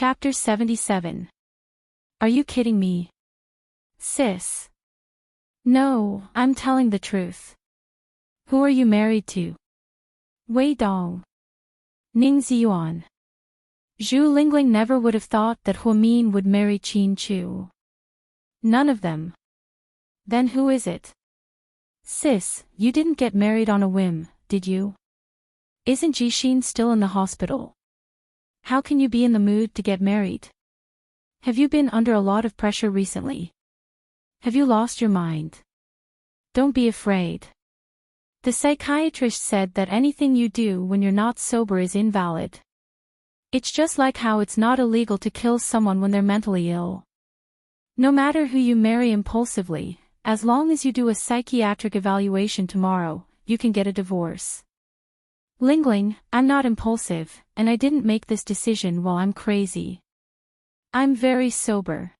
Chapter 77. Are you kidding me? Sis. No, I'm telling the truth. Who are you married to? Wei Dong. Ning Ziyuan. Zhu Lingling never would have thought that Huamin would marry Qin Chu. None of them. Then who is it? Sis, you didn't get married on a whim, did you? Isn't Jixin still in the hospital? How can you be in the mood to get married? Have you been under a lot of pressure recently? Have you lost your mind? Don't be afraid. The psychiatrist said that anything you do when you're not sober is invalid. It's just like how it's not illegal to kill someone when they're mentally ill. No matter who you marry impulsively, as long as you do a psychiatric evaluation tomorrow, you can get a divorce. Lingling, I'm not impulsive, and I didn't make this decision while I'm crazy. I'm very sober.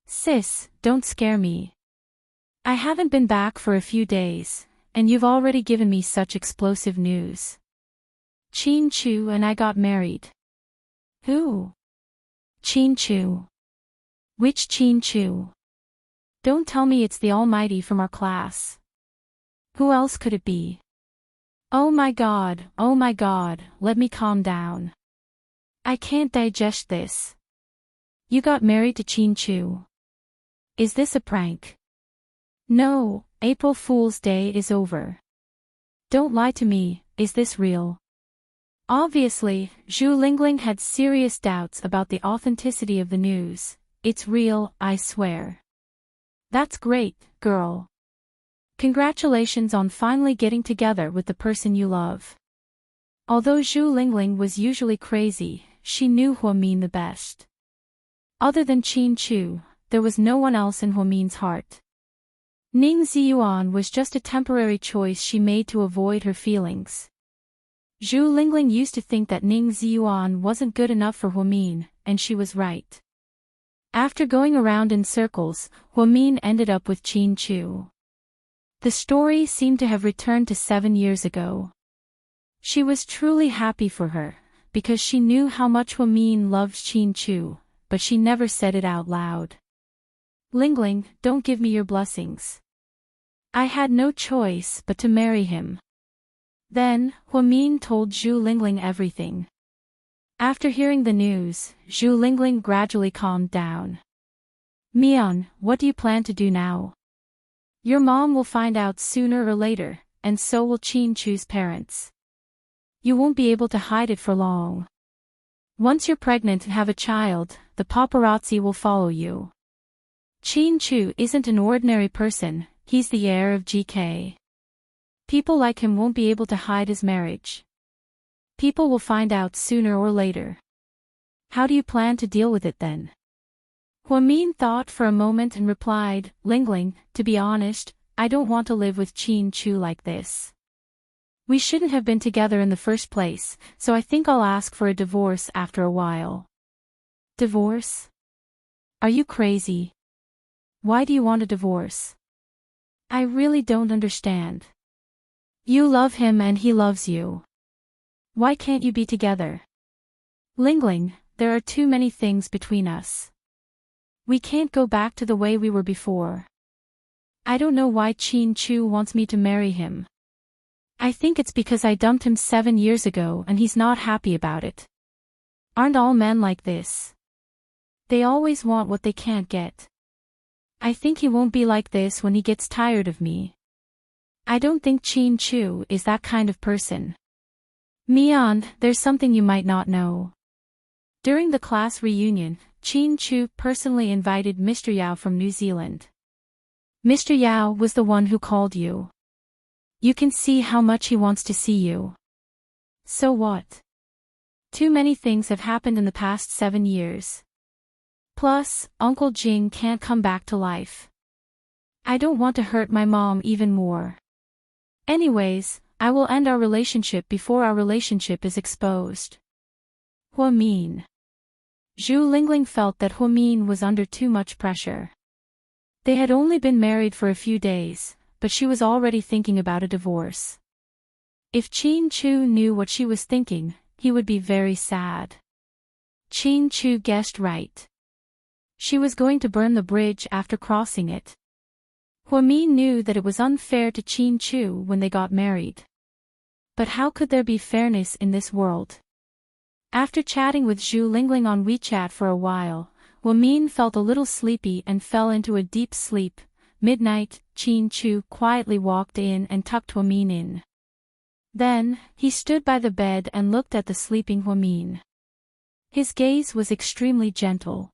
Sis, don't scare me. I haven't been back for a few days, and you've already given me such explosive news. Qin Chu and I got married. Who? Qin Chu. Which Qin Chu? Don't tell me it's the Almighty from our class. Who else could it be? Oh my god, let me calm down. I can't digest this. You got married to Qin Chu. Is this a prank? No, April Fool's Day is over. Don't lie to me, is this real? Obviously, Zhu Lingling had serious doubts about the authenticity of the news. It's real, I swear. That's great, girl. Congratulations on finally getting together with the person you love. Although Zhu Lingling was usually crazy, she knew Huamin the best. Other than Qin Chu, there was no one else in Huamin's heart. Ning Ziyuan was just a temporary choice she made to avoid her feelings. Zhu Lingling used to think that Ning Ziyuan wasn't good enough for Huamin, and she was right. After going around in circles, Huamin ended up with Qin Chu. The story seemed to have returned to 7 years ago. She was truly happy for her, because she knew how much Huamin loved Qin Chu, but she never said it out loud. Lingling, don't give me your blessings. I had no choice but to marry him. Then, Huamin told Zhu Lingling everything. After hearing the news, Zhu Lingling gradually calmed down. Mian, what do you plan to do now? Your mom will find out sooner or later, and so will Qin Chu's parents. You won't be able to hide it for long. Once you're pregnant and have a child, the paparazzi will follow you. Qin Chu isn't an ordinary person, he's the heir of GK. People like him won't be able to hide his marriage. People will find out sooner or later. How do you plan to deal with it then? Huamin thought for a moment and replied, Lingling, to be honest, I don't want to live with Qin Chu like this. We shouldn't have been together in the first place, so I think I'll ask for a divorce after a while. Divorce? Are you crazy? Why do you want a divorce? I really don't understand. You love him and he loves you. Why can't you be together? Lingling, there are too many things between us. We can't go back to the way we were before. I don't know why Qin Chu wants me to marry him. I think it's because I dumped him 7 years ago and he's not happy about it. Aren't all men like this? They always want what they can't get. I think he won't be like this when he gets tired of me. I don't think Qin Chu is that kind of person. Mian, there's something you might not know. During the class reunion, Qin Chu personally invited Mr. Yao from New Zealand. Mr. Yao was the one who called you. You can see how much he wants to see you. So what? Too many things have happened in the past 7 years. Plus, Uncle Jing can't come back to life. I don't want to hurt my mom even more. Anyways, I will end our relationship before our relationship is exposed. Huamin. Zhu Lingling felt that Huamin was under too much pressure. They had only been married for a few days, but she was already thinking about a divorce. If Qin Chu knew what she was thinking, he would be very sad. Chin Chu guessed right. She was going to burn the bridge after crossing it. Huomi knew that it was unfair to Chin Chu when they got married. But how could there be fairness in this world? After chatting with Zhu Lingling on WeChat for a while, Huomin felt a little sleepy and fell into a deep sleep. Midnight, Chin Chu quietly walked in and tucked Huomin in. Then, he stood by the bed and looked at the sleeping Huomin. His gaze was extremely gentle.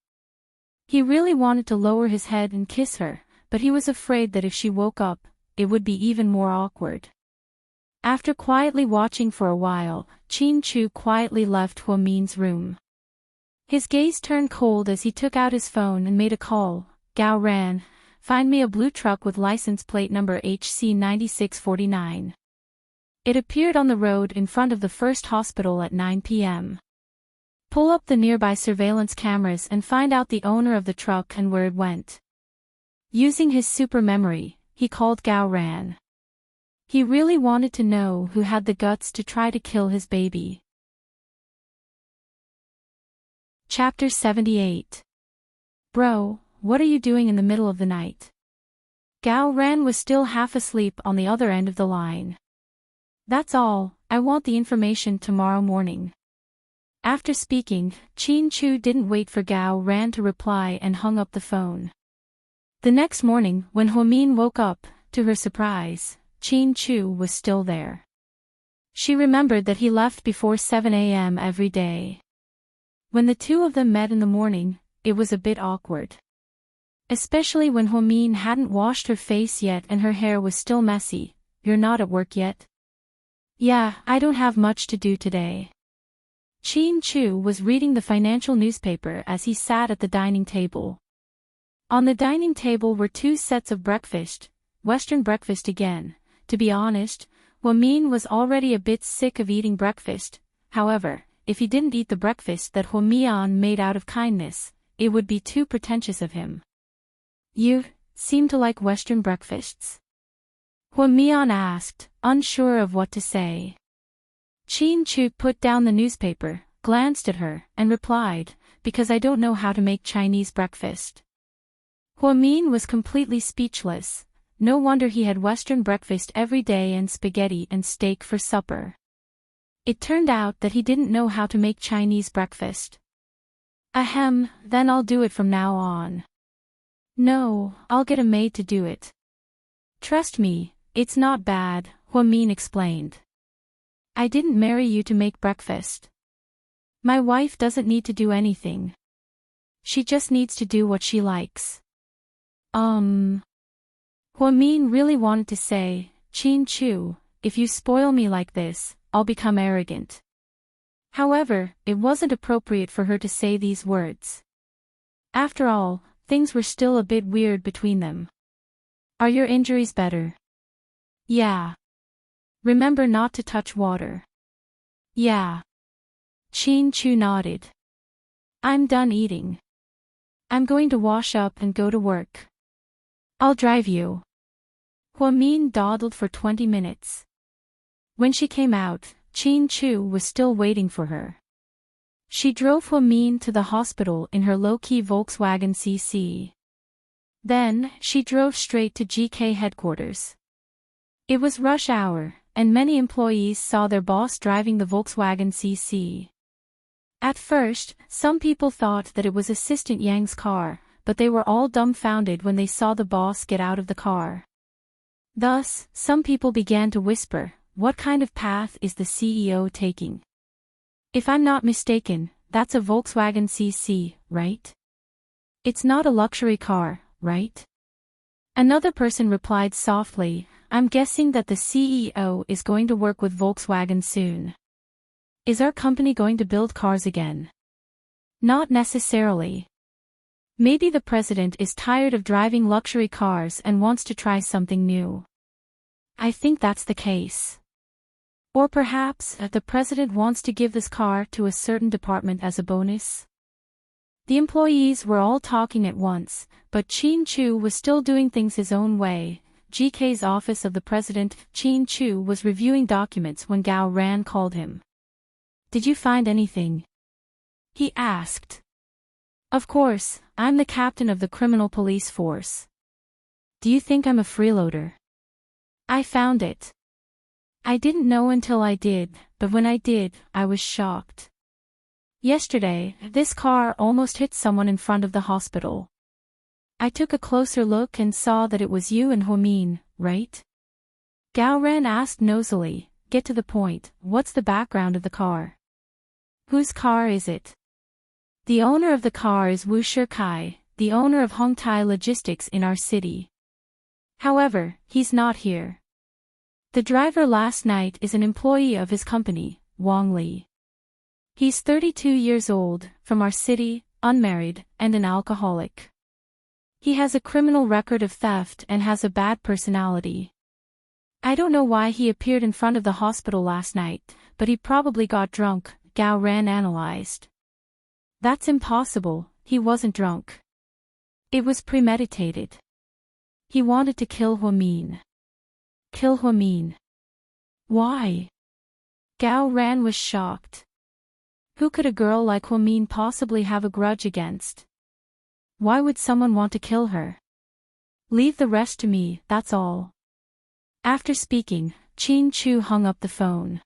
He really wanted to lower his head and kiss her, but he was afraid that if she woke up, it would be even more awkward. After quietly watching for a while, Chin Chu quietly left Huomin's room. His gaze turned cold as he took out his phone and made a call. Gao Ran, find me a blue truck with license plate number HC9649. It appeared on the road in front of the first hospital at 9 p.m. Pull up the nearby surveillance cameras and find out the owner of the truck and where it went. Using his super memory, he called Gao Ran. He really wanted to know who had the guts to try to kill his baby. Chapter 78. Bro, what are you doing in the middle of the night? Gao Ran was still half asleep on the other end of the line. That's all, I want the information tomorrow morning. After speaking, Chin Chu didn't wait for Gao Ran to reply and hung up the phone. The next morning, when Huomin woke up, to her surprise, Chin Chu was still there. She remembered that he left before 7 a.m. every day. When the two of them met in the morning, it was a bit awkward. Especially when Huomin hadn't washed her face yet and her hair was still messy. You're not at work yet? Yeah, I don't have much to do today. Chin Chu was reading the financial newspaper as he sat at the dining table. On the dining table were two sets of breakfast, Western breakfast again. To be honest, Huomin was already a bit sick of eating breakfast. However, if he didn't eat the breakfast that Huomian made out of kindness, it would be too pretentious of him. You seem to like Western breakfasts? Huomian asked, unsure of what to say. Chin Chu put down the newspaper, glanced at her, and replied, because I don't know how to make Chinese breakfast. Huomin was completely speechless. No wonder he had Western breakfast every day and spaghetti and steak for supper. It turned out that he didn't know how to make Chinese breakfast. Ahem, then I'll do it from now on. No, I'll get a maid to do it. Trust me, it's not bad, Huomin explained. I didn't marry you to make breakfast. My wife doesn't need to do anything. She just needs to do what she likes. Huomin really wanted to say, Chin Chu, if you spoil me like this, I'll become arrogant. However, it wasn't appropriate for her to say these words. After all, things were still a bit weird between them. Are your injuries better? Yeah. Remember not to touch water. Yeah. Chin Chu nodded. I'm done eating. I'm going to wash up and go to work. I'll drive you. Huomin dawdled for 20 minutes. When she came out, Chin Chu was still waiting for her. She drove Huomin to the hospital in her low-key Volkswagen CC. Then, she drove straight to GK headquarters. It was rush hour, and many employees saw their boss driving the Volkswagen CC. At first, some people thought that it was Assistant Yang's car, but they were all dumbfounded when they saw the boss get out of the car. Thus, some people began to whisper, what kind of path is the CEO taking? If I'm not mistaken, that's a Volkswagen CC, right? It's not a luxury car, right? Another person replied softly, I'm guessing that the CEO is going to work with Volkswagen soon. Is our company going to build cars again? Not necessarily. Maybe the president is tired of driving luxury cars and wants to try something new. I think that's the case. Or perhaps the president wants to give this car to a certain department as a bonus. The employees were all talking at once, but Chin Chu was still doing things his own way. GK's office of the president, Chin Chu was reviewing documents when Gao Ran called him. Did you find anything? he asked. Of course, I'm the captain of the criminal police force. Do you think I'm a freeloader? I found it. I didn't know until I did, but when I did, I was shocked. Yesterday, this car almost hit someone in front of the hospital. I took a closer look and saw that it was you and Huamin, right? Gao Ren asked nosily. Get to the point, what's the background of the car? Whose car is it? The owner of the car is Wu Shikai, the owner of Hongtai Logistics in our city. However, he's not here. The driver last night is an employee of his company, Wang Li. He's 32 years old, from our city, unmarried, and an alcoholic. He has a criminal record of theft and has a bad personality. I don't know why he appeared in front of the hospital last night, but he probably got drunk, Gao Ran analyzed. That's impossible, he wasn't drunk. It was premeditated. He wanted to kill Huamin. Kill Huamin. Why? Gao Ran was shocked. Who could a girl like Huamin possibly have a grudge against? Why would someone want to kill her? Leave the rest to me, that's all. After speaking, Qin Chu hung up the phone.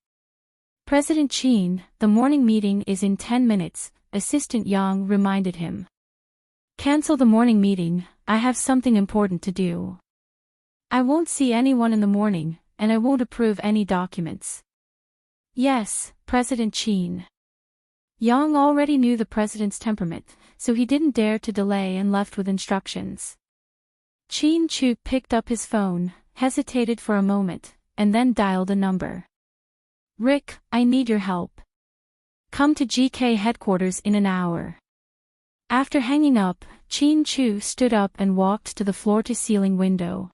President Qin, the morning meeting is in 10 minutes, Assistant Yang reminded him. Cancel the morning meeting, I have something important to do. I won't see anyone in the morning, and I won't approve any documents. Yes, President Qin. Yang already knew the president's temperament, so he didn't dare to delay and left with instructions. Qin Chu picked up his phone, hesitated for a moment, and then dialed a number. Rick, I need your help. Come to GK headquarters in an hour. After hanging up, Qin Chu stood up and walked to the floor-to-ceiling window.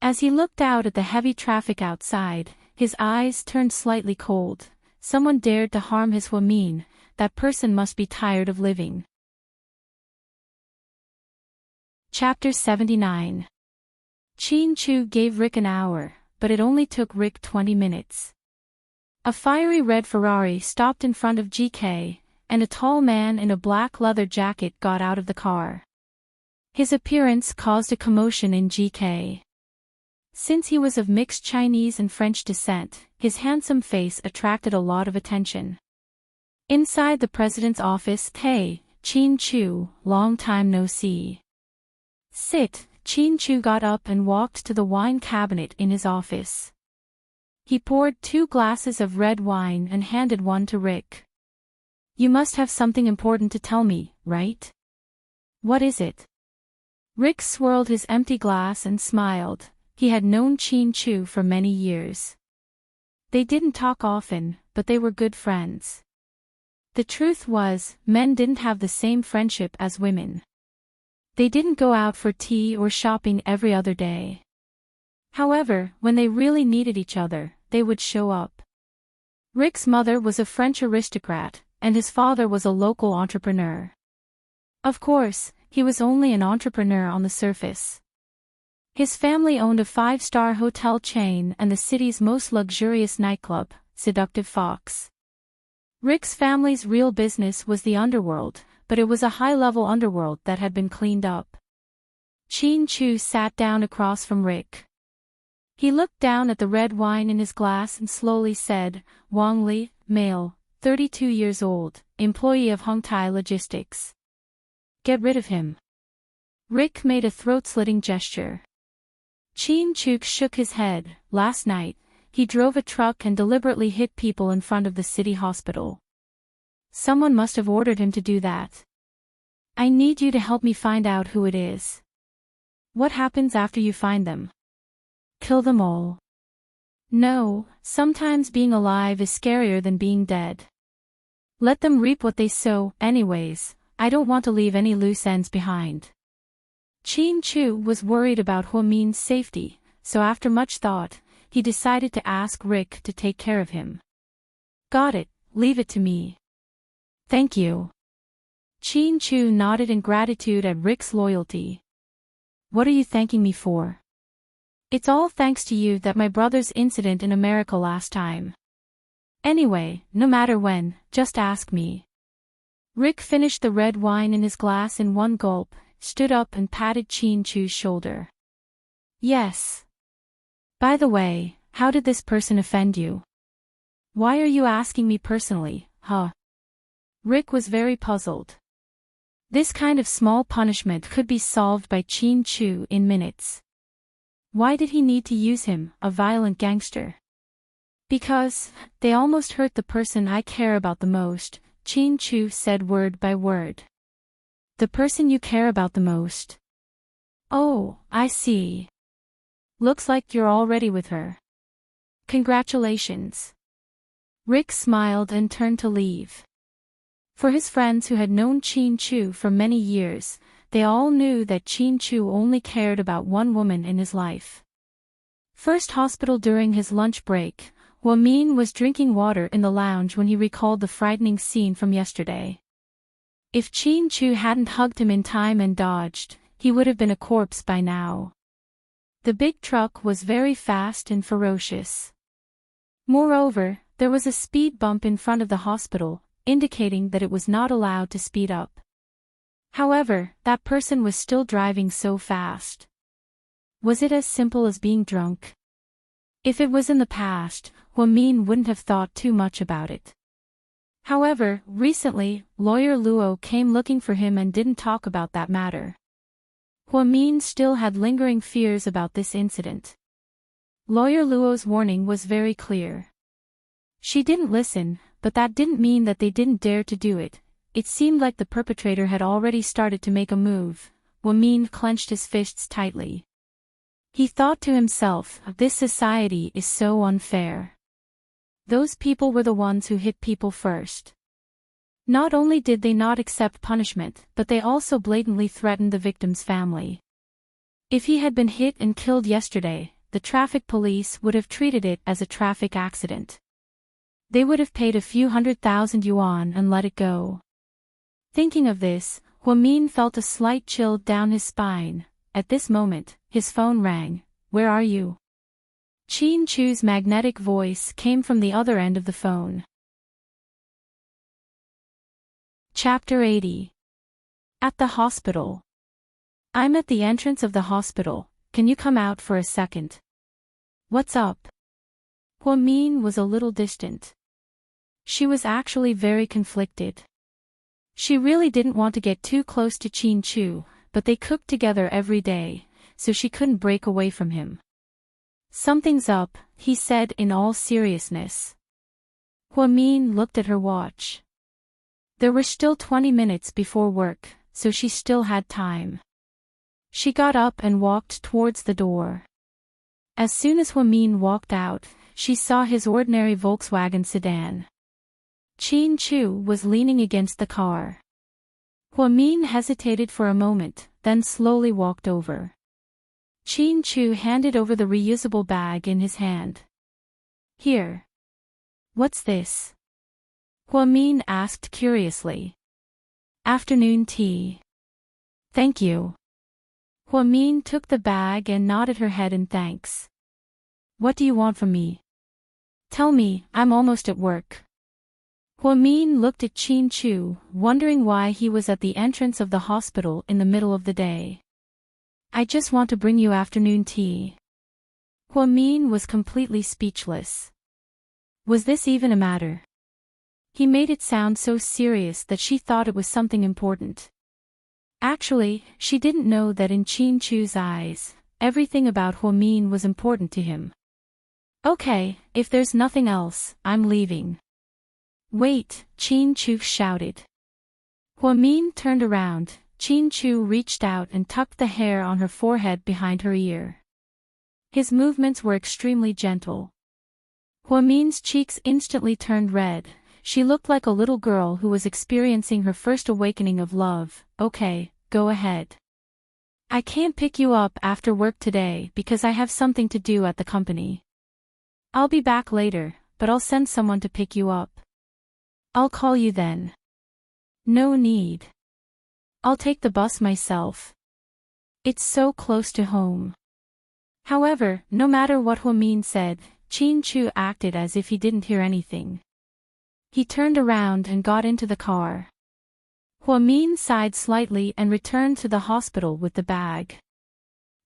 As he looked out at the heavy traffic outside, his eyes turned slightly cold. Someone dared to harm his Huamin, that person must be tired of living. Chapter 79. Qin Chu gave Rick an hour, but it only took Rick 20 minutes. A fiery red Ferrari stopped in front of GK, and a tall man in a black leather jacket got out of the car. His appearance caused a commotion in GK. Since he was of mixed Chinese and French descent, his handsome face attracted a lot of attention. Inside the president's office, hey, Qin Chu, long time no see. Sit, Qin Chu got up and walked to the wine cabinet in his office. He poured 2 glasses of red wine and handed one to Rick. You must have something important to tell me, right? What is it? Rick swirled his empty glass and smiled. He had known Qin Chu for many years. They didn't talk often, but they were good friends. The truth was, men didn't have the same friendship as women. They didn't go out for tea or shopping every other day. However, when they really needed each other, they would show up. Rick's mother was a French aristocrat, and his father was a local entrepreneur. Of course, he was only an entrepreneur on the surface. His family owned a 5-star hotel chain and the city's most luxurious nightclub, Seductive Fox. Rick's family's real business was the underworld, but it was a high-level underworld that had been cleaned up. Qin Chu sat down across from Rick. He looked down at the red wine in his glass and slowly said, Wang Li, male, 32 years old, employee of Hongtai Logistics. Get rid of him. Rick made a throat-slitting gesture. Qin Chu shook his head. Last night, he drove a truck and deliberately hit people in front of the city hospital. Someone must have ordered him to do that. I need you to help me find out who it is. What happens after you find them? Kill them all. No, sometimes being alive is scarier than being dead. Let them reap what they sow, anyways. I don't want to leave any loose ends behind. Qin Chu was worried about Huamin's safety, so after much thought, he decided to ask Rick to take care of him. Got it, leave it to me. Thank you. Qin Chu nodded in gratitude at Rick's loyalty. What are you thanking me for? It's all thanks to you that my brother's incident in America last time. Anyway, no matter when, just ask me. Rick finished the red wine in his glass in one gulp, stood up and patted Chin-Chu's shoulder. Yes. By the way, how did this person offend you? Why are you asking me personally, huh? Rick was very puzzled. This kind of small punishment could be solved by Chin-Chu in minutes. Why did he need to use him, a violent gangster? Because, they almost hurt the person I care about the most, Chin-Chu said word by word. The person you care about the most. Oh, I see. Looks like you're already with her. Congratulations. Rick smiled and turned to leave. For his friends who had known Chin-Chu for many years, they all knew that Chin-Chu only cared about one woman in his life. First hospital during his lunch break, Hwa-min was drinking water in the lounge when he recalled the frightening scene from yesterday. If Chin-Chu hadn't hugged him in time and dodged, he would have been a corpse by now. The big truck was very fast and ferocious. Moreover, there was a speed bump in front of the hospital, indicating that it was not allowed to speed up. However, that person was still driving so fast. Was it as simple as being drunk? If it was in the past, Hwa-min wouldn't have thought too much about it. However, recently, lawyer Luo came looking for him and didn't talk about that matter. Hwa-min still had lingering fears about this incident. Lawyer Luo's warning was very clear. She didn't listen, but that didn't mean that they didn't dare to do it. It seemed like the perpetrator had already started to make a move. Hwa-min clenched his fists tightly. He thought to himself, this society is so unfair. Those people were the ones who hit people first. Not only did they not accept punishment, but they also blatantly threatened the victim's family. If he had been hit and killed yesterday, the traffic police would have treated it as a traffic accident. They would have paid a few 100,000 yuan and let it go. Thinking of this, Hwa-min felt a slight chill down his spine. At this moment, his phone rang. Where are you? Chin-Chu's magnetic voice came from the other end of the phone. Chapter 80. At the hospital. I'm at the entrance of the hospital. Can you come out for a second? What's up? Hwa-min was a little distant. She was actually very conflicted. She really didn't want to get too close to Chin-Chu, but they cooked together every day, so she couldn't break away from him. Something's up, he said in all seriousness. Hwa-min looked at her watch. There were still 20 minutes before work, so she still had time. She got up and walked towards the door. As soon as Hwa-min walked out, she saw his ordinary Volkswagen sedan. Chin-Chu was leaning against the car. Hwa-min hesitated for a moment, then slowly walked over. Chin-Chu handed over the reusable bag in his hand. Here. What's this? Hwa-min asked curiously. Afternoon tea. Thank you. Hwa-min took the bag and nodded her head in thanks. What do you want from me? Tell me, I'm almost at work. Hwa-min looked at Chin-Chu, wondering why he was at the entrance of the hospital in the middle of the day. I just want to bring you afternoon tea. Hwa-min was completely speechless. Was this even a matter? He made it sound so serious that she thought it was something important. Actually, she didn't know that in Chin-Chu's eyes, everything about Hwa-min was important to him. Okay, if there's nothing else, I'm leaving. Wait, Chin-Chu shouted. Hwa-min turned around. Chin-Chu reached out and tucked the hair on her forehead behind her ear. His movements were extremely gentle. Hwa-min's cheeks instantly turned red. She looked like a little girl who was experiencing her first awakening of love. Okay, go ahead. I can't pick you up after work today because I have something to do at the company. I'll be back later, but I'll send someone to pick you up. I'll call you then. No need. I'll take the bus myself. It's so close to home. However, no matter what Hwa-min said, Chin-Chu acted as if he didn't hear anything. He turned around and got into the car. Min sighed slightly and returned to the hospital with the bag.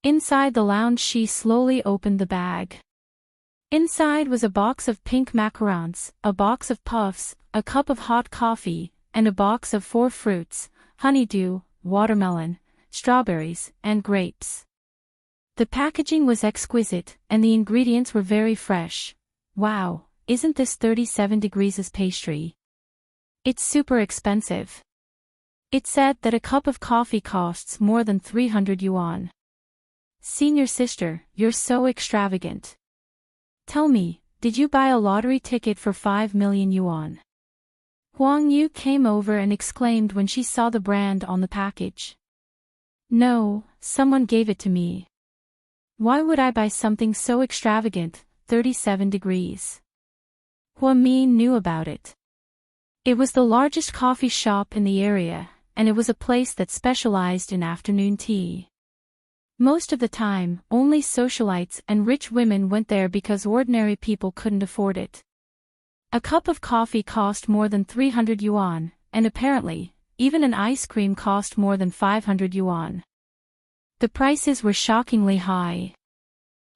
Inside the lounge she slowly opened the bag. Inside was a box of pink macarons, a box of puffs, a cup of hot coffee, and a box of 4 fruits: honeydew, watermelon, strawberries, and grapes. The packaging was exquisite, and the ingredients were very fresh. Wow, isn't this 37 degrees pastry? It's super expensive. It said that a cup of coffee costs more than 300 yuan. Senior sister, you're so extravagant. Tell me, did you buy a lottery ticket for 5 million yuan? Huang Yu came over and exclaimed when she saw the brand on the package. No, someone gave it to me. Why would I buy something so extravagant? 37 degrees. Min knew about it. It was the largest coffee shop in the area, and it was a place that specialized in afternoon tea. Most of the time, only socialites and rich women went there because ordinary people couldn't afford it. A cup of coffee cost more than 300 yuan, and apparently, even an ice cream cost more than 500 yuan. The prices were shockingly high.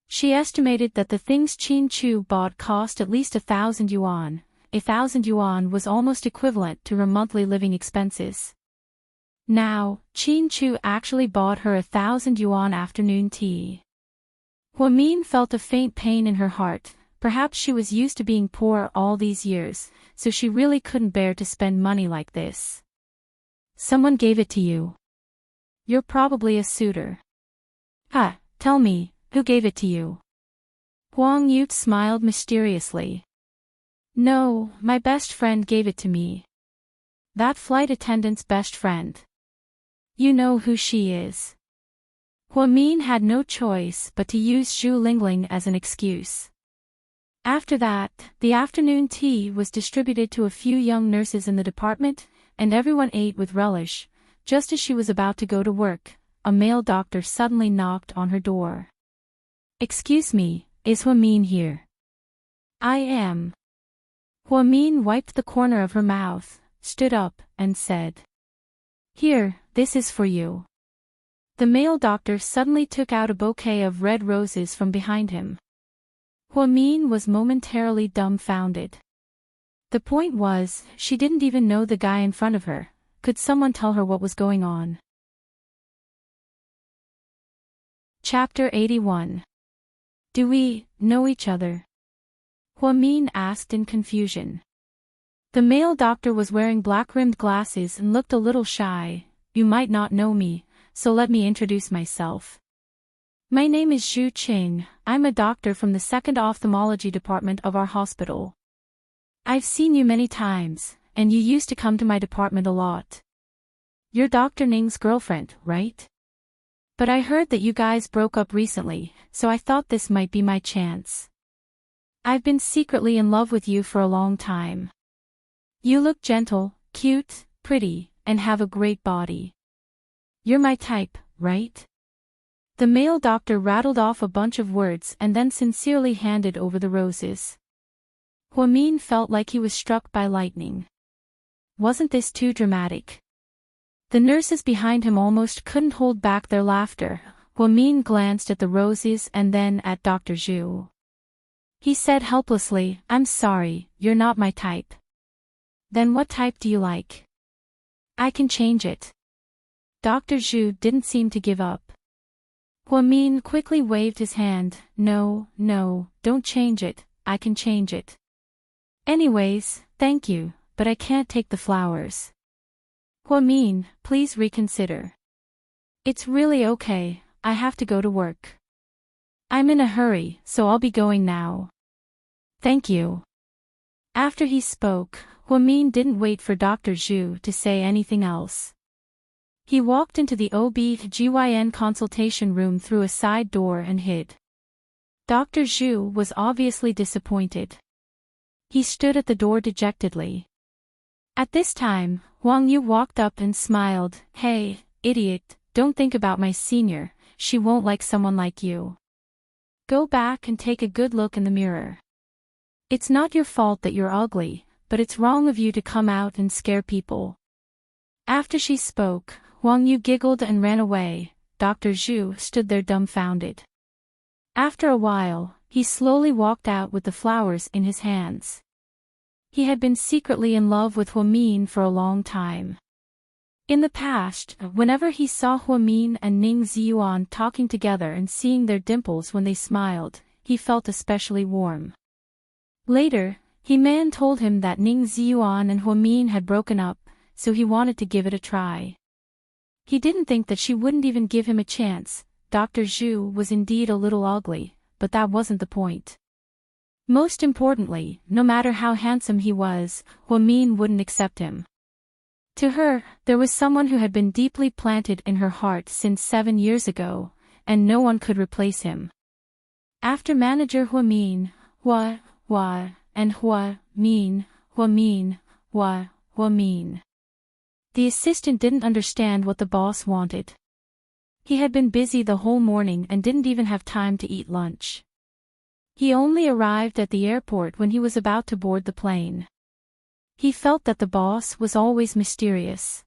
She estimated that the things Qin Chu bought cost at least 1,000 yuan. 1,000 yuan was almost equivalent to her monthly living expenses. Now, Qin Chu actually bought her 1,000 yuan afternoon tea. Min felt a faint pain in her heart. Perhaps she was used to being poor all these years, so she really couldn't bear to spend money like this. Someone gave it to you. You're probably a suitor. Tell me, who gave it to you? Huang Yu smiled mysteriously. No, my best friend gave it to me. That flight attendant's best friend. You know who she is. Min had no choice but to use Zhu Lingling as an excuse. After that, the afternoon tea was distributed to a few young nurses in the department, and everyone ate with relish. Just as she was about to go to work, a male doctor suddenly knocked on her door. Excuse me, is Min here? I am. Min wiped the corner of her mouth, stood up, and said, Here, this is for you. The male doctor suddenly took out a bouquet of red roses from behind him. Min was momentarily dumbfounded. The point was, she didn't even know the guy in front of her. Could someone tell her what was going on? Chapter 81. Do we know each other? Min asked in confusion. The male doctor was wearing black-rimmed glasses and looked a little shy. You might not know me, so let me introduce myself. My name is Zhu Qing. I'm a doctor from the 2nd Ophthalmology Department of our hospital. I've seen you many times, and you used to come to my department a lot. You're Dr. Ning's girlfriend, right? But I heard that you guys broke up recently, so I thought this might be my chance. I've been secretly in love with you for a long time. You look gentle, cute, pretty, and have a great body. You're my type, right? The male doctor rattled off a bunch of words and then sincerely handed over the roses. Min felt like he was struck by lightning. Wasn't this too dramatic? The nurses behind him almost couldn't hold back their laughter. Min glanced at the roses and then at Dr. Zhu. He said helplessly, I'm sorry, you're not my type. Then what type do you like? I can change it. Dr. Zhu didn't seem to give up. Min quickly waved his hand. No, don't change it, I can change it. Anyways, thank you, but I can't take the flowers. Min, please reconsider. It's really okay, I have to go to work. I'm in a hurry, so I'll be going now. Thank you. After he spoke, Min didn't wait for Dr. Zhu to say anything else. He walked into the OB/GYN consultation room through a side door and hid. Dr. Zhu was obviously disappointed. He stood at the door dejectedly. At this time, Huang Yu walked up and smiled. Hey, idiot, don't think about my senior, she won't like someone like you. Go back and take a good look in the mirror. It's not your fault that you're ugly, but it's wrong of you to come out and scare people. After she spoke, Huang Yu giggled and ran away. Dr. Zhu stood there dumbfounded. After a while, he slowly walked out with the flowers in his hands. He had been secretly in love with Huamin for a long time. In the past, whenever he saw Huamin and Ning Ziyuan talking together and seeing their dimples when they smiled, he felt especially warm. Later, He-Man told him that Ning Ziyuan and Huamin had broken up, so he wanted to give it a try. He didn't think that she wouldn't even give him a chance. Dr. Zhu was indeed a little ugly, but that wasn't the point. Most importantly, no matter how handsome he was, Huamin wouldn't accept him. To her, there was someone who had been deeply planted in her heart since 7 years ago, and no one could replace him. After manager Huamin, Hua, and Huamin, Huamin. The assistant didn't understand what the boss wanted. He had been busy the whole morning and didn't even have time to eat lunch. He only arrived at the airport when he was about to board the plane. He felt that the boss was always mysterious.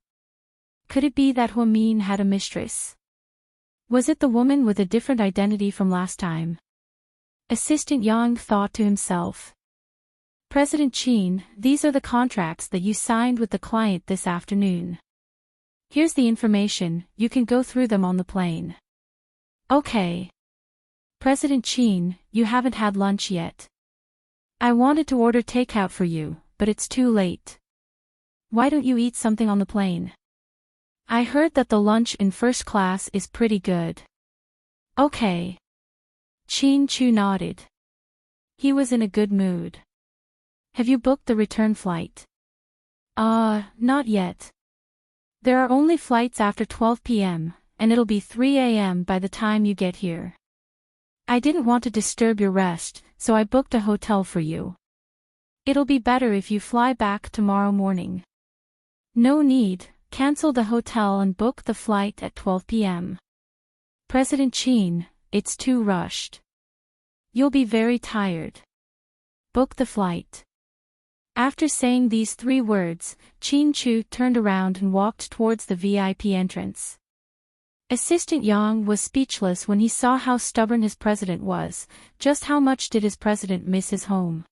Could it be that Huamin had a mistress? Was it the woman with a different identity from last time? Assistant Yang thought to himself. President Qin, these are the contracts that you signed with the client this afternoon. Here's the information, you can go through them on the plane. Okay. President Qin, you haven't had lunch yet. I wanted to order takeout for you, but it's too late. Why don't you eat something on the plane? I heard that the lunch in first class is pretty good. Okay. Qin Chu nodded. He was in a good mood. Have you booked the return flight? Not yet. There are only flights after 12 p.m., and it'll be 3 a.m. by the time you get here. I didn't want to disturb your rest, so I booked a hotel for you. It'll be better if you fly back tomorrow morning. No need, cancel the hotel and book the flight at 12 p.m. President Qin, it's too rushed. You'll be very tired. Book the flight. After saying these 3 words, Qin Chu turned around and walked towards the VIP entrance. Assistant Yang was speechless when he saw how stubborn his president was. Just how much did his president miss his home?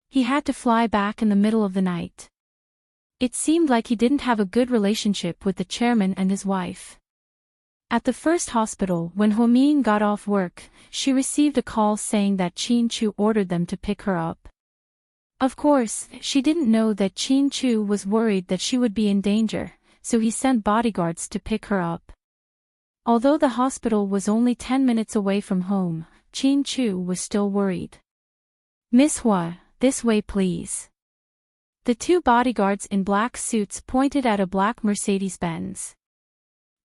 He had to fly back in the middle of the night. It seemed like he didn't have a good relationship with the chairman and his wife. At the first hospital, when Huamin got off work, she received a call saying that Qin Chu ordered them to pick her up. Of course, she didn't know that Qin Chu was worried that she would be in danger, so he sent bodyguards to pick her up. Although the hospital was only 10 minutes away from home, Qin Chu was still worried. Miss Hua, this way please. The 2 bodyguards in black suits pointed at a black Mercedes-Benz.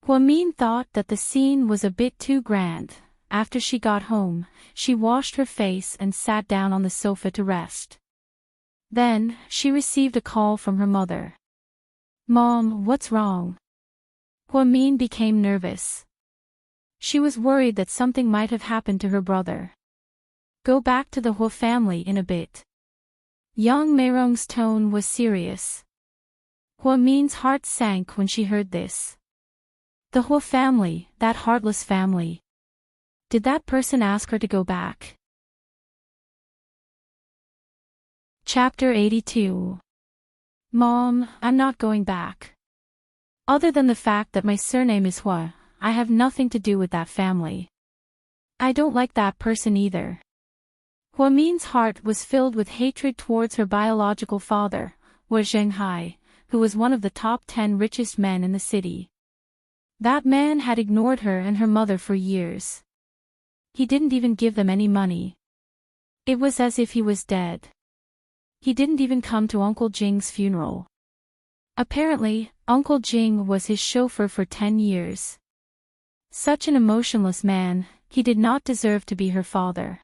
Huamin thought that the scene was a bit too grand. After she got home, she washed her face and sat down on the sofa to rest. Then, she received a call from her mother. Mom, what's wrong? Huamin became nervous. She was worried that something might have happened to her brother. Go back to the Hua family in a bit. Yang Meirong's tone was serious. Huamin's heart sank when she heard this. The Hua family, that heartless family. Did that person ask her to go back? Chapter 82. Mom, I'm not going back. Other than the fact that my surname is Hua, I have nothing to do with that family. I don't like that person either. Huamin's heart was filled with hatred towards her biological father, Hua Zhenghai, who was one of the top 10 richest men in the city. That man had ignored her and her mother for years. He didn't even give them any money. It was as if he was dead. He didn't even come to Uncle Jing's funeral. Apparently, Uncle Jing was his chauffeur for 10 years. Such an emotionless man, he did not deserve to be her father.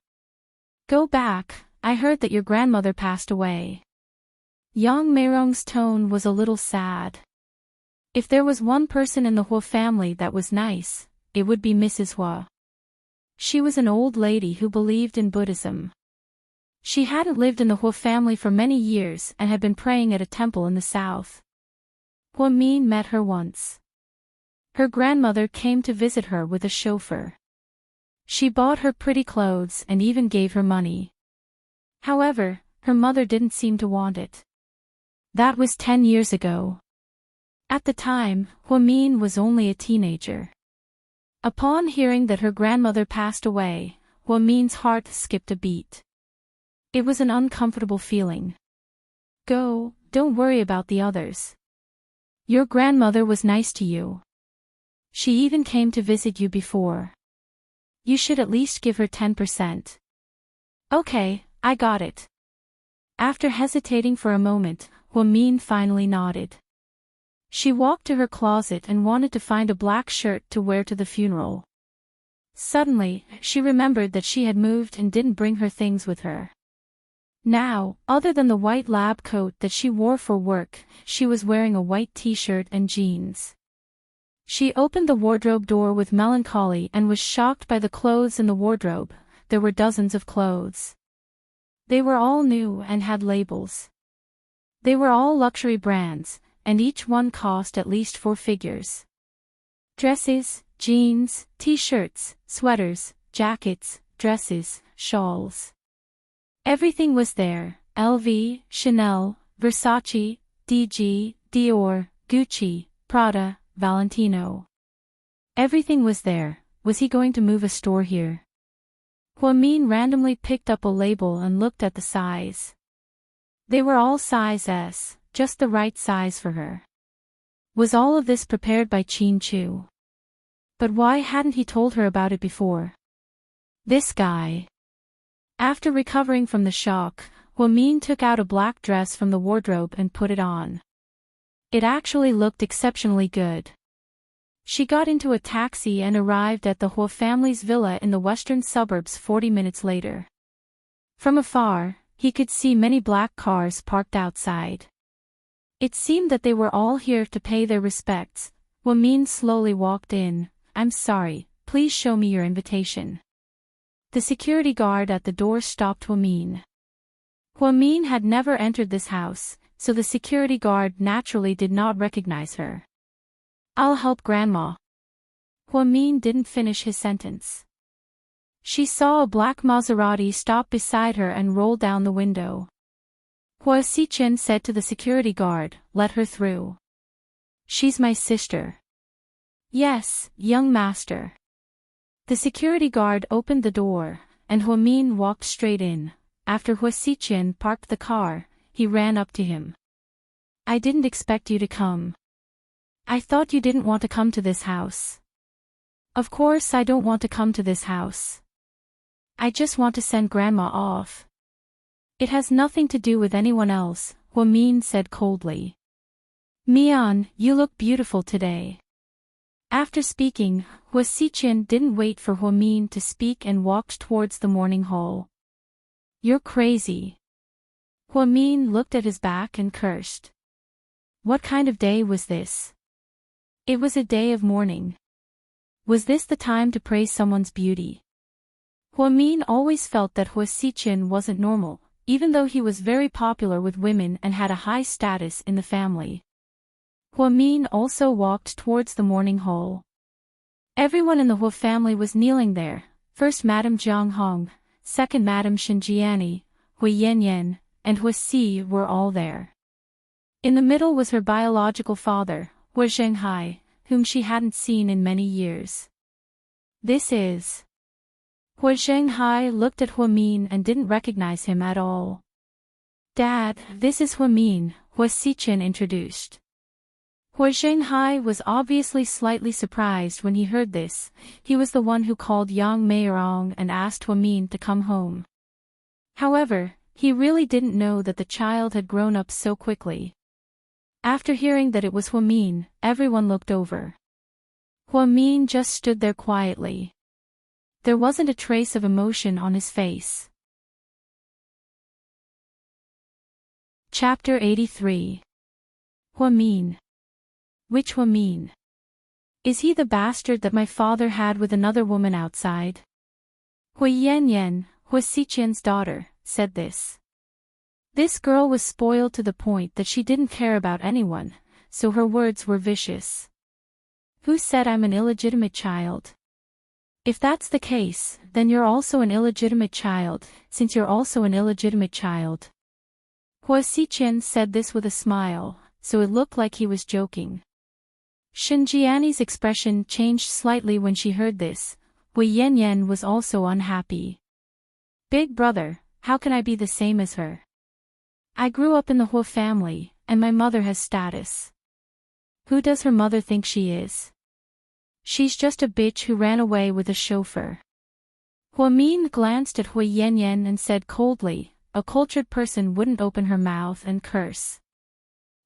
Go back, I heard that your grandmother passed away. Yang Meirong's tone was a little sad. If there was one person in the Hua family that was nice, it would be Mrs. Hua. She was an old lady who believed in Buddhism. She hadn't lived in the Hua family for many years and had been praying at a temple in the south. Huamin met her once. Her grandmother came to visit her with a chauffeur. She bought her pretty clothes and even gave her money. However, her mother didn't seem to want it. That was 10 years ago. At the time, Huamin was only a teenager. Upon hearing that her grandmother passed away, Huamin's heart skipped a beat. It was an uncomfortable feeling. Don't worry about the others. Your grandmother was nice to you. She even came to visit you before. You should at least give her 10%. Okay, I got it. After hesitating for a moment, Huamin finally nodded. She walked to her closet and wanted to find a black shirt to wear to the funeral. Suddenly, she remembered that she had moved and didn't bring her things with her. Now, other than the white lab coat that she wore for work, she was wearing a white t-shirt and jeans. She opened the wardrobe door with melancholy and was shocked by the clothes in the wardrobe. There were dozens of clothes. They were all new and had labels. They were all luxury brands, and each one cost at least 4 figures. Dresses, jeans, t-shirts, sweaters, jackets, dresses, shawls. Everything was there: LV, Chanel, Versace, DG, Dior, Gucci, Prada, Valentino. Everything was there. Was he going to move a store here? Huamin randomly picked up a label and looked at the size. They were all size S, just the right size for her. Was all of this prepared by Qin Chu? But why hadn't he told her about it before? This guy. After recovering from the shock, Huamin took out a black dress from the wardrobe and put it on. It actually looked exceptionally good. She got into a taxi and arrived at the Hua family's villa in the western suburbs 40 minutes later. From afar, he could see many black cars parked outside. It seemed that they were all here to pay their respects. Huamin slowly walked in. I'm sorry, please show me your invitation. The security guard at the door stopped Huamin. Huamin had never entered this house, so the security guard naturally did not recognize her. I'll help Grandma. Huamin didn't finish his sentence. She saw a black Maserati stop beside her and roll down the window. Hua Xichen said to the security guard, "Let her through. She's my sister." "Yes, young master." The security guard opened the door, and Huamin walked straight in. After Hua Xichen parked the car, he ran up to him. "I didn't expect you to come. I thought you didn't want to come to this house." "Of course I don't want to come to this house. I just want to send Grandma off." "It has nothing to do with anyone else," Huamin said coldly. "Mian, you look beautiful today." After speaking, Hua Xichen didn't wait for Huamin to speak and walked towards the morning hall. "You're crazy." Huamin looked at his back and cursed. What kind of day was this? It was a day of mourning. Was this the time to praise someone's beauty? Huamin always felt that Hua Xichen wasn't normal, even though he was very popular with women and had a high status in the family. Huamin also walked towards the morning hall. Everyone in the Hua family was kneeling there. First Madame Jiang Hong, second Madame Shinjiani, Hui Yanyan, and Hua Si were all there. In the middle was her biological father, Hua Zhenghai, whom she hadn't seen in many years. "This is..." Hua Zhenghai looked at Huamin and didn't recognize him at all. "Dad, this is Huamin," Hua Xichen introduced. Hua Zhenghai was obviously slightly surprised when he heard this. He was the one who called Yang Meirong and asked Huamin to come home. However, he really didn't know that the child had grown up so quickly. After hearing that it was Huamin, everyone looked over. Huamin just stood there quietly. There wasn't a trace of emotion on his face. Chapter 83. Huamin. Which Huamin? Is he the bastard that my father had with another woman outside? Hui Yanyan, Hua Xichen's daughter, said this. This girl was spoiled to the point that she didn't care about anyone, so her words were vicious. Who said I'm an illegitimate child? If that's the case, then you're also an illegitimate child, since you're also an illegitimate child. Hua Xiqian said this with a smile, so it looked like he was joking. Xinjiani's expression changed slightly when she heard this. Hui Yanyan was also unhappy. Big brother, how can I be the same as her? I grew up in the Hua family, and my mother has status. Who does her mother think she is? She's just a bitch who ran away with a chauffeur. Hua Min glanced at Hui Yanyan and said coldly, a cultured person wouldn't open her mouth and curse.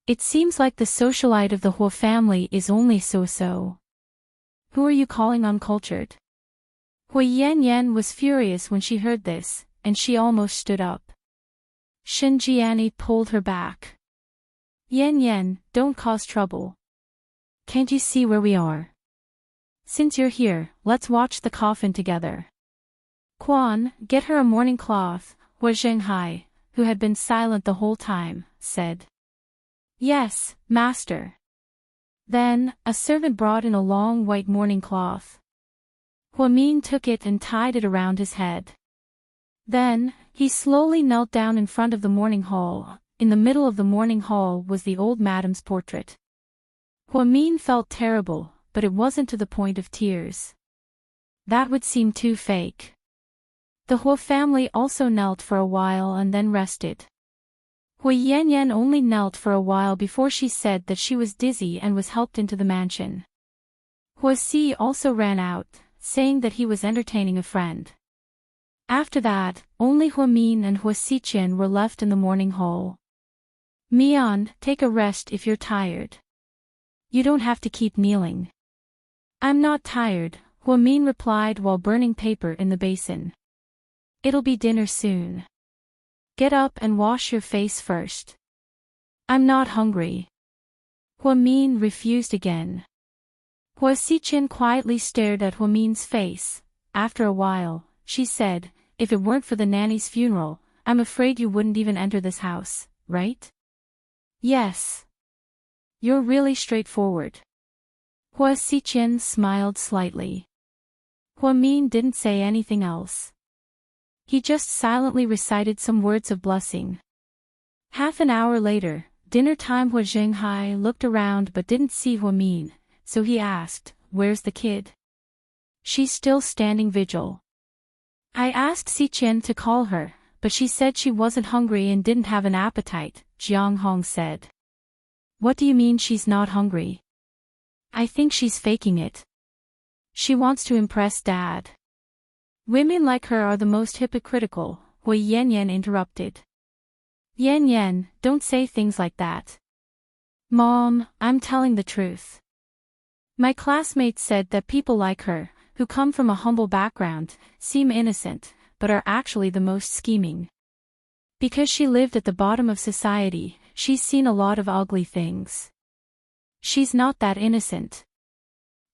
It seems like the socialite of the Hua family is only so-so. Who are you calling uncultured? Hui Yanyan was furious when she heard this, and she almost stood up. Xinjiani pulled her back. Yanyan, don't cause trouble. Can't you see where we are? Since you're here, let's watch the coffin together. Quan, get her a mourning cloth, Hua Zhenghai, who had been silent the whole time, said. Yes, master. Then, a servant brought in a long white mourning cloth. Hua Min took it and tied it around his head. Then, he slowly knelt down in front of the mourning hall. In the middle of the mourning hall was the old madam's portrait. Hua Min felt terrible, but it wasn't to the point of tears. That would seem too fake. The Hua family also knelt for a while and then rested. Hui Yanyan only knelt for a while before she said that she was dizzy and was helped into the mansion. Hua Si also ran out, saying that he was entertaining a friend. After that, only Hua Min and Hua Xiqian were left in the mourning hall. Mian, take a rest if you're tired. You don't have to keep kneeling. I'm not tired, Hua Min replied while burning paper in the basin. It'll be dinner soon. Get up and wash your face first. I'm not hungry. Hua Min refused again. Hua Xiqian quietly stared at Hua Min's face. After a while, she said, if it weren't for the nanny's funeral, I'm afraid you wouldn't even enter this house, right? Yes. You're really straightforward. Hua Xiqian smiled slightly. Hua Min didn't say anything else. He just silently recited some words of blessing. Half an hour later, dinner time. Hua Zhenghai looked around but didn't see Hua Min, so he asked, where's the kid? She's still standing vigil. I asked Xiqian to call her, but she said she wasn't hungry and didn't have an appetite, Jiang Hong said. What do you mean she's not hungry? I think she's faking it. She wants to impress Dad. Women like her are the most hypocritical, Hui Yanyan interrupted. Yanyan, don't say things like that. Mom, I'm telling the truth. My classmates said that people like her, who come from a humble background, seem innocent, but are actually the most scheming. Because she lived at the bottom of society, she's seen a lot of ugly things. She's not that innocent.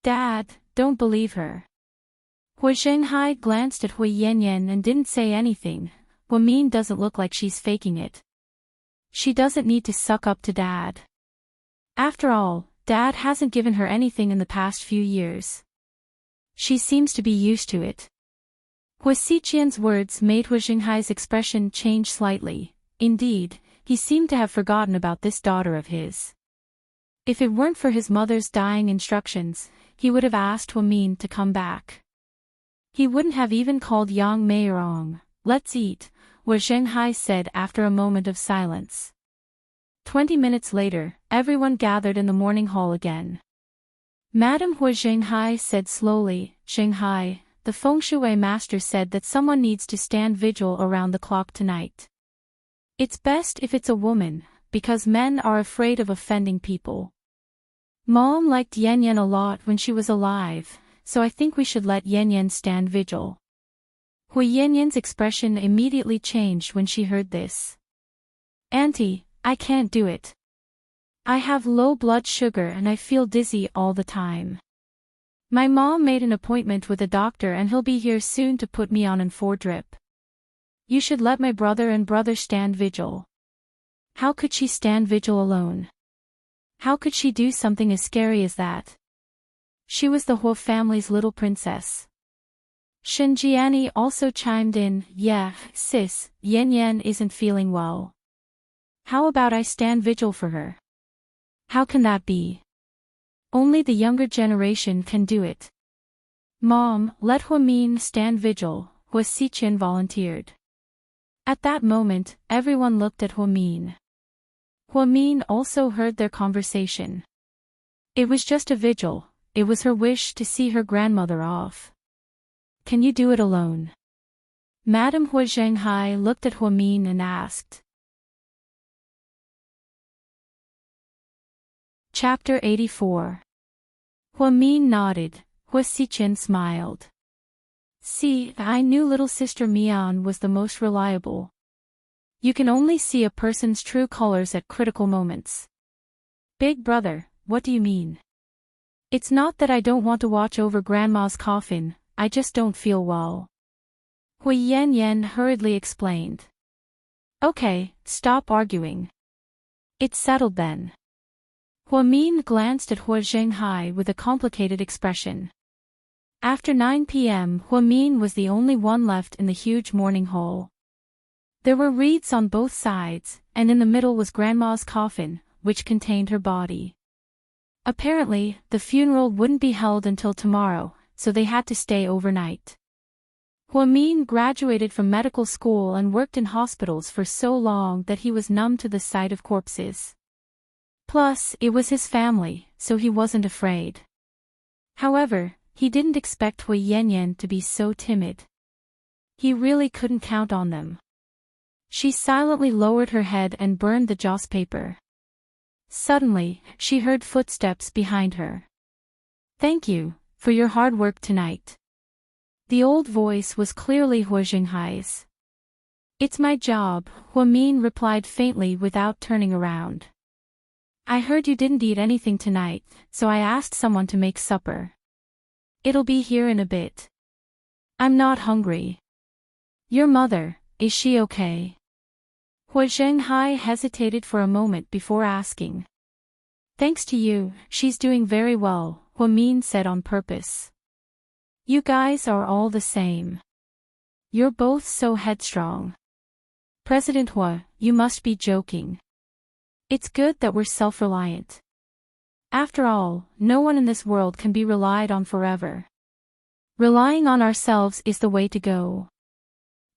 Dad, don't believe her. Hua Zhenghai glanced at Hui Yanyan and didn't say anything. Hua Min doesn't look like she's faking it. She doesn't need to suck up to Dad. After all, Dad hasn't given her anything in the past few years. She seems to be used to it. Hua Xiqian's words made Hua Zhenghai's expression change slightly. Indeed, he seemed to have forgotten about this daughter of his. If it weren't for his mother's dying instructions, he would have asked Hua Min to come back. He wouldn't have even called Yang Meirong. Let's eat, Hua Zhenghai said after a moment of silence. 20 minutes later, everyone gathered in the morning hall again. Madam Hua Zhenghai said slowly, Zhenghai, the feng shui master said that someone needs to stand vigil around the clock tonight. It's best if it's a woman, because men are afraid of offending people. Mom liked Yanyan a lot when she was alive, so I think we should let Yanyan stand vigil. Hui Yanyan's expression immediately changed when she heard this. Auntie, I can't do it. I have low blood sugar and I feel dizzy all the time. My mom made an appointment with a doctor and he'll be here soon to put me on an 4-drip. You should let my brother and brother stand vigil. How could she stand vigil alone? How could she do something as scary as that? She was the Huo family's little princess. Shinjiani also chimed in, yeah, sis, Yan Yan isn't feeling well. How about I stand vigil for her? How can that be? Only the younger generation can do it. Mom, let Huamin stand vigil, Hua Xiqian volunteered. At that moment, everyone looked at Huamin. Huamin also heard their conversation. It was just a vigil, it was her wish to see her grandmother off. Can you do it alone? Madame Hua Zhenghai looked at Huamin and asked. Chapter 84. Huamin nodded, Hua Xiqian smiled. See, I knew little sister Mian was the most reliable. You can only see a person's true colors at critical moments. Big brother, what do you mean? It's not that I don't want to watch over grandma's coffin, I just don't feel well. Hui Yan hurriedly explained. Okay, stop arguing. It's settled then. Huamin glanced at Hua Zhenghai with a complicated expression. After 9 p.m., Huamin was the only one left in the huge mourning hall. There were wreaths on both sides, and in the middle was grandma's coffin, which contained her body. Apparently, the funeral wouldn't be held until tomorrow, so they had to stay overnight. Huamin graduated from medical school and worked in hospitals for so long that he was numb to the sight of corpses. Plus, it was his family, so he wasn't afraid. However, he didn't expect Hui Yanyan to be so timid. He really couldn't count on them. She silently lowered her head and burned the joss paper. Suddenly, she heard footsteps behind her. Thank you, for your hard work tonight. The old voice was clearly Hua Zhenghai's. It's my job, Huamin replied faintly without turning around. I heard you didn't eat anything tonight, so I asked someone to make supper. It'll be here in a bit. I'm not hungry. Your mother, is she okay? Hua Zhenghai hesitated for a moment before asking. Thanks to you, she's doing very well, Huamin said on purpose. You guys are all the same. You're both so headstrong. President Hua, you must be joking. It's good that we're self-reliant. After all, no one in this world can be relied on forever. Relying on ourselves is the way to go.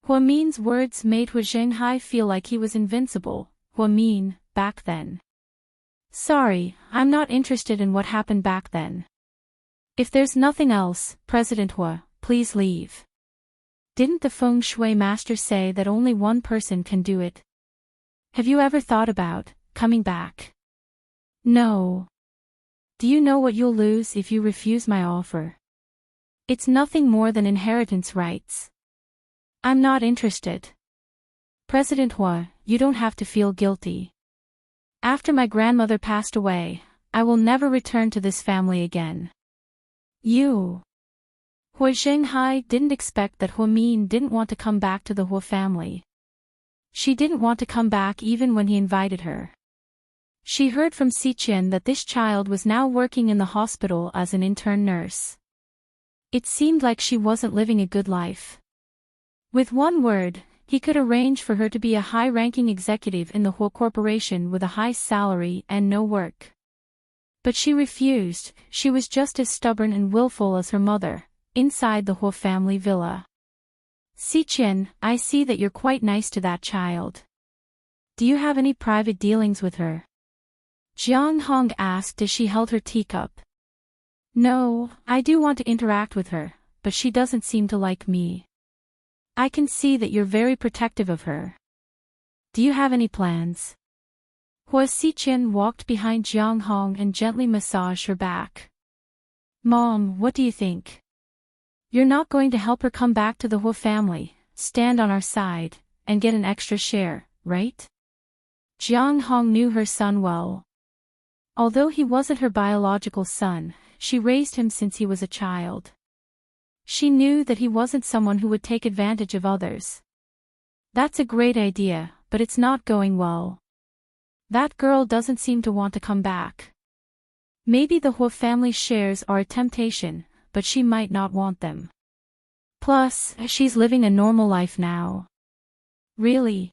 Huamin's words made Hua Zhenghai feel like he was invincible. Huamin, back then. Sorry, I'm not interested in what happened back then. If there's nothing else, President Hua, please leave. Didn't the feng shui master say that only one person can do it? Have you ever thought about coming back? No. Do you know what you'll lose if you refuse my offer? It's nothing more than inheritance rights. I'm not interested. President Hua, you don't have to feel guilty. After my grandmother passed away, I will never return to this family again. You. Hua Zhenghai didn't expect that Huamin didn't want to come back to the Hua family. She didn't want to come back even when he invited her. She heard from Xiqian that this child was now working in the hospital as an intern nurse. It seemed like she wasn't living a good life. With one word, he could arrange for her to be a high-ranking executive in the Hua Corporation with a high salary and no work. But she refused. She was just as stubborn and willful as her mother, inside the Hua family villa. Xiqian, I see that you're quite nice to that child. Do you have any private dealings with her? Jiang Hong asked as she held her teacup. No, I do want to interact with her, but she doesn't seem to like me. I can see that you're very protective of her. Do you have any plans? Hua Xiqian walked behind Jiang Hong and gently massaged her back. Mom, what do you think? You're not going to help her come back to the Hua family, stand on our side, and get an extra share, right? Jiang Hong knew her son well. Although he wasn't her biological son, she raised him since he was a child. She knew that he wasn't someone who would take advantage of others. That's a great idea, but it's not going well. That girl doesn't seem to want to come back. Maybe the Hua family shares are a temptation, but she might not want them. Plus, she's living a normal life now. Really?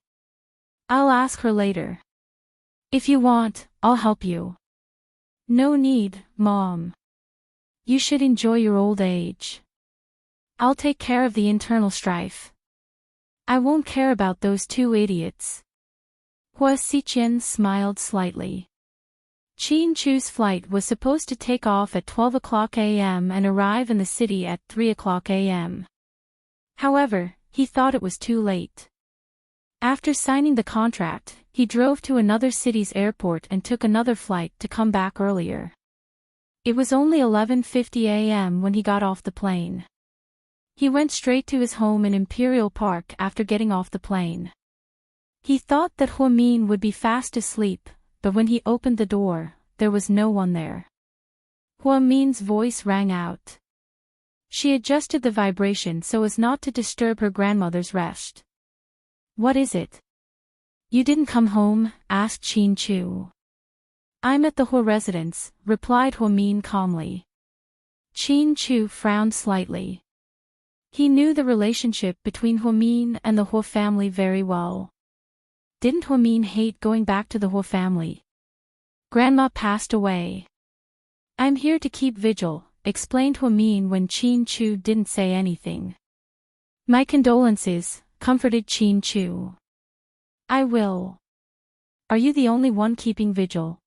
I'll ask her later. If you want, I'll help you. No need, Mom. You should enjoy your old age. I'll take care of the internal strife. I won't care about those two idiots. Hua Xiqian smiled slightly. Qin Chu's flight was supposed to take off at 12 o'clock a.m. and arrive in the city at 3 o'clock a.m. However, he thought it was too late. After signing the contract, he drove to another city's airport and took another flight to come back earlier. It was only 11:50 a.m. when he got off the plane. He went straight to his home in Imperial Park after getting off the plane. He thought that Huamin would be fast asleep, but when he opened the door, there was no one there. Huamin's voice rang out. She adjusted the vibration so as not to disturb her grandmother's rest. What is it? You didn't come home? Asked Qin Chu. I'm at the Hua residence, replied Huamin calmly. Qin Chu frowned slightly. He knew the relationship between Huamin and the Hua family very well. Didn't Huamin hate going back to the Hua family? Grandma passed away. I'm here to keep vigil, explained Huamin when Qin Chu didn't say anything. My condolences, comforted Qin Chu. I will. Are you the only one keeping vigil?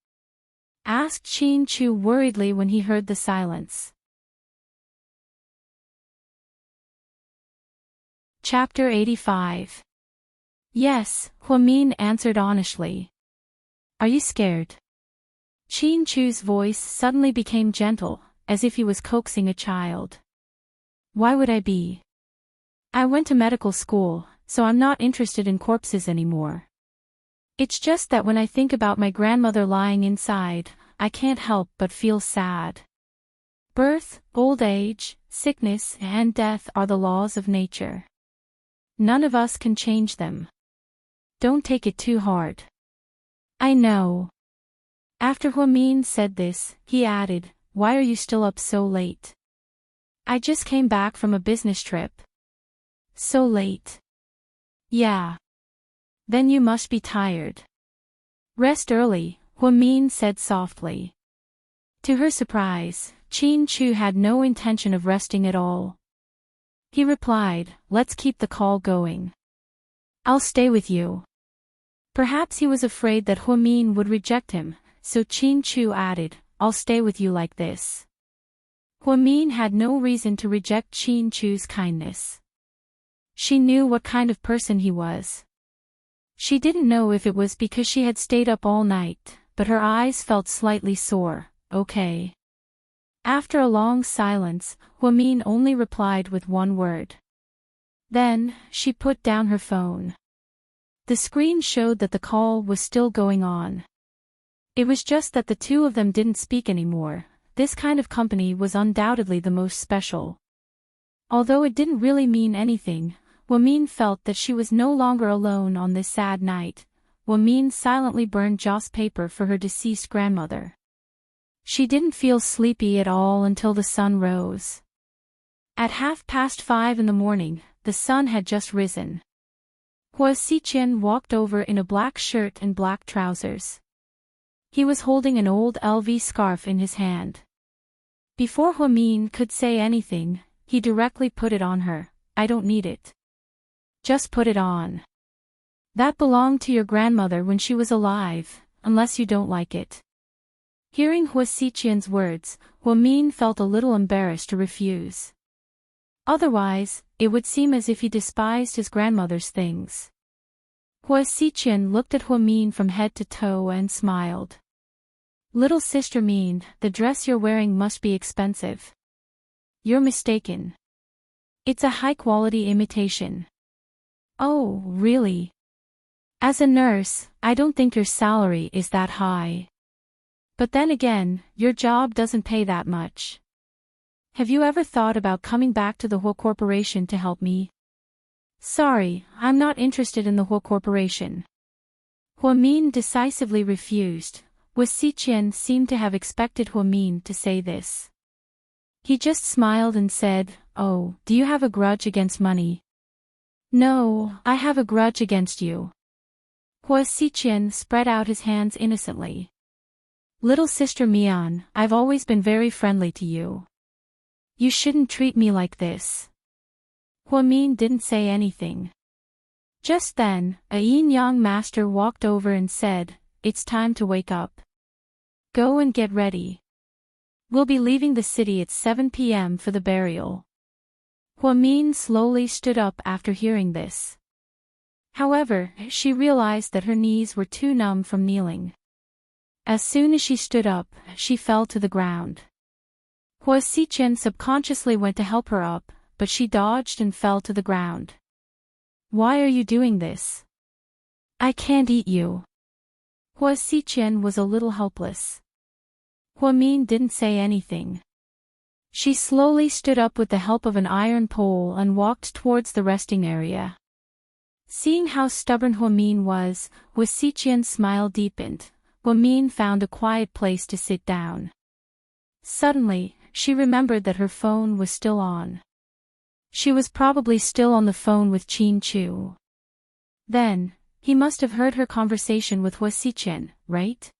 Asked Qin Chu worriedly when he heard the silence. Chapter 85. Yes, Huamin answered honestly. Are you scared? Qin Chu's voice suddenly became gentle, as if he was coaxing a child. Why would I be? I went to medical school, so I'm not interested in corpses anymore. It's just that when I think about my grandmother lying inside, I can't help but feel sad. Birth, old age, sickness, and death are the laws of nature. None of us can change them. Don't take it too hard. I know. After Huamin said this, he added, Why are you still up so late? I just came back from a business trip. So late? Yeah. Then you must be tired. Rest early, Huamin said softly. To her surprise, Qin Chu had no intention of resting at all. He replied, Let's keep the call going. I'll stay with you. Perhaps he was afraid that Huamin would reject him, so Qin Chu added, I'll stay with you like this. Huamin had no reason to reject Qin Chu's kindness. She knew what kind of person he was. She didn't know if it was because she had stayed up all night, but her eyes felt slightly sore. Okay. After a long silence, Huamin only replied with one word. Then, she put down her phone. The screen showed that the call was still going on. It was just that the two of them didn't speak anymore. This kind of company was undoubtedly the most special. Although it didn't really mean anything, Huamin felt that she was no longer alone on this sad night. Huamin silently burned joss paper for her deceased grandmother. She didn't feel sleepy at all until the sun rose. At 5:30 in the morning, the sun had just risen. Hua Xiqian walked over in a black shirt and black trousers. He was holding an old LV scarf in his hand. Before Huamin could say anything, he directly put it on her. I don't need it. Just put it on. That belonged to your grandmother when she was alive, unless you don't like it. Hearing Hua Xiqian's words, Huamin felt a little embarrassed to refuse. Otherwise, it would seem as if he despised his grandmother's things. Hua Xiqian looked at Huamin from head to toe and smiled. Little sister Min, the dress you're wearing must be expensive. You're mistaken. It's a high-quality imitation. Oh, really? As a nurse, I don't think your salary is that high. But then again, your job doesn't pay that much. Have you ever thought about coming back to the Hua Corporation to help me? Sorry, I'm not interested in the Hua Corporation. Huamin decisively refused. Xiqian seemed to have expected Huamin to say this. He just smiled and said, "Oh, do you have a grudge against money?" "No, I have a grudge against you." Xiqian spread out his hands innocently. "Little sister Mian, I've always been very friendly to you. You shouldn't treat me like this." Huamin didn't say anything. Just then, a yin-yang master walked over and said, "It's time to wake up. Go and get ready. We'll be leaving the city at 7 p.m. for the burial." Huamin slowly stood up after hearing this. However, she realized that her knees were too numb from kneeling. As soon as she stood up, she fell to the ground. Xiqian subconsciously went to help her up, but she dodged and fell to the ground. "Why are you doing this? I can't eat you." Xiqian was a little helpless. Huamin didn't say anything. She slowly stood up with the help of an iron pole and walked towards the resting area. Seeing how stubborn Huamin was, Xiqian's smile deepened. Huamin found a quiet place to sit down. Suddenly, she remembered that her phone was still on. She was probably still on the phone with Qin Chu. Then, he must have heard her conversation with Xiqian, right?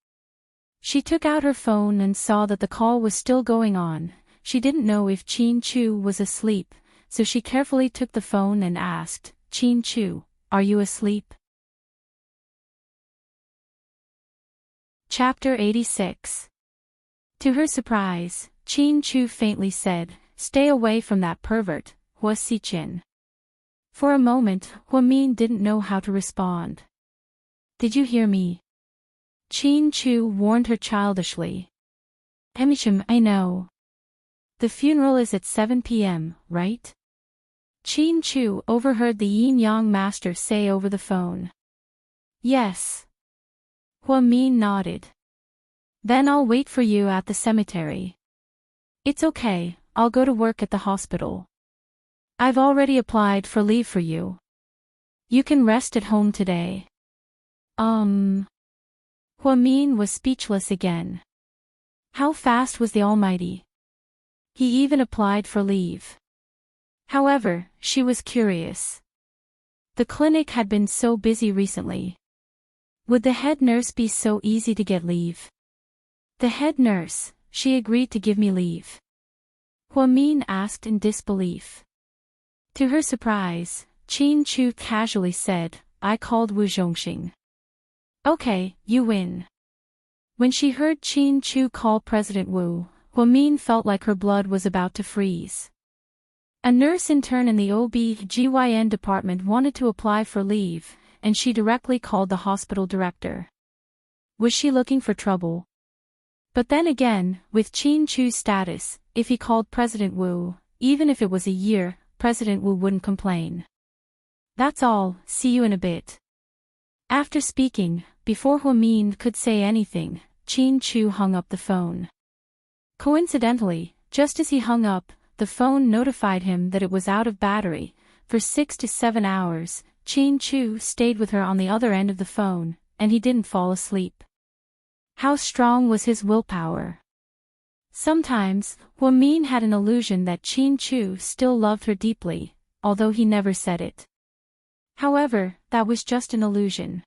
She took out her phone and saw that the call was still going on. She didn't know if Qin Chu was asleep, so she carefully took the phone and asked, "Qin Chu, are you asleep?" Chapter 86. To her surprise, Qin Chu faintly said, "Stay away from that pervert, Xiqian." For a moment, Huamin didn't know how to respond. "Did you hear me?" Qin Chu warned her childishly. "Emichim, I know. The funeral is at 7 p.m., right?" Qin Chu overheard the yin-yang master say over the phone. "Yes." Huamin nodded. "Then I'll wait for you at the cemetery." "It's okay, I'll go to work at the hospital. I've already applied for leave for you. You can rest at home today." Huamin was speechless again. How fast was the Almighty? He even applied for leave. However, she was curious. The clinic had been so busy recently. Would the head nurse be so easy to get leave? "The head nurse, she agreed to give me leave?" Huamin asked in disbelief. To her surprise, Qin Chu casually said, "I called Wu Zhongxing." "Okay, you win." When she heard Qin Chu call President Wu, Huamin felt like her blood was about to freeze. A nurse intern in the OB/GYN department wanted to apply for leave, and she directly called the hospital director. Was she looking for trouble? But then again, with Qin Chu's status, if he called President Wu, even if it was a year, President Wu wouldn't complain. "That's all, see you in a bit." After speaking, before Huamin could say anything, Qin Chu hung up the phone. Coincidentally, just as he hung up, the phone notified him that it was out of battery. For 6 to 7 hours, Qin Chu stayed with her on the other end of the phone, and he didn't fall asleep. How strong was his willpower? Sometimes, Huamin had an illusion that Qin Chu still loved her deeply, although he never said it. However, that was just an illusion.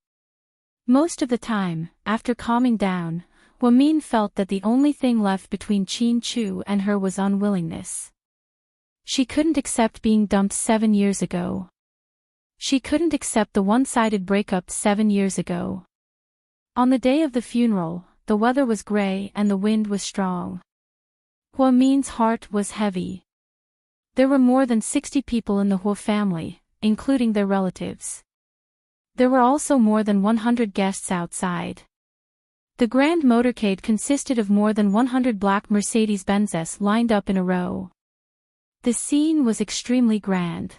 Most of the time, after calming down, Huamin felt that the only thing left between Qin Chu and her was unwillingness. She couldn't accept being dumped 7 years ago. She couldn't accept the one-sided breakup 7 years ago. On the day of the funeral, the weather was gray and the wind was strong. Huamin's heart was heavy. There were more than 60 people in the Hu family, including their relatives. There were also more than 100 guests outside. The grand motorcade consisted of more than 100 black Mercedes-Benzes lined up in a row. The scene was extremely grand.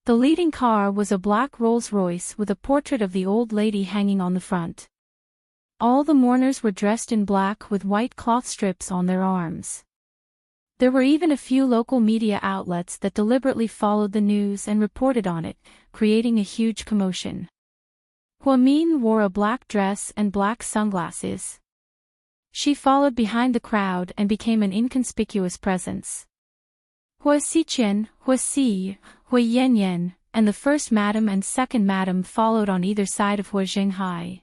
The leading car was a black Rolls-Royce with a portrait of the old lady hanging on the front. All the mourners were dressed in black with white cloth strips on their arms. There were even a few local media outlets that deliberately followed the news and reported on it, creating a huge commotion. Huamin wore a black dress and black sunglasses. She followed behind the crowd and became an inconspicuous presence. Hua Xiqian, Hua Si, Hua Yanyan, and the first madam and second madam followed on either side of Hua Zhenghai.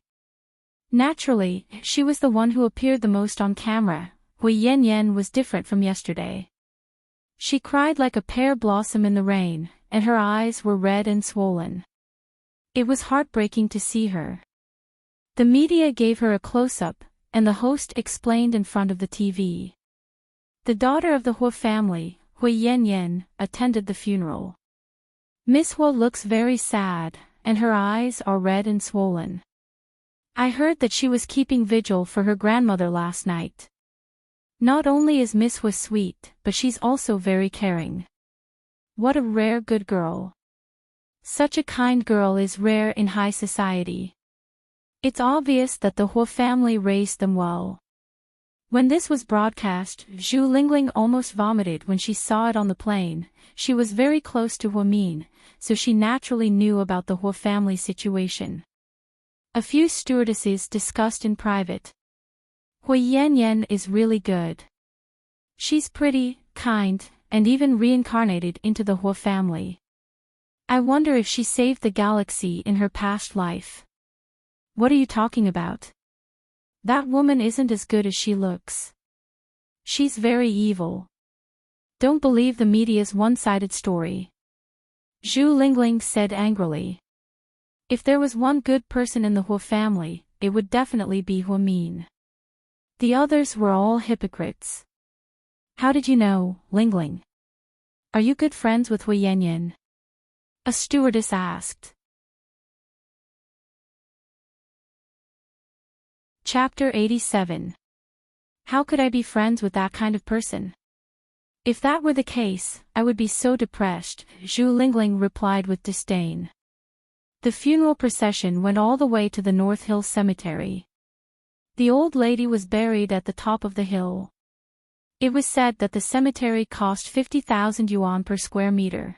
Naturally, she was the one who appeared the most on camera. Hua Yanyan was different from yesterday. She cried like a pear blossom in the rain, and her eyes were red and swollen. It was heartbreaking to see her. The media gave her a close-up, and the host explained in front of the TV. The daughter of the Hua family, Hua Yanyan, attended the funeral. Miss Hua looks very sad, and her eyes are red and swollen. I heard that she was keeping vigil for her grandmother last night. Not only is Miss Hua sweet, but she's also very caring. What a rare good girl. Such a kind girl is rare in high society. It's obvious that the Hua family raised them well. When this was broadcast, Zhu Lingling almost vomited when she saw it on the plane. She was very close to Huamin, so she naturally knew about the Hua family situation. A few stewardesses discussed in private. Hua Yanyan is really good. She's pretty, kind, and even reincarnated into the Hua family. I wonder if she saved the galaxy in her past life. What are you talking about? That woman isn't as good as she looks. She's very evil. Don't believe the media's one-sided story. Zhu Lingling said angrily. If there was one good person in the Hua family, it would definitely be Huamin. The others were all hypocrites. How did you know, Lingling? Are you good friends with Hua Yanyan? A stewardess asked. Chapter 87. How could I be friends with that kind of person? If that were the case, I would be so depressed, Zhu Lingling replied with disdain. The funeral procession went all the way to the North Hill Cemetery. The old lady was buried at the top of the hill. It was said that the cemetery cost 50,000 yuan per square meter.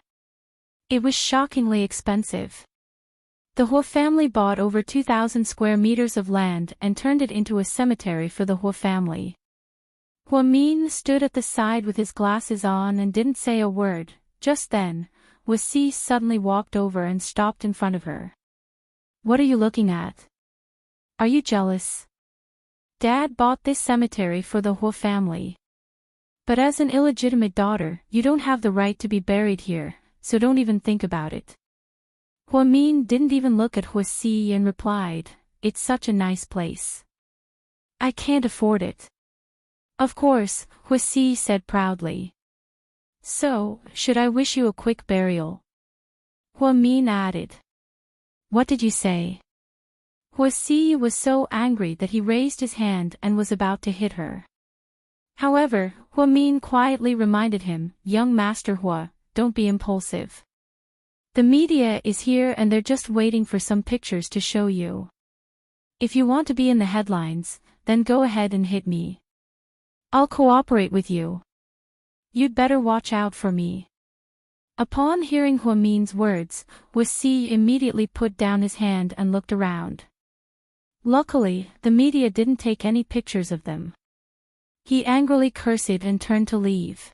It was shockingly expensive. The Hua family bought over 2,000 square meters of land and turned it into a cemetery for the Hua family. Huamin stood at the side with his glasses on and didn't say a word. Just then, Hua Si suddenly walked over and stopped in front of her. What are you looking at? Are you jealous? Dad bought this cemetery for the Hua family. But as an illegitimate daughter, you don't have the right to be buried here, so don't even think about it. Huamin didn't even look at Hua Si and replied, It's such a nice place. I can't afford it. Of course, Hua Si said proudly. So, should I wish you a quick burial? Huamin added. What did you say? Hua Si was so angry that he raised his hand and was about to hit her. However, Huamin quietly reminded him, Young Master Hua, don't be impulsive. The media is here and they're just waiting for some pictures to show you. If you want to be in the headlines, then go ahead and hit me. I'll cooperate with you. You'd better watch out for me. Upon hearing Huamin's words, Hua Si immediately put down his hand and looked around. Luckily, the media didn't take any pictures of them. He angrily cursed and turned to leave.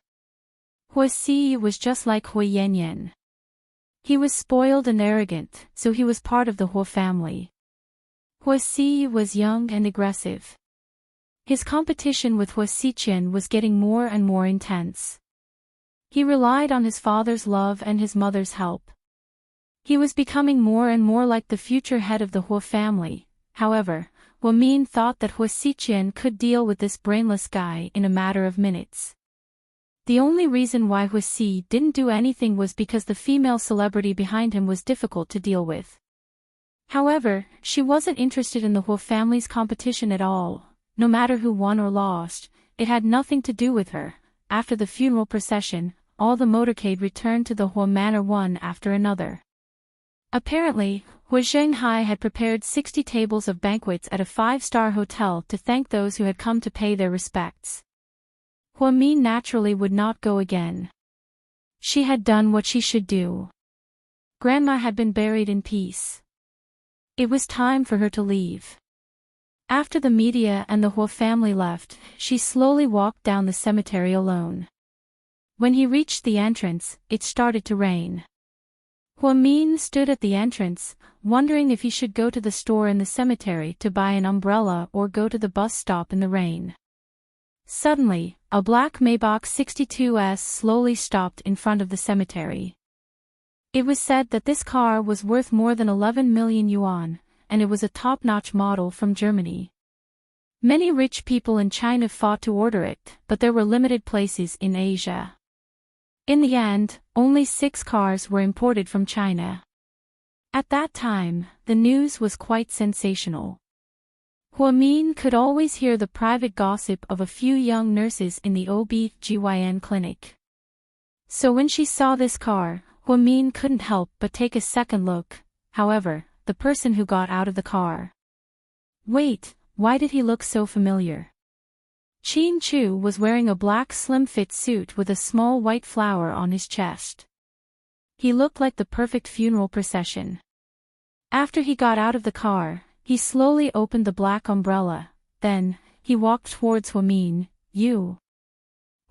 Hua Si was just like Hua Yanyan. He was spoiled and arrogant, so he was part of the Hua family. Hua Si was young and aggressive. His competition with Hua Xiqian was getting more and more intense. He relied on his father's love and his mother's help. He was becoming more and more like the future head of the Hua family. However, Huamin thought that Hua Xiqian could deal with this brainless guy in a matter of minutes. The only reason why Hua Si didn't do anything was because the female celebrity behind him was difficult to deal with. However, she wasn't interested in the Hua family's competition at all. No matter who won or lost, it had nothing to do with her. After the funeral procession, all the motorcade returned to the Hua Manor one after another. Apparently, Hua Zhenghai had prepared 60 tables of banquets at a 5-star hotel to thank those who had come to pay their respects. Huamin naturally would not go again. She had done what she should do. Grandma had been buried in peace. It was time for her to leave. After the media and the Hua family left, she slowly walked down the cemetery alone. When he reached the entrance, it started to rain. Huamin stood at the entrance, wondering if he should go to the store in the cemetery to buy an umbrella or go to the bus stop in the rain. Suddenly, a black Maybach 62S slowly stopped in front of the cemetery. It was said that this car was worth more than 11 million yuan, and it was a top-notch model from Germany. Many rich people in China fought to order it, but there were limited places in Asia. In the end, only 6 cars were imported from China. At that time, the news was quite sensational. Huamin could always hear the private gossip of a few young nurses in the OB/GYN clinic. So when she saw this car, Huamin couldn't help but take a second look. However, the person who got out of the car. Wait, why did he look so familiar? Qin Chu was wearing a black slim-fit suit with a small white flower on his chest. He looked like the perfect funeral procession. After he got out of the car, he slowly opened the black umbrella, then, he walked towards Huamin. You.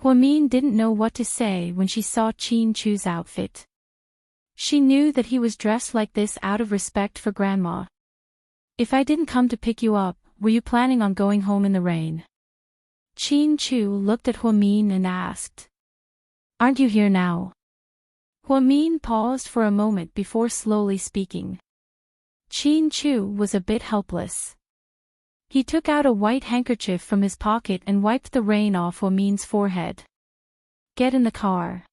Huamin didn't know what to say when she saw Qin Chu's outfit. She knew that he was dressed like this out of respect for grandma. If I didn't come to pick you up, were you planning on going home in the rain? Qin Chu looked at Huamin and asked. Aren't you here now? Huamin paused for a moment before slowly speaking. Qin Chu was a bit helpless. He took out a white handkerchief from his pocket and wiped the rain off Huamin's forehead. Get in the car.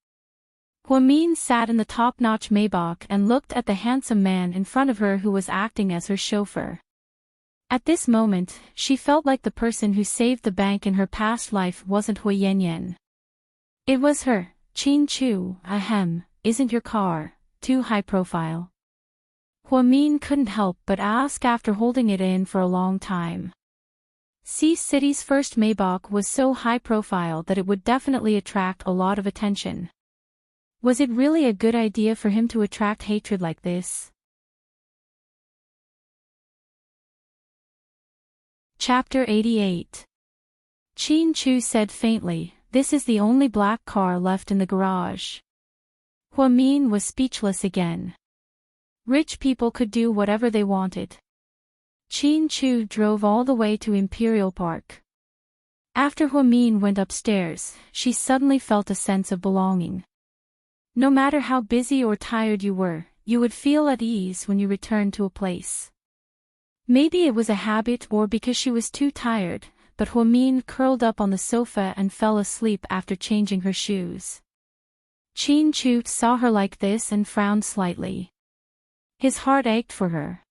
Huamin sat in the top-notch Maybach and looked at the handsome man in front of her who was acting as her chauffeur. At this moment, she felt like the person who saved the bank in her past life wasn't Hui Yanyan. It was her. Qin Chu, ahem, isn't your car too high profile? Huamin couldn't help but ask after holding it in for a long time. Sea City's first Maybach was so high profile that it would definitely attract a lot of attention. Was it really a good idea for him to attract hatred like this? Chapter 88. Qin Chu said faintly, "This is the only black car left in the garage." Huamin was speechless again. Rich people could do whatever they wanted. Qin Chu drove all the way to Imperial Park. After Huamin went upstairs, she suddenly felt a sense of belonging. No matter how busy or tired you were, you would feel at ease when you returned to a place. Maybe it was a habit or because she was too tired, but Huamin curled up on the sofa and fell asleep after changing her shoes. Qin Chu saw her like this and frowned slightly. His heart ached for her.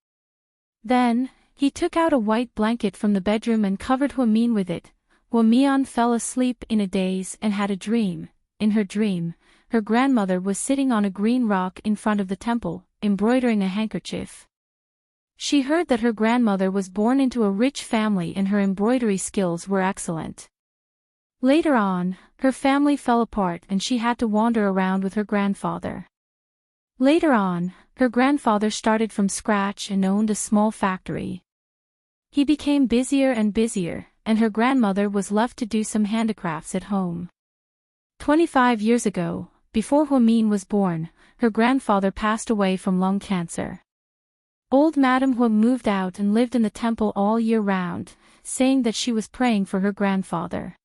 Then, he took out a white blanket from the bedroom and covered Huamin with it. Huamin fell asleep in a daze and had a dream. In her dream, her grandmother was sitting on a green rock in front of the temple, embroidering a handkerchief. She heard that her grandmother was born into a rich family and her embroidery skills were excellent. Later on, her family fell apart and she had to wander around with her grandfather. Later on, her grandfather started from scratch and owned a small factory. He became busier and busier, and her grandmother was left to do some handicrafts at home. 25 years ago, before Huamin was born, her grandfather passed away from lung cancer. Old Madame Hua moved out and lived in the temple all year round, saying that she was praying for her grandfather.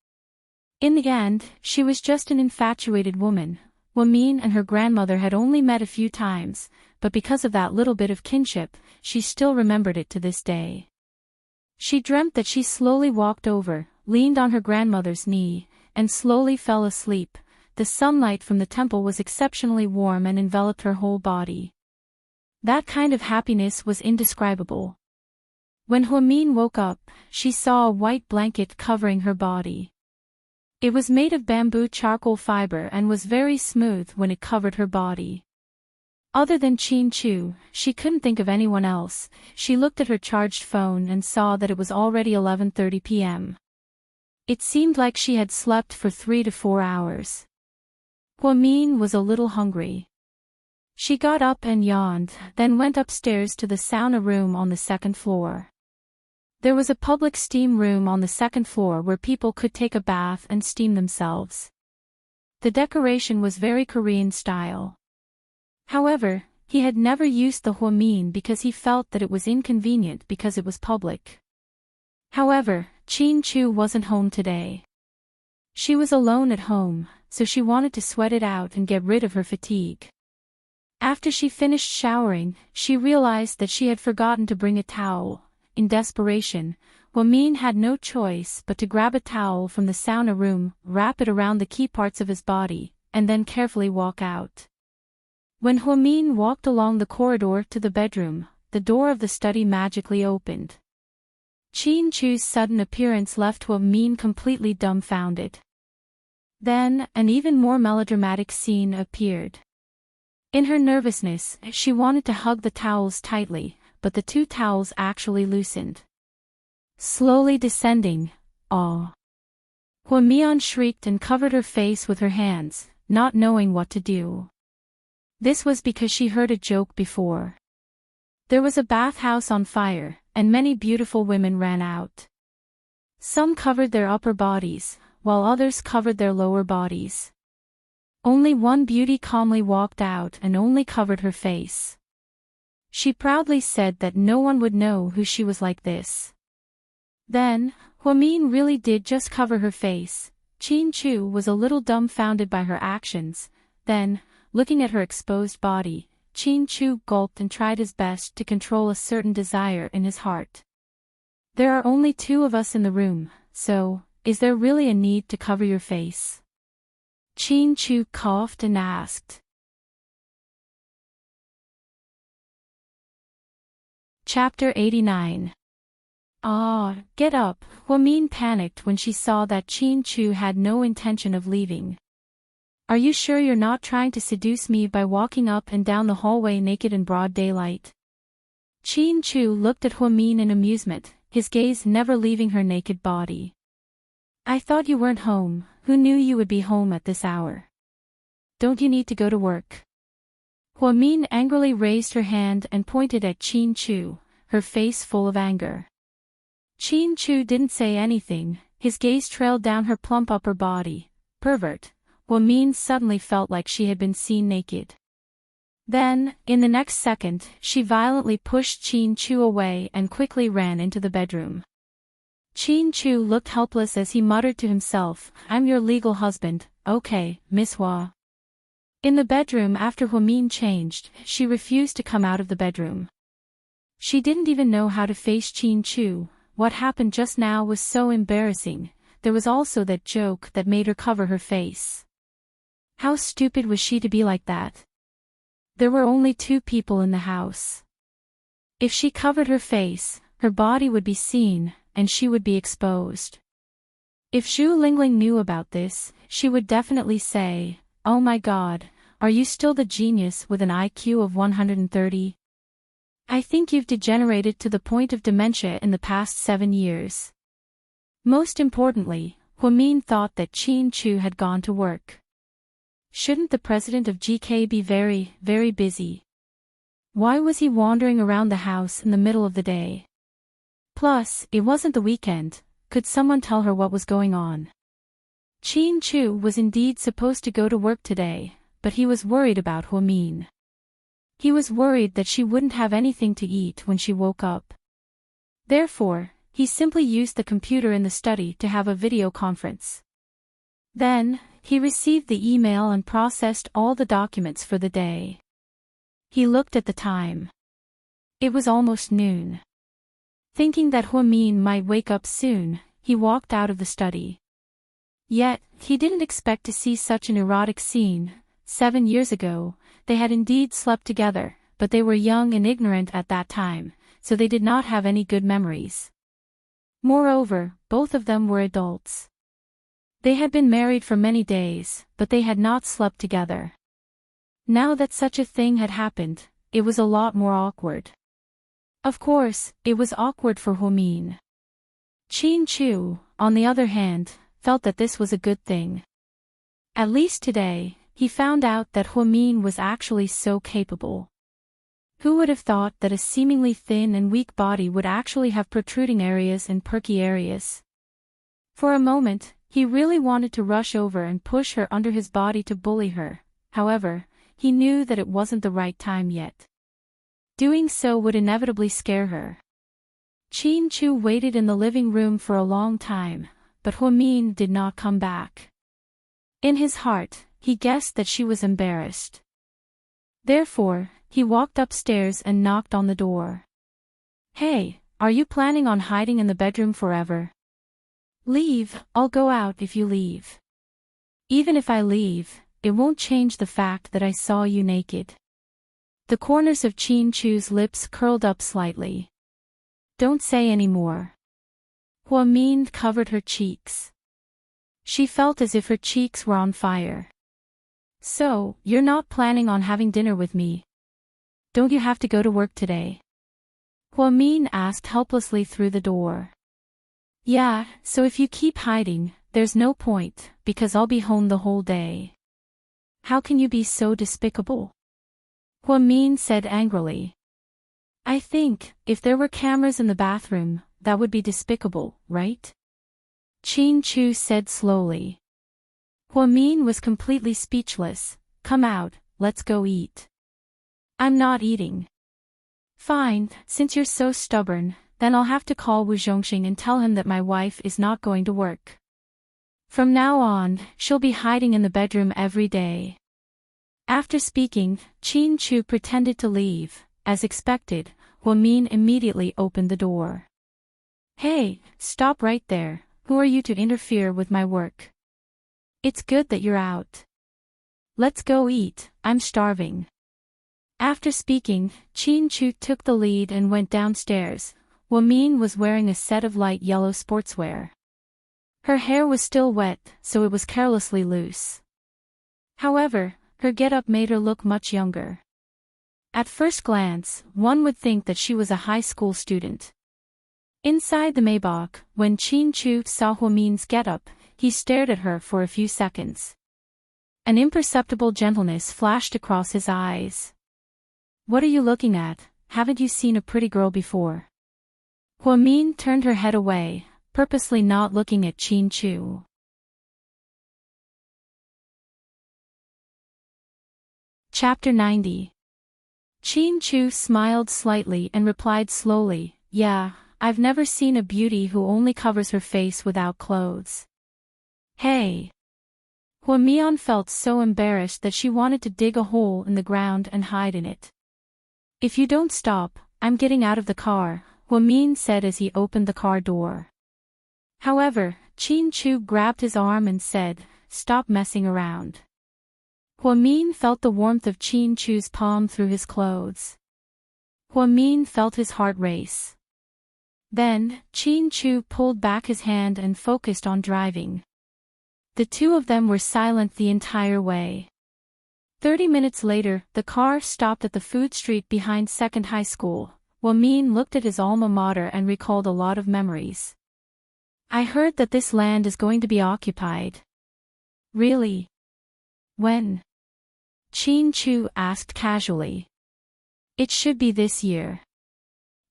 In the end, she was just an infatuated woman. Huamin and her grandmother had only met a few times, but because of that little bit of kinship, she still remembered it to this day. She dreamt that she slowly walked over, leaned on her grandmother's knee, and slowly fell asleep. The sunlight from the temple was exceptionally warm and enveloped her whole body. That kind of happiness was indescribable. When Huamin woke up, she saw a white blanket covering her body. It was made of bamboo charcoal fiber and was very smooth when it covered her body. Other than Qin Chu, she couldn't think of anyone else. She looked at her charged phone and saw that it was already 11:30 p.m. It seemed like she had slept for 3 to 4 hours. Huamin was a little hungry. She got up and yawned, then went upstairs to the sauna room on the second floor. There was a public steam room on the second floor where people could take a bath and steam themselves. The decoration was very Korean style. However, he had never used the hwamin because he felt that it was inconvenient because it was public. However, Chin-Chu wasn't home today. She was alone at home, so she wanted to sweat it out and get rid of her fatigue. After she finished showering, she realized that she had forgotten to bring a towel. In desperation, Hwamin had no choice but to grab a towel from the sauna room, wrap it around the key parts of his body, and then carefully walk out. When Hwamin walked along the corridor to the bedroom, the door of the study magically opened. Chin-Chu's sudden appearance left Hwamin completely dumbfounded. Then, an even more melodramatic scene appeared. In her nervousness, she wanted to hug the towels tightly, but the two towels actually loosened. Slowly descending, "Aw!" Hwamion shrieked and covered her face with her hands, not knowing what to do. This was because she heard a joke before. There was a bathhouse on fire, and many beautiful women ran out. Some covered their upper bodies, while others covered their lower bodies. Only one beauty calmly walked out and only covered her face. She proudly said that no one would know who she was like this. Then, Hwamin really did just cover her face. Chin-Chu was a little dumbfounded by her actions. Then, looking at her exposed body, Chin-Chu gulped and tried his best to control a certain desire in his heart. There are only two of us in the room, so, is there really a need to cover your face? Chin-Chu coughed and asked. Chapter 89. Get up, Hwamin panicked when she saw that Chin-Chu had no intention of leaving. Are you sure you're not trying to seduce me by walking up and down the hallway naked in broad daylight? Chin-Chu looked at Hwamin in amusement, his gaze never leaving her naked body. I thought you weren't home. Who knew you would be home at this hour? Don't you need to go to work? Hwamin angrily raised her hand and pointed at Chin-Chu, her face full of anger. Chin-Chu didn't say anything, his gaze trailed down her plump upper body. Pervert. Hwamin suddenly felt like she had been seen naked. Then, in the next second, she violently pushed Chin-Chu away and quickly ran into the bedroom. Chin-Chu looked helpless as he muttered to himself, I'm your legal husband, okay, Miss Hua. In the bedroom after Hwamin changed, she refused to come out of the bedroom. She didn't even know how to face Chin-Chu. What happened just now was so embarrassing. There was also that joke that made her cover her face. How stupid was she to be like that? There were only two people in the house. If she covered her face, her body would be seen, and she would be exposed. If Zhu Lingling knew about this, she would definitely say, oh my god, are you still the genius with an IQ of 130? I think you've degenerated to the point of dementia in the past 7 years. Most importantly, Hwamin thought that Chin-Chu had gone to work. Shouldn't the president of GK be very, very busy? Why was he wandering around the house in the middle of the day? Plus, it wasn't the weekend. Could someone tell her what was going on? Chin-Chu was indeed supposed to go to work today, but he was worried about Hwamin. He was worried that she wouldn't have anything to eat when she woke up. Therefore, he simply used the computer in the study to have a video conference. Then, he received the email and processed all the documents for the day. He looked at the time. It was almost noon. Thinking that Hwamin might wake up soon, he walked out of the study. Yet, he didn't expect to see such an erotic scene. 7 years ago, they had indeed slept together, but they were young and ignorant at that time, so they did not have any good memories. Moreover, both of them were adults. They had been married for many days, but they had not slept together. Now that such a thing had happened, it was a lot more awkward. Of course, it was awkward for Hwamin. Chin-Chu, on the other hand, felt that this was a good thing. At least today, he found out that Huamin was actually so capable. Who would have thought that a seemingly thin and weak body would actually have protruding areas and perky areas? For a moment, he really wanted to rush over and push her under his body to bully her. However, he knew that it wasn't the right time yet. Doing so would inevitably scare her. Chin Chu waited in the living room for a long time, but Huamin did not come back. In his heart, he guessed that she was embarrassed. Therefore, he walked upstairs and knocked on the door. "Hey, are you planning on hiding in the bedroom forever?" "Leave, I'll go out if you leave." "Even if I leave, it won't change the fact that I saw you naked." The corners of Chin Chu's lips curled up slightly. "Don't say any more." Huamin covered her cheeks. She felt as if her cheeks were on fire. "So, you're not planning on having dinner with me? Don't you have to go to work today?" Huamin asked helplessly through the door. "Yeah, so if you keep hiding, there's no point, because I'll be home the whole day." "How can you be so despicable?" Huamin said angrily. "I think, if there were cameras in the bathroom, that would be despicable, right?" Chin Chu said slowly. Huamin was completely speechless. "Come out, let's go eat." "I'm not eating." "Fine, since you're so stubborn, then I'll have to call Wu Zhongxing and tell him that my wife is not going to work. From now on, she'll be hiding in the bedroom every day." After speaking, Chin Chu pretended to leave. As expected, Huamin immediately opened the door. "Hey, stop right there, who are you to interfere with my work? It's good that you're out. Let's go eat, I'm starving." After speaking, Chin Chu took the lead and went downstairs. Huamin was wearing a set of light yellow sportswear. Her hair was still wet, so it was carelessly loose. However, her getup made her look much younger. At first glance, one would think that she was a high school student. Inside the Maybach, when Chin Chu saw Huamin's getup, he stared at her for a few seconds. An imperceptible gentleness flashed across his eyes. "What are you looking at? Haven't you seen a pretty girl before?" Huamin turned her head away, purposely not looking at Chin Chu. Chapter 90. Chin Chu smiled slightly and replied slowly, "Yeah, I've never seen a beauty who only covers her face without clothes." "Hey!" Huamian felt so embarrassed that she wanted to dig a hole in the ground and hide in it. "If you don't stop, I'm getting out of the car," Huamin said as he opened the car door. However, Chin Chu grabbed his arm and said, "Stop messing around." Huamin felt the warmth of Chin Chu's palm through his clothes. Huamin felt his heart race. Then, Chin Chu pulled back his hand and focused on driving. The two of them were silent the entire way. 30 minutes later, the car stopped at the food street behind Second High School. Huamin looked at his alma mater and recalled a lot of memories. "I heard that this land is going to be occupied." "Really? When?" Chin Chu asked casually. "It should be this year.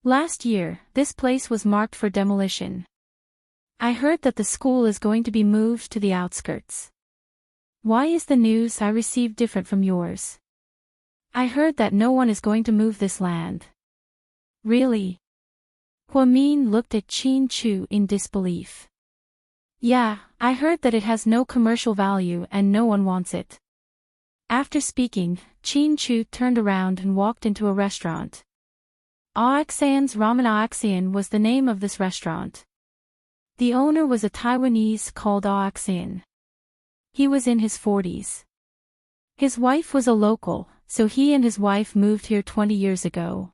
Last year, this place was marked for demolition. I heard that the school is going to be moved to the outskirts." "Why is the news I received different from yours?" "I heard that no one is going to move this land." "Really?" Huamin looked at Chin Chu in disbelief. "Yeah, I heard that it has no commercial value and no one wants it." After speaking, Chin Chu turned around and walked into a restaurant. Aoxian's Ramen. Aoxian was the name of this restaurant. The owner was a Taiwanese called Aoxian. He was in his 40s. His wife was a local, so he and his wife moved here 20 years ago.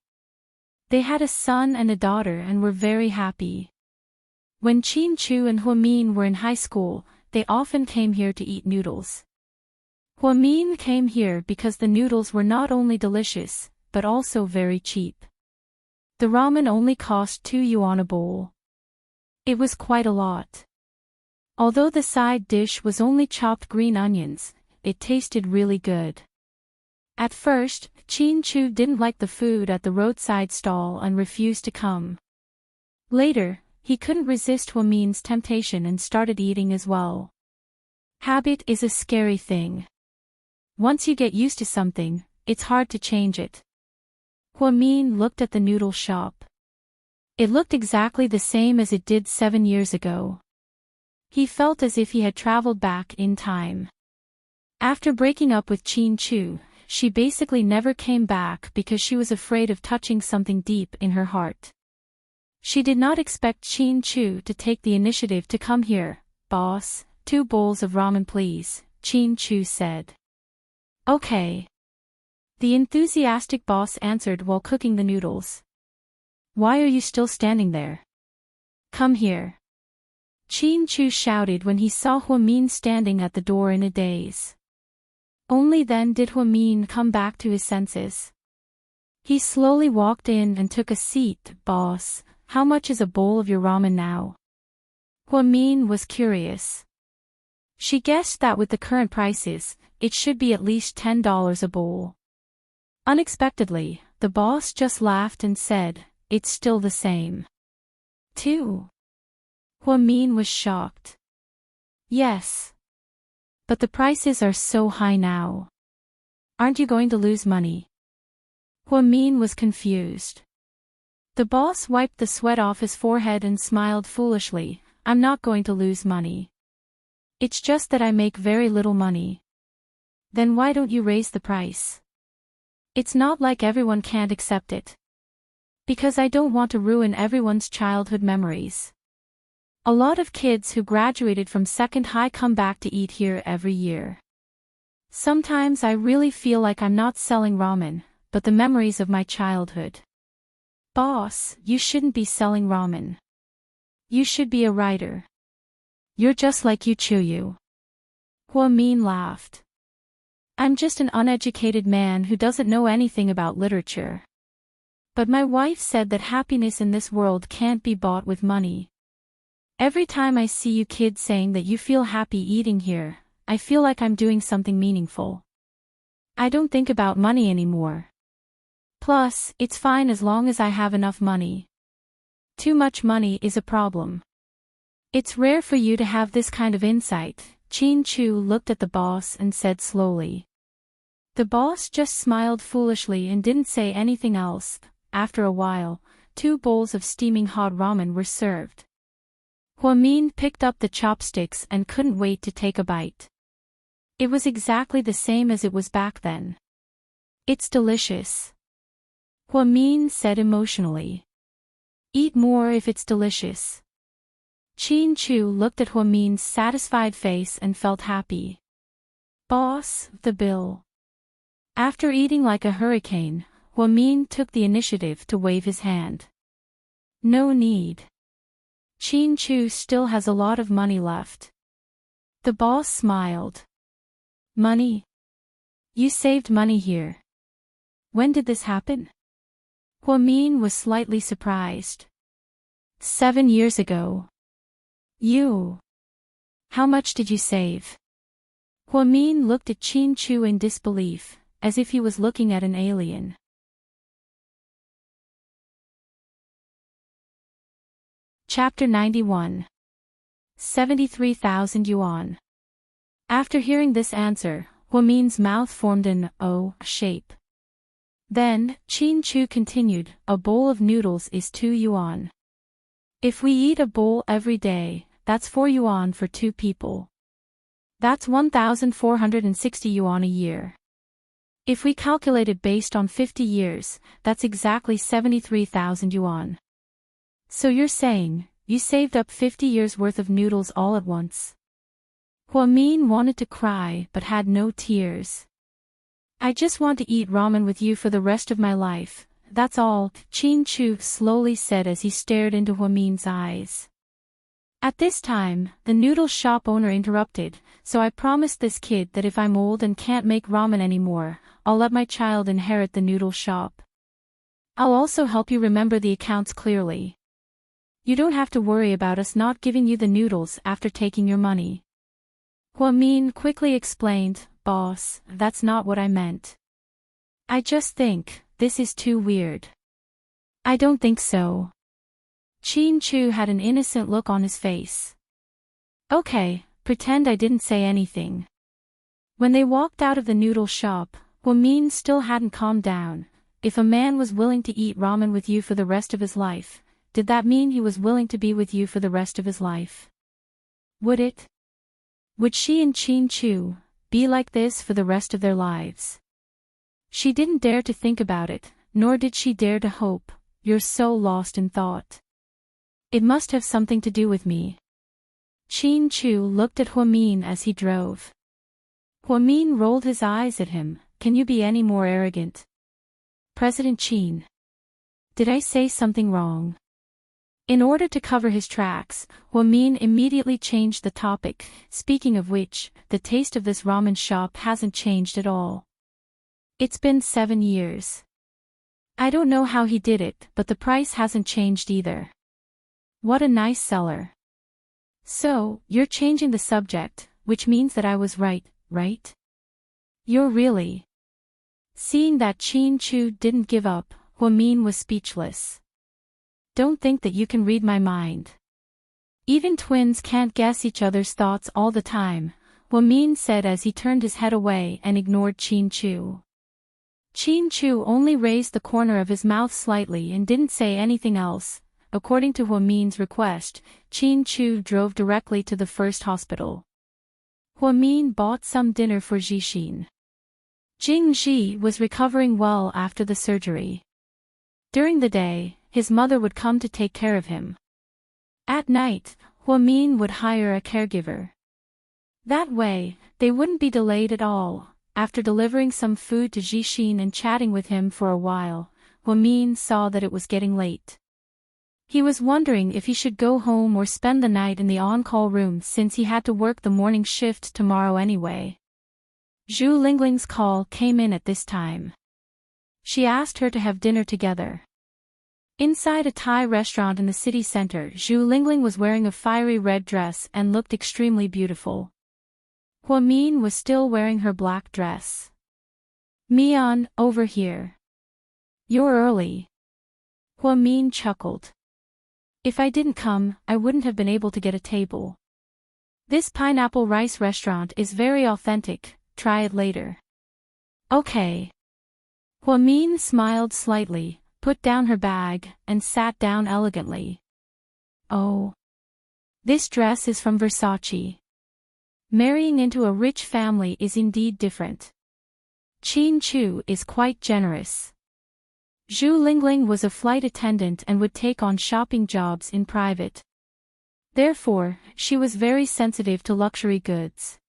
They had a son and a daughter and were very happy. When Chin Chu and Huamin were in high school, they often came here to eat noodles. Huamin came here because the noodles were not only delicious, but also very cheap. The ramen only cost 2 yuan a bowl. It was quite a lot. Although the side dish was only chopped green onions, it tasted really good. At first, Chin-Chu didn't like the food at the roadside stall and refused to come. Later, he couldn't resist Hua-Min's temptation and started eating as well. Habit is a scary thing. Once you get used to something, it's hard to change it. Hua-Min looked at the noodle shop. It looked exactly the same as it did 7 years ago. He felt as if he had traveled back in time. After breaking up with Chin-Chu, she basically never came back because she was afraid of touching something deep in her heart. She did not expect Chin-Chu to take the initiative to come here. "Boss, 2 bowls of ramen please," Chin-Chu said. "Okay." The enthusiastic boss answered while cooking the noodles. "Why are you still standing there? Come here." Chin-Chu shouted when he saw Hua-Min standing at the door in a daze. Only then did Hua-Min come back to his senses. He slowly walked in and took a seat. "Boss, how much is a bowl of your ramen now?" Hua-Min was curious. She guessed that with the current prices, it should be at least $10 a bowl. Unexpectedly, the boss just laughed and said, "It's still the same." 2. Hua-Min was shocked. "Yes. But the prices are so high now. Aren't you going to lose money?" Hua-Min was confused. The boss wiped the sweat off his forehead and smiled foolishly. "I'm not going to lose money. It's just that I make very little money." "Then why don't you raise the price?" "It's not like everyone can't accept it. Because I don't want to ruin everyone's childhood memories. A lot of kids who graduated from second high come back to eat here every year. Sometimes I really feel like I'm not selling ramen, but the memories of my childhood." "Boss, you shouldn't be selling ramen. You should be a writer. You're just like Chu." Hua-Min laughed. "I'm just an uneducated man who doesn't know anything about literature. But my wife said that happiness in this world can't be bought with money. Every time I see you kids saying that you feel happy eating here, I feel like I'm doing something meaningful. I don't think about money anymore. Plus, it's fine as long as I have enough money. Too much money is a problem." "It's rare for you to have this kind of insight," Chin-Chu looked at the boss and said slowly. The boss just smiled foolishly and didn't say anything else. After a while, 2 bowls of steaming hot ramen were served. Hua-Min picked up the chopsticks and couldn't wait to take a bite. It was exactly the same as it was back then. "It's delicious," Hua-Min said emotionally. "Eat more if it's delicious." Chin-Chu looked at Hua-Min's satisfied face and felt happy. "Boss, the bill." After eating like a hurricane, Hua-Min took the initiative to wave his hand. "No need. Chin-Chu still has a lot of money left." The boss smiled. "Money? You saved money here. When did this happen?" Hua-Min was slightly surprised. 7 years ago. "You? How much did you save?" Hua-Min looked at Chin-Chu in disbelief, as if he was looking at an alien. Chapter 91. 73,000 yuan. After hearing this answer, Hua-Min's mouth formed an O shape. Then, Chin-Chu continued, "A bowl of noodles is 2 yuan. If we eat a bowl every day, that's 4 yuan for 2 people. That's 1,460 yuan a year. If we calculate it based on 50 years, that's exactly 73,000 yuan. So you're saying, you saved up 50 years worth of noodles all at once?" Hua-Min wanted to cry but had no tears. "I just want to eat ramen with you for the rest of my life, that's all," Chin-Chu slowly said as he stared into Hua-Min's eyes. At this time, the noodle shop owner interrupted, "So I promised this kid that if I'm old and can't make ramen anymore, I'll let my child inherit the noodle shop. I'll also help you remember the accounts clearly. You don't have to worry about us not giving you the noodles after taking your money." Hua-Min quickly explained, boss, that's not what I meant. I just think, this is too weird. I don't think so. Chin Chu had an innocent look on his face. Okay, pretend I didn't say anything. When they walked out of the noodle shop, Min still hadn't calmed down. If a man was willing to eat ramen with you for the rest of his life, did that mean he was willing to be with you for the rest of his life? Would it? Would she and Chin Chu be like this for the rest of their lives? She didn't dare to think about it, nor did she dare to hope. You're so lost in thought. It must have something to do with me. Chin Chu looked at Min as he drove. Min rolled his eyes at him. Can you be any more arrogant? President Chin. Did I say something wrong? In order to cover his tracks, Min immediately changed the topic. Speaking of which, the taste of this ramen shop hasn't changed at all. It's been 7 years. I don't know how he did it, but the price hasn't changed either. What a nice seller. So, you're changing the subject, which means that I was right, right? You're really. Seeing that Chin Chu didn't give up, Min was speechless. Don't think that you can read my mind. Even twins can't guess each other's thoughts all the time, Min said as he turned his head away and ignored Chin Chu. Chin Chu only raised the corner of his mouth slightly and didn't say anything else. According to Min's request, Chin Chu drove directly to the first hospital. Min bought some dinner for Jixin. Jing Ji was recovering well after the surgery. During the day, his mother would come to take care of him. At night, Min would hire a caregiver. That way, they wouldn't be delayed at all. After delivering some food to Jixin and chatting with him for a while, Min saw that it was getting late. He was wondering if he should go home or spend the night in the on-call room since he had to work the morning shift tomorrow anyway. Zhu Lingling's call came in at this time. She asked her to have dinner together. Inside a Thai restaurant in the city center, Zhu Lingling was wearing a fiery red dress and looked extremely beautiful. Min was still wearing her black dress. Mian, over here. You're early. Min chuckled. If I didn't come, I wouldn't have been able to get a table. This pineapple rice restaurant is very authentic, try it later. Okay. Min smiled slightly, put down her bag, and sat down elegantly. Oh. This dress is from Versace. Marrying into a rich family is indeed different. Chin Chu is quite generous. Zhu Lingling was a flight attendant and would take on shopping jobs in private. Therefore, she was very sensitive to luxury goods.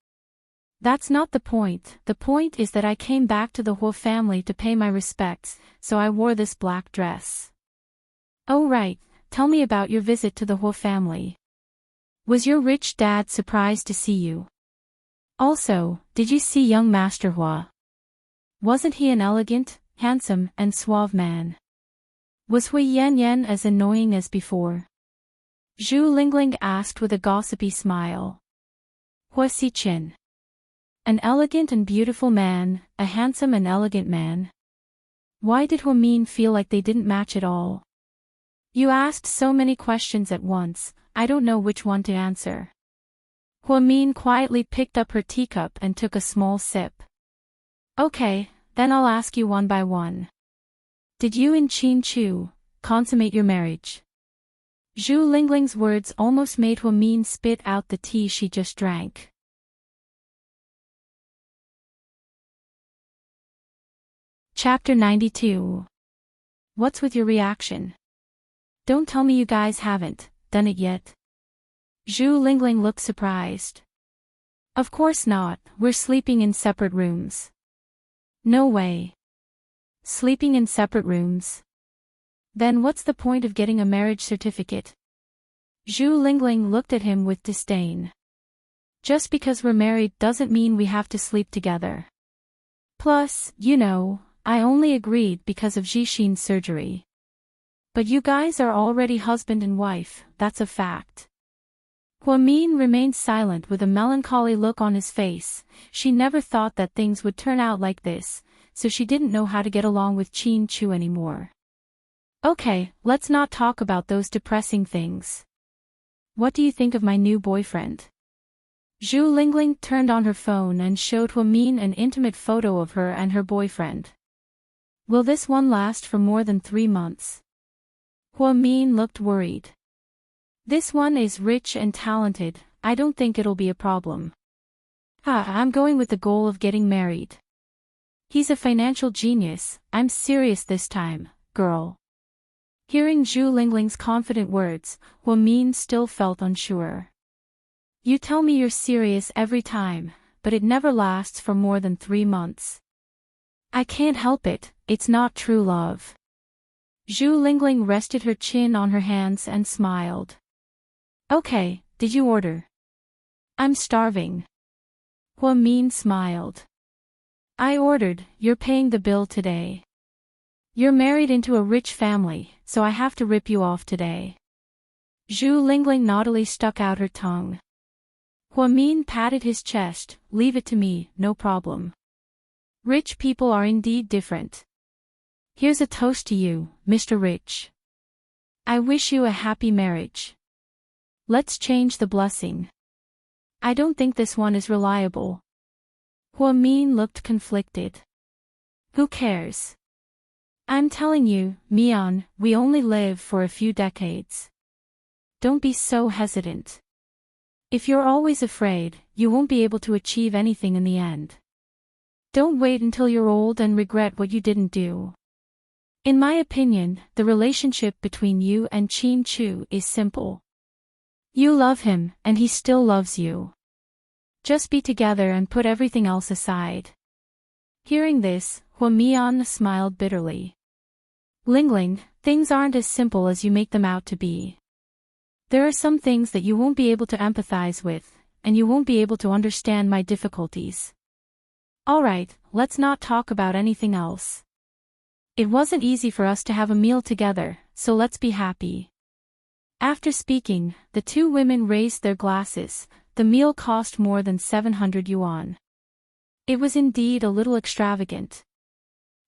That's not the point is that I came back to the Huo family to pay my respects, so I wore this black dress. Oh right, tell me about your visit to the Huo family. Was your rich dad surprised to see you? Also, did you see young Master Hua? Wasn't he an elegant, handsome, and suave man? Was Hui Yan as annoying as before? Zhu Lingling asked with a gossipy smile. Hua Xiqin. An elegant and beautiful man, a handsome and elegant man. Why did Min feel like they didn't match at all? You asked so many questions at once, I don't know which one to answer. Min quietly picked up her teacup and took a small sip. Okay, then I'll ask you one by one. Did you and Chin Chu consummate your marriage? Zhu Lingling's words almost made Min spit out the tea she just drank. Chapter 92. What's with your reaction? Don't tell me you guys haven't done it yet. Zhu Lingling looked surprised. Of course not, we're sleeping in separate rooms. No way. Sleeping in separate rooms? Then what's the point of getting a marriage certificate? Zhu Lingling looked at him with disdain. Just because we're married doesn't mean we have to sleep together. Plus, you know, I only agreed because of Jixin's surgery. But you guys are already husband and wife, that's a fact. Huamin remained silent with a melancholy look on his face. She never thought that things would turn out like this, so she didn't know how to get along with Qin Chu anymore. Okay, let's not talk about those depressing things. What do you think of my new boyfriend? Zhu Lingling turned on her phone and showed Huamin an intimate photo of her and her boyfriend. Will this one last for more than 3 months? Huamin looked worried. This one is rich and talented, I don't think it'll be a problem. I'm going with the goal of getting married. He's a financial genius, I'm serious this time, girl. Hearing Zhu Lingling's confident words, Huamin still felt unsure. You tell me you're serious every time, but it never lasts for more than 3 months. I can't help it, it's not true love. Zhu Lingling rested her chin on her hands and smiled. Okay, did you order? I'm starving. Huamin smiled. I ordered, you're paying the bill today. You're married into a rich family, so I have to rip you off today. Zhu Lingling naughtily stuck out her tongue. Huamin patted his chest, leave it to me, no problem. Rich people are indeed different. Here's a toast to you, Mr. Rich. I wish you a happy marriage. Let's change the blessing. I don't think this one is reliable. Huamin looked conflicted. Who cares? I'm telling you, Mian, we only live for a few decades. Don't be so hesitant. If you're always afraid, you won't be able to achieve anything in the end. Don't wait until you're old and regret what you didn't do. In my opinion, the relationship between you and Qin Chu is simple. You love him, and he still loves you. Just be together and put everything else aside. Hearing this, Huamian smiled bitterly. Lingling, things aren't as simple as you make them out to be. There are some things that you won't be able to empathize with, and you won't be able to understand my difficulties. Alright, let's not talk about anything else. It wasn't easy for us to have a meal together, so let's be happy. After speaking, the two women raised their glasses. The meal cost more than 700 yuan. It was indeed a little extravagant.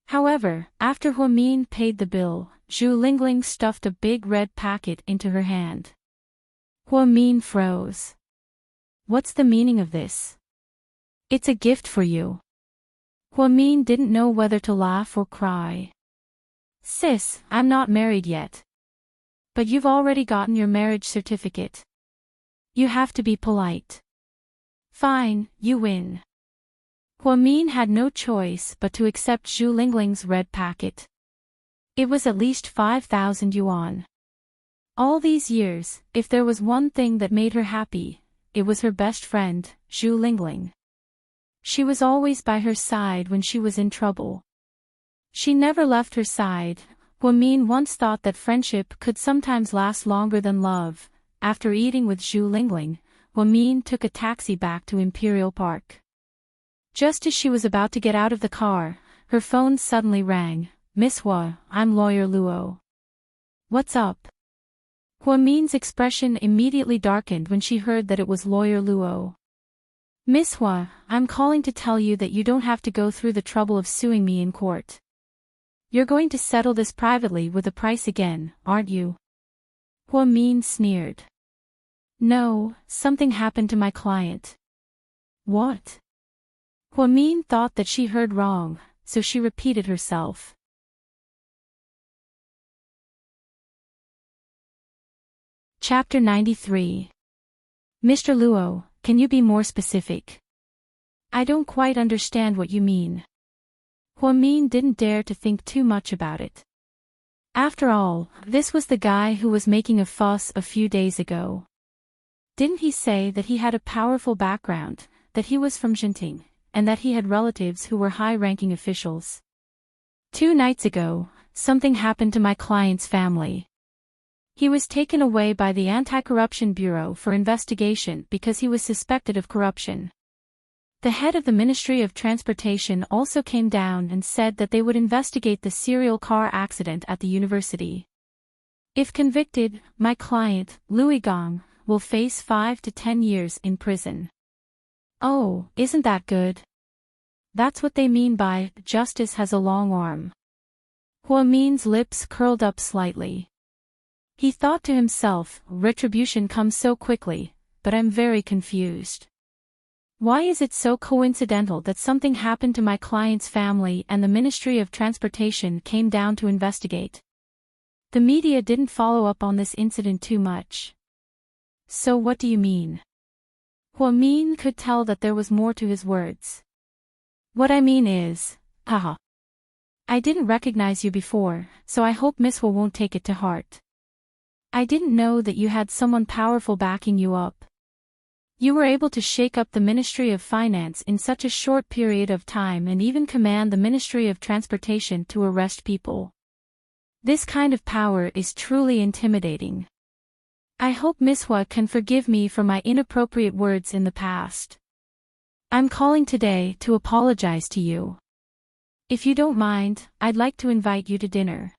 However, after Huamin paid the bill, Zhu Lingling stuffed a big red packet into her hand. Huamin froze. What's the meaning of this? It's a gift for you. Huamin didn't know whether to laugh or cry. Sis, I'm not married yet. But you've already gotten your marriage certificate. You have to be polite. Fine, you win. Huamin had no choice but to accept Zhu Lingling's red packet. It was at least 5,000 yuan. All these years, if there was one thing that made her happy, it was her best friend, Zhu Lingling. She was always by her side when she was in trouble. She never left her side. Huamin once thought that friendship could sometimes last longer than love. After eating with Zhu Lingling, Huamin took a taxi back to Imperial Park. Just as she was about to get out of the car, her phone suddenly rang. Miss Hua, I'm Lawyer Luo. What's up? Huamin's expression immediately darkened when she heard that it was Lawyer Luo. Miss Hua, I'm calling to tell you that you don't have to go through the trouble of suing me in court. You're going to settle this privately with a price again, aren't you? Huamin sneered. No, something happened to my client. What? Huamin thought that she heard wrong, so she repeated herself. Chapter 93. Mr. Luo, can you be more specific? I don't quite understand what you mean. Huamin didn't dare to think too much about it. After all, this was the guy who was making a fuss a few days ago. Didn't he say that he had a powerful background, that he was from Enchanting, and that he had relatives who were high-ranking officials? 2 nights ago, something happened to my client's family. He was taken away by the Anti-Corruption Bureau for investigation because he was suspected of corruption. The head of the Ministry of Transportation also came down and said that they would investigate the serial car accident at the university. If convicted, my client, Louis Gong, will face 5 to 10 years in prison. Oh, isn't that good? That's what they mean by, justice has a long arm. Hua-min's lips curled up slightly. He thought to himself, retribution comes so quickly, but I'm very confused. Why is it so coincidental that something happened to my client's family and the Ministry of Transportation came down to investigate? The media didn't follow up on this incident too much. So what do you mean? Hua-min could tell that there was more to his words. What I mean is, haha. I didn't recognize you before, so I hope Miss Hua won't take it to heart. I didn't know that you had someone powerful backing you up. You were able to shake up the Ministry of Finance in such a short period of time and even command the Ministry of Transportation to arrest people. This kind of power is truly intimidating. I hope Miss Hua can forgive me for my inappropriate words in the past. I'm calling today to apologize to you. If you don't mind, I'd like to invite you to dinner.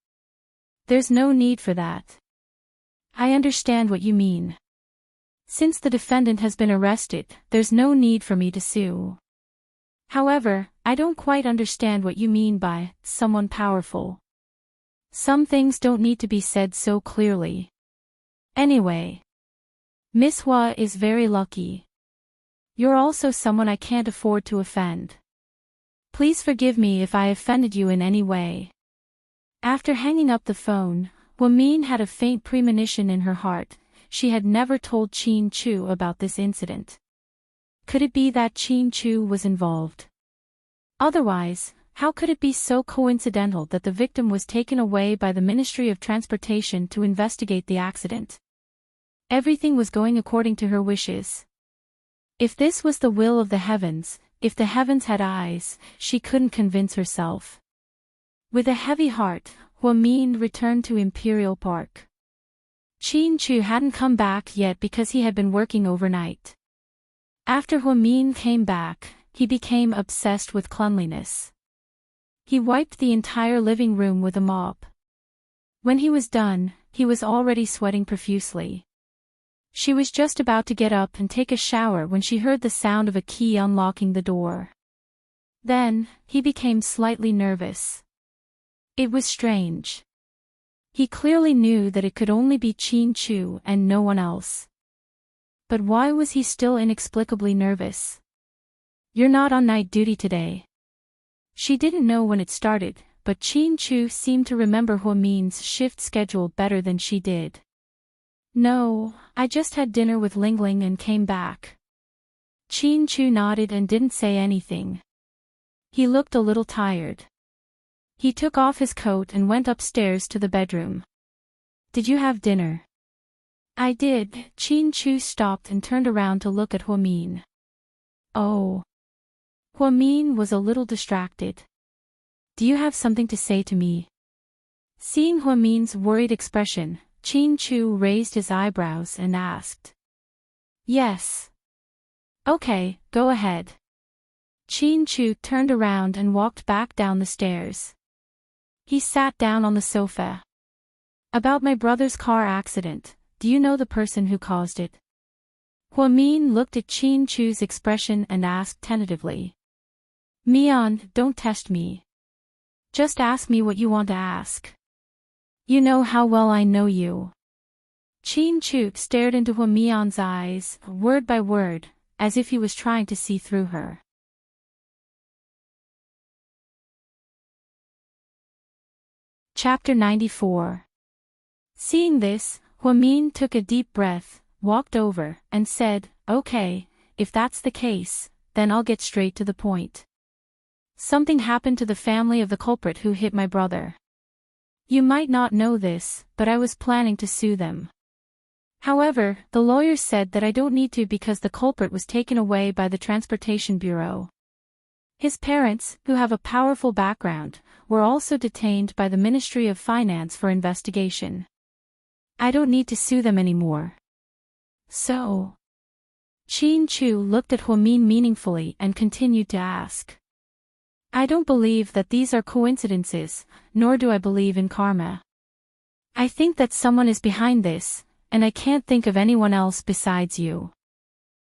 There's no need for that. I understand what you mean. Since the defendant has been arrested, there's no need for me to sue. However, I don't quite understand what you mean by someone powerful. Some things don't need to be said so clearly. Anyway, Miss Hua is very lucky. You're also someone I can't afford to offend. Please forgive me if I offended you in any way. After hanging up the phone, Hua-min had a faint premonition in her heart. She had never told Chin Chu about this incident. Could it be that Chin Chu was involved? Otherwise, how could it be so coincidental that the victim was taken away by the Ministry of Transportation to investigate the accident? Everything was going according to her wishes. If this was the will of the heavens, if the heavens had eyes, she couldn't convince herself. With a heavy heart, Hua-min returned to Imperial Park. Chin Chu hadn't come back yet because he had been working overnight. After Hua-min came back, he became obsessed with cleanliness. He wiped the entire living room with a mop. When he was done, he was already sweating profusely. She was just about to get up and take a shower when she heard the sound of a key unlocking the door. Then, he became slightly nervous. It was strange. He clearly knew that it could only be Chin Chu and no one else. But why was he still inexplicably nervous? You're not on night duty today. She didn't know when it started, but Chin Chu seemed to remember Hua-min's shift schedule better than she did. No, I just had dinner with Lingling and came back. Chin Chu nodded and didn't say anything. He looked a little tired. He took off his coat and went upstairs to the bedroom. Did you have dinner? I did. Chin Chu stopped and turned around to look at Hua-min. Oh. Hua-min was a little distracted. Do you have something to say to me? Seeing Hua-min's worried expression, Chin Chu raised his eyebrows and asked. Yes. Okay, go ahead. Chin Chu turned around and walked back down the stairs. He sat down on the sofa. About my brother's car accident, do you know the person who caused it? Hua-min looked at Chin Chu's expression and asked tentatively. Mian, don't test me. Just ask me what you want to ask. You know how well I know you. Chin Chu stared into Hua-min's eyes, word by word, as if he was trying to see through her. Chapter 94. Seeing this, Hua-min took a deep breath, walked over, and said, Okay, if that's the case, then I'll get straight to the point. Something happened to the family of the culprit who hit my brother. You might not know this, but I was planning to sue them. However, the lawyers said that I don't need to because the culprit was taken away by the Transportation Bureau. His parents, who have a powerful background, were also detained by the Ministry of Finance for investigation. I don't need to sue them anymore. So? Chin Chu looked at Hua-min meaningfully and continued to ask. I don't believe that these are coincidences, nor do I believe in karma. I think that someone is behind this, and I can't think of anyone else besides you.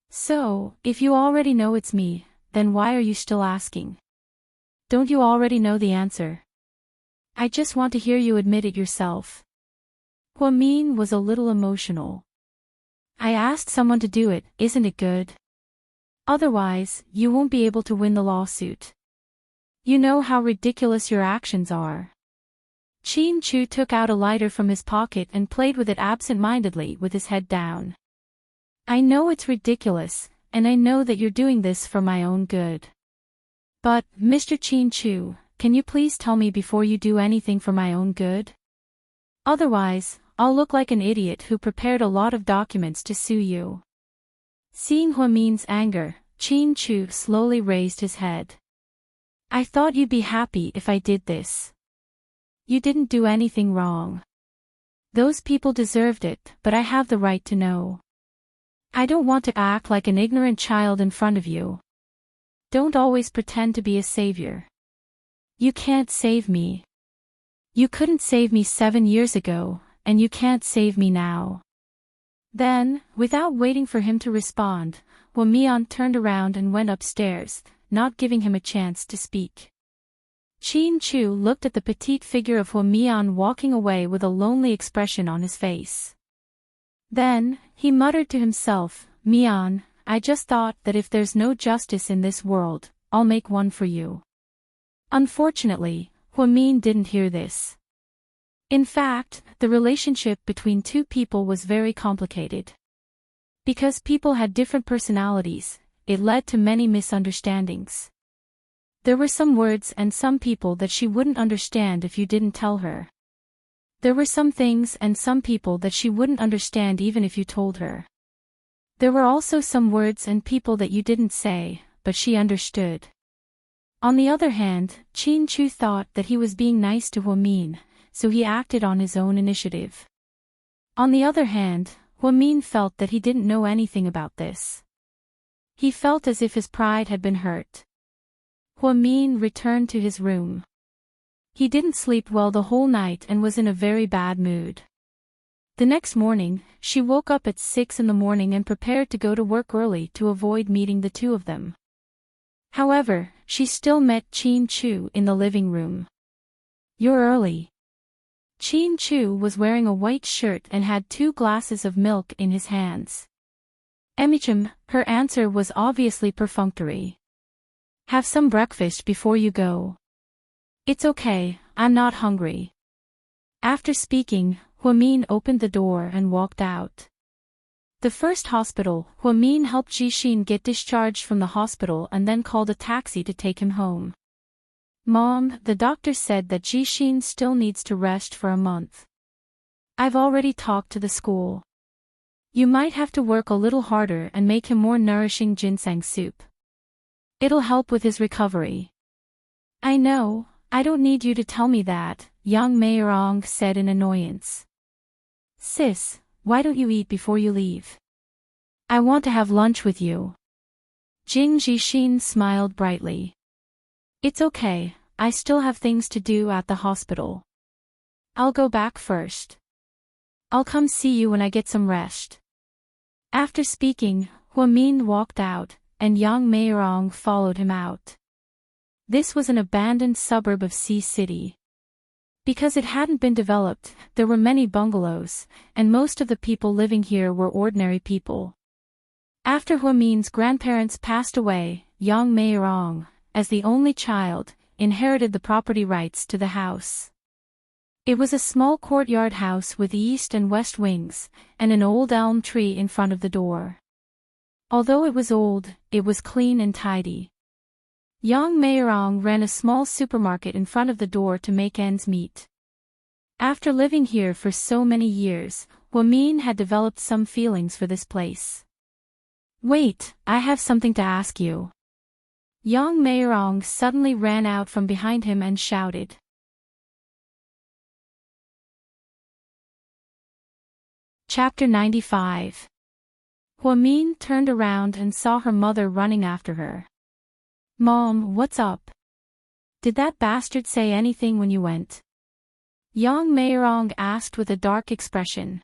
So, if you already know it's me, then why are you still asking? Don't you already know the answer? I just want to hear you admit it yourself. Hua-min was a little emotional. I asked someone to do it, isn't it good? Otherwise, you won't be able to win the lawsuit. You know how ridiculous your actions are. Chin-chu took out a lighter from his pocket and played with it absent-mindedly with his head down. I know it's ridiculous, and I know that you're doing this for my own good. But, Mr. Chin-chu, can you please tell me before you do anything for my own good? Otherwise, I'll look like an idiot who prepared a lot of documents to sue you. Seeing Hua-min's anger, Chin-chu slowly raised his head. I thought you'd be happy if I did this. You didn't do anything wrong. Those people deserved it, but I have the right to know. I don't want to act like an ignorant child in front of you. Don't always pretend to be a savior. You can't save me. You couldn't save me 7 years ago, and you can't save me now. Then, without waiting for him to respond, Hua-min turned around and went upstairs, not giving him a chance to speak. Chin-chu looked at the petite figure of Hua-min walking away with a lonely expression on his face. Then, he muttered to himself, Mian, I just thought that if there's no justice in this world, I'll make one for you. Unfortunately, Hua-min didn't hear this. In fact, the relationship between two people was very complicated. Because people had different personalities, it led to many misunderstandings. There were some words and some people that she wouldn't understand if you didn't tell her. There were some things and some people that she wouldn't understand even if you told her. There were also some words and people that you didn't say, but she understood. On the other hand, Chin-chu thought that he was being nice to Hua-min, so he acted on his own initiative. On the other hand, Hua-min felt that he didn't know anything about this. He felt as if his pride had been hurt. Hua-min returned to his room. He didn't sleep well the whole night and was in a very bad mood. The next morning, she woke up at 6 in the morning and prepared to go to work early to avoid meeting the two of them. However, she still met Chin-chu in the living room. You're early. Chin-chu was wearing a white shirt and had 2 glasses of milk in his hands. Emichim, her answer was obviously perfunctory. Have some breakfast before you go. It's okay, I'm not hungry. After speaking, Hua-min opened the door and walked out. The first hospital, Hua-min helped Jishin get discharged from the hospital and then called a taxi to take him home. Mom, the doctor said that Jishin still needs to rest for a month. I've already talked to the school. You might have to work a little harder and make him more nourishing ginseng soup. It'll help with his recovery. I know, I don't need you to tell me that, young Mayorong said in annoyance. Sis, why don't you eat before you leave? I want to have lunch with you. Jing Jishin smiled brightly. It's okay, I still have things to do at the hospital. I'll go back first. I'll come see you when I get some rest. After speaking, Hua-min walked out, and Yang Mayorong followed him out. This was an abandoned suburb of Sea City. Because it hadn't been developed, there were many bungalows, and most of the people living here were ordinary people. After Hua-min's grandparents passed away, Yang Mayorong, as the only child, inherited the property rights to the house. It was a small courtyard house with east and west wings, and an old elm tree in front of the door. Although it was old, it was clean and tidy. Yang Mayorong ran a small supermarket in front of the door to make ends meet. After living here for so many years, Hua-min had developed some feelings for this place. Wait, I have something to ask you. Yang Mayorong suddenly ran out from behind him and shouted. Chapter 95. Hua-min turned around and saw her mother running after her. Mom, what's up? Did that bastard say anything when you went? Yang Mayorong asked with a dark expression.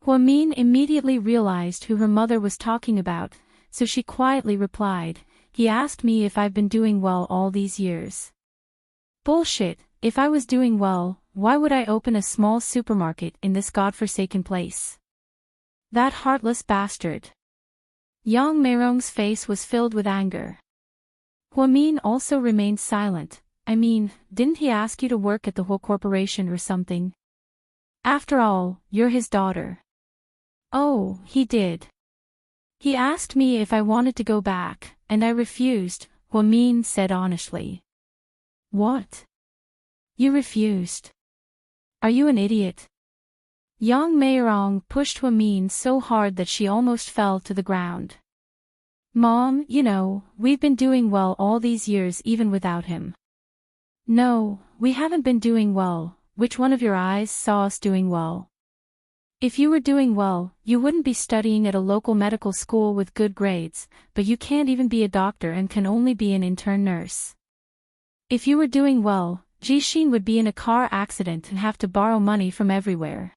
Huamin immediately realized who her mother was talking about, so she quietly replied, "He asked me if I've been doing well all these years." Bullshit, if I was doing well, why would I open a small supermarket in this godforsaken place? That heartless bastard. Yang Meirong's face was filled with anger. Huamin also remained silent. I mean, didn't he ask you to work at the whole corporation or something? After all, you're his daughter. Oh, he did. He asked me if I wanted to go back, and I refused, Huamin said honestly. What? You refused? Are you an idiot? Yang Meirong pushed Huamin so hard that she almost fell to the ground. Mom, you know, we've been doing well all these years even without him. No, we haven't been doing well. Which one of your eyes saw us doing well? If you were doing well, you wouldn't be studying at a local medical school with good grades, but you can't even be a doctor and can only be an intern nurse. If you were doing well, Jixin would be in a car accident and have to borrow money from everywhere.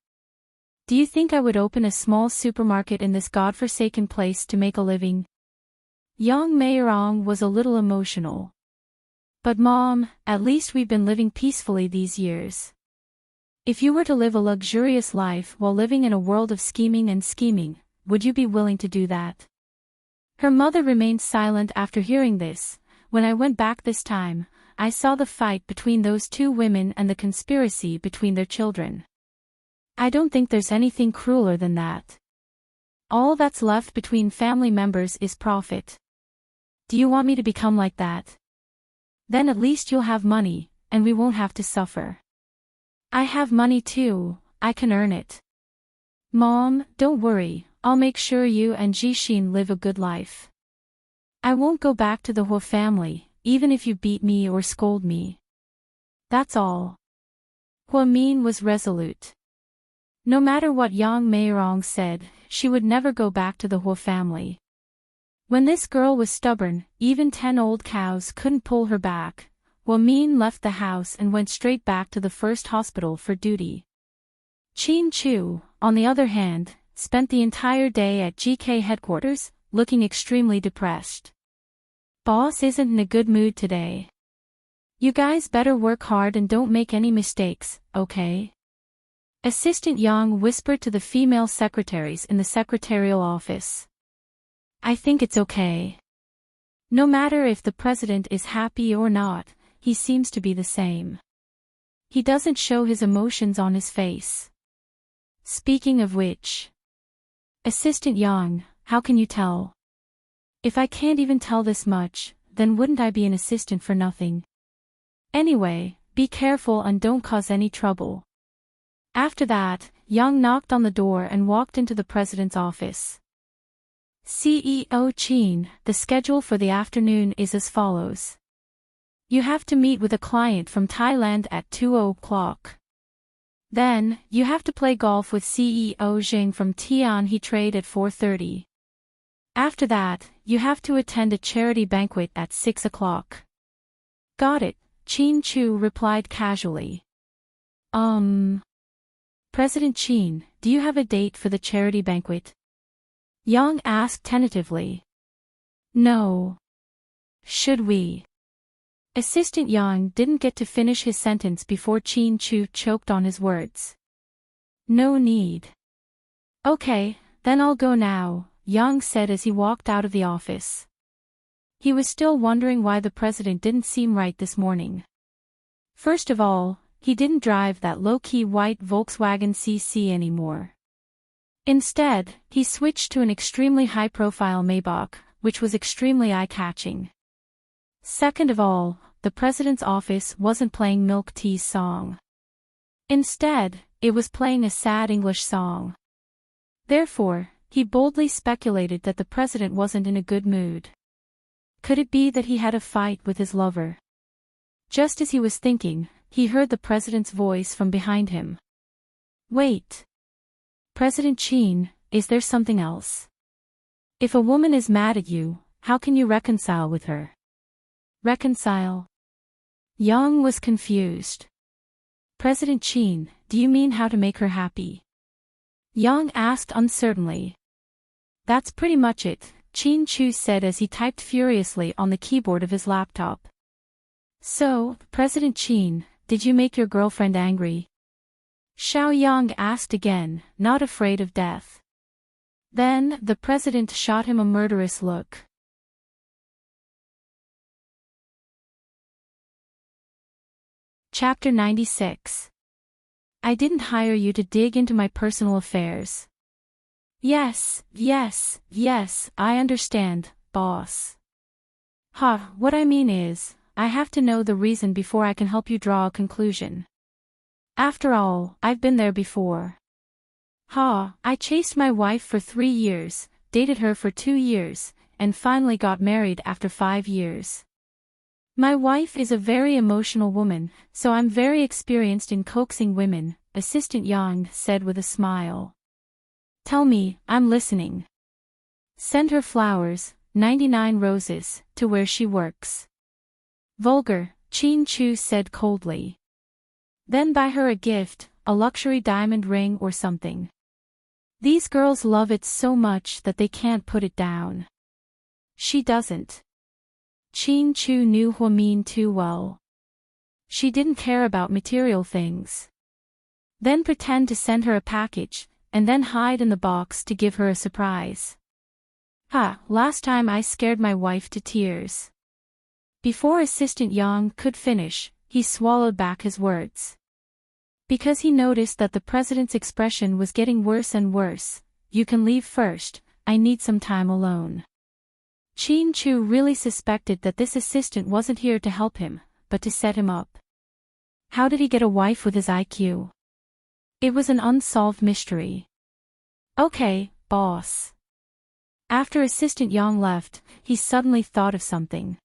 Do you think I would open a small supermarket in this godforsaken place to make a living? Yang Meirong was a little emotional. But Mom, at least we've been living peacefully these years. If you were to live a luxurious life while living in a world of scheming, would you be willing to do that? Her mother remained silent after hearing this. When I went back this time, I saw the fight between those two women and the conspiracy between their children. I don't think there's anything crueler than that. All that's left between family members is profit. Do you want me to become like that? Then at least you'll have money, and we won't have to suffer. I have money too, I can earn it. Mom, don't worry, I'll make sure you and Jixin live a good life. I won't go back to the Huo family, even if you beat me or scold me. That's all. Huamin was resolute. No matter what Yang Meirong said, she would never go back to the Huo family. When this girl was stubborn, even 10 old cows couldn't pull her back. Huamin left the house and went straight back to the first hospital for duty. Qin Chu, on the other hand, spent the entire day at GK headquarters, looking extremely depressed. Boss isn't in a good mood today. You guys better work hard and don't make any mistakes, okay? Assistant Yang whispered to the female secretaries in the secretarial office. I think it's okay. No matter if the president is happy or not, he seems to be the same. He doesn't show his emotions on his face. Speaking of which. Assistant Yang, how can you tell? If I can't even tell this much, then wouldn't I be an assistant for nothing? Anyway, be careful and don't cause any trouble. After that, Yang knocked on the door and walked into the president's office. CEO Qin, the schedule for the afternoon is as follows. You have to meet with a client from Thailand at 2 o'clock. Then, you have to play golf with CEO Jing from Tianhe Trade at 4:30. After that, you have to attend a charity banquet at 6 o'clock. Got it, Qin Chu replied casually. President Qin, do you have a date for the charity banquet? Yang asked tentatively. No. Should we? Assistant Yang didn't get to finish his sentence before Qin Chu choked on his words. No need. Okay, then I'll go now, Yang said as he walked out of the office. He was still wondering why the president didn't seem right this morning. First of all, he didn't drive that low-key white Volkswagen CC anymore. Instead, he switched to an extremely high-profile Maybach, which was extremely eye-catching. Second of all, the president's office wasn't playing Milk Tea's song. Instead, it was playing a sad English song. Therefore, he boldly speculated that the president wasn't in a good mood. Could it be that he had a fight with his lover? Just as he was thinking, he heard the president's voice from behind him. Wait. President Qin, is there something else? If a woman is mad at you, how can you reconcile with her? Reconcile? Yang was confused. President Qin, do you mean how to make her happy? Yang asked uncertainly. That's pretty much it, Chin Chu said as he typed furiously on the keyboard of his laptop. So, President Chin, did you make your girlfriend angry? Xiao Yang asked again, not afraid of death. Then, the president shot him a murderous look. Chapter 96. I didn't hire you to dig into my personal affairs. Yes, I understand, boss. What I mean is, I have to know the reason before I can help you draw a conclusion. After all, I've been there before. I chased my wife for 3 years, dated her for 2 years, and finally got married after 5 years. My wife is a very emotional woman, so I'm very experienced in coaxing women, Assistant Yang said with a smile. Tell me, I'm listening. Send her flowers, 99 roses, to where she works. Vulgar, Chin Chu said coldly. Then buy her a gift, a luxury diamond ring or something. These girls love it so much that they can't put it down. She doesn't. Chin Chu knew Huamin too well. She didn't care about material things. Then pretend to send her a package, and then hide in the box to give her a surprise. Last time I scared my wife to tears. Before Assistant Yang could finish, he swallowed back his words. Because he noticed that the president's expression was getting worse and worse. You can leave first, I need some time alone. Chin Chu really suspected that this assistant wasn't here to help him, but to set him up. How did he get a wife with his IQ? It was an unsolved mystery. Okay, boss. After Assistant Yang left, he suddenly thought of something.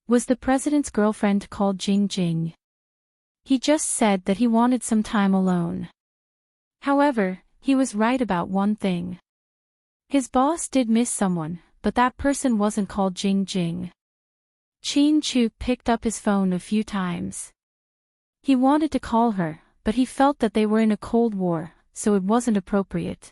Was the president's girlfriend called Jing Jing? He just said that he wanted some time alone. However, he was right about one thing. His boss did miss someone, but that person wasn't called Jing Jing. Chin Chu picked up his phone a few times. He wanted to call her, but he felt that they were in a cold war, so it wasn't appropriate.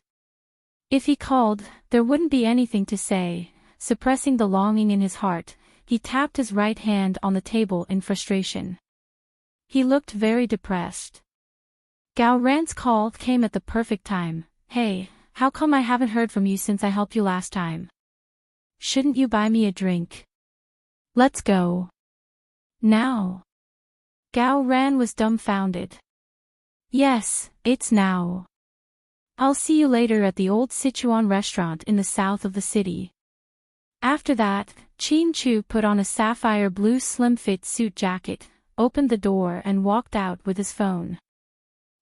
If he called, there wouldn't be anything to say. Suppressing the longing in his heart, he tapped his right hand on the table in frustration. He looked very depressed. Gao Ran's call came at the perfect time. Hey, how come I haven't heard from you since I helped you last time? Shouldn't you buy me a drink? Let's go. Now. Gao Ran was dumbfounded. Yes, it's now. I'll see you later at the old Sichuan restaurant in the south of the city. After that, Chin Chu put on a sapphire blue slim-fit suit jacket, opened the door and walked out with his phone.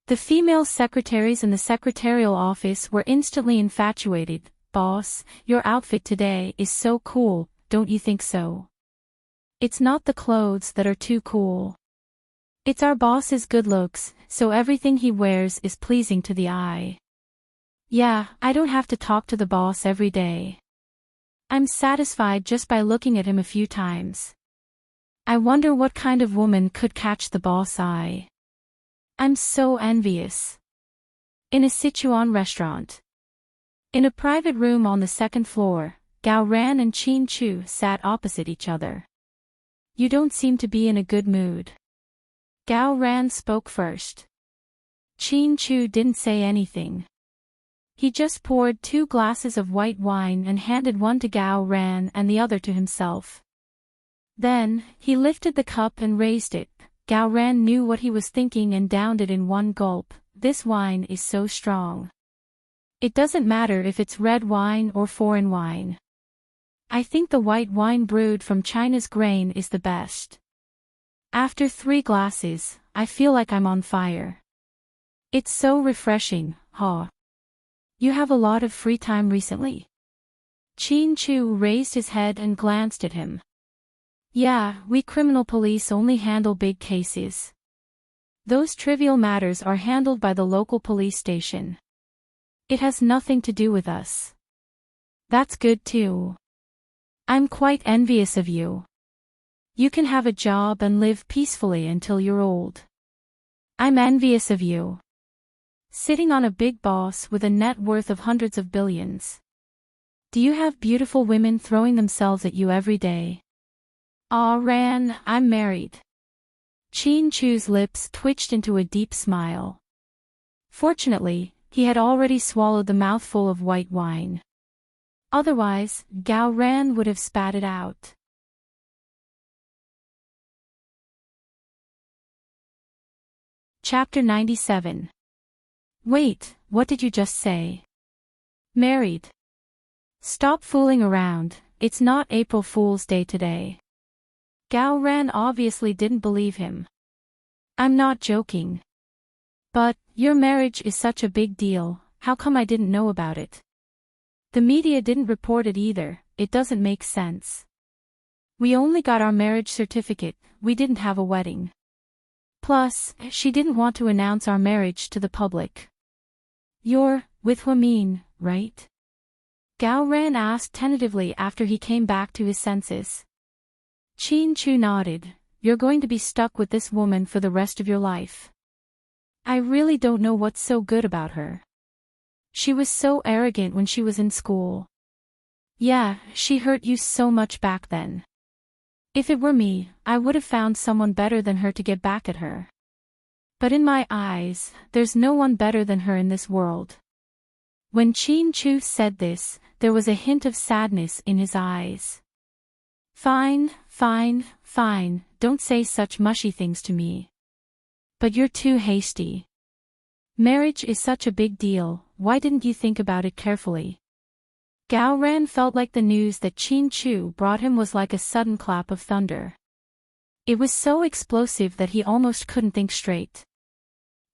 The female secretaries in the secretarial office were instantly infatuated. Boss, your outfit today is so cool, don't you think so? It's not the clothes that are too cool. It's our boss's good looks, so everything he wears is pleasing to the eye. Yeah, I don't have to talk to the boss every day. I'm satisfied just by looking at him a few times. I wonder what kind of woman could catch the boss eye. I'm so envious. In a Sichuan restaurant. In a private room on the second floor, Gao Ran and Chin Chu sat opposite each other. You don't seem to be in a good mood. Gao Ran spoke first. Chin Chu didn't say anything. He just poured 2 glasses of white wine and handed one to Gao Ran and the other to himself. Then, he lifted the cup and raised it. Gao Ran knew what he was thinking and downed it in one gulp. This wine is so strong. It doesn't matter if it's red wine or foreign wine. I think the white wine brewed from China's grain is the best. After 3 glasses, I feel like I'm on fire. It's so refreshing, You have a lot of free time recently? Chin Chu raised his head and glanced at him. Yeah, we criminal police only handle big cases. Those trivial matters are handled by the local police station. It has nothing to do with us. That's good too. I'm quite envious of you. You can have a job and live peacefully until you're old. I'm envious of you. Sitting on a big boss with a net worth of hundreds of billions. Do you have beautiful women throwing themselves at you every day? Aw Ran, I'm married. Chin Chu's lips twitched into a deep smile. Fortunately, he had already swallowed the mouthful of white wine. Otherwise, Gao Ran would have spat it out. Chapter 97. Wait, what did you just say? Married. Stop fooling around, it's not April Fool's Day today. Gao Ran obviously didn't believe him. I'm not joking. But, your marriage is such a big deal, how come I didn't know about it? The media didn't report it either, it doesn't make sense. We only got our marriage certificate, we didn't have a wedding. Plus, she didn't want to announce our marriage to the public. You're with Huamin, right? Gao Ran asked tentatively after he came back to his senses. Chin Chu nodded. You're going to be stuck with this woman for the rest of your life. I really don't know what's so good about her. She was so arrogant when she was in school. Yeah, she hurt you so much back then. If it were me, I would have found someone better than her to get back at her. But in my eyes, there's no one better than her in this world. When Chin Chu said this, there was a hint of sadness in his eyes. Fine, don't say such mushy things to me. But you're too hasty. Marriage is such a big deal, why didn't you think about it carefully? Gao Ran felt like the news that Chin Chu brought him was like a sudden clap of thunder. It was so explosive that he almost couldn't think straight.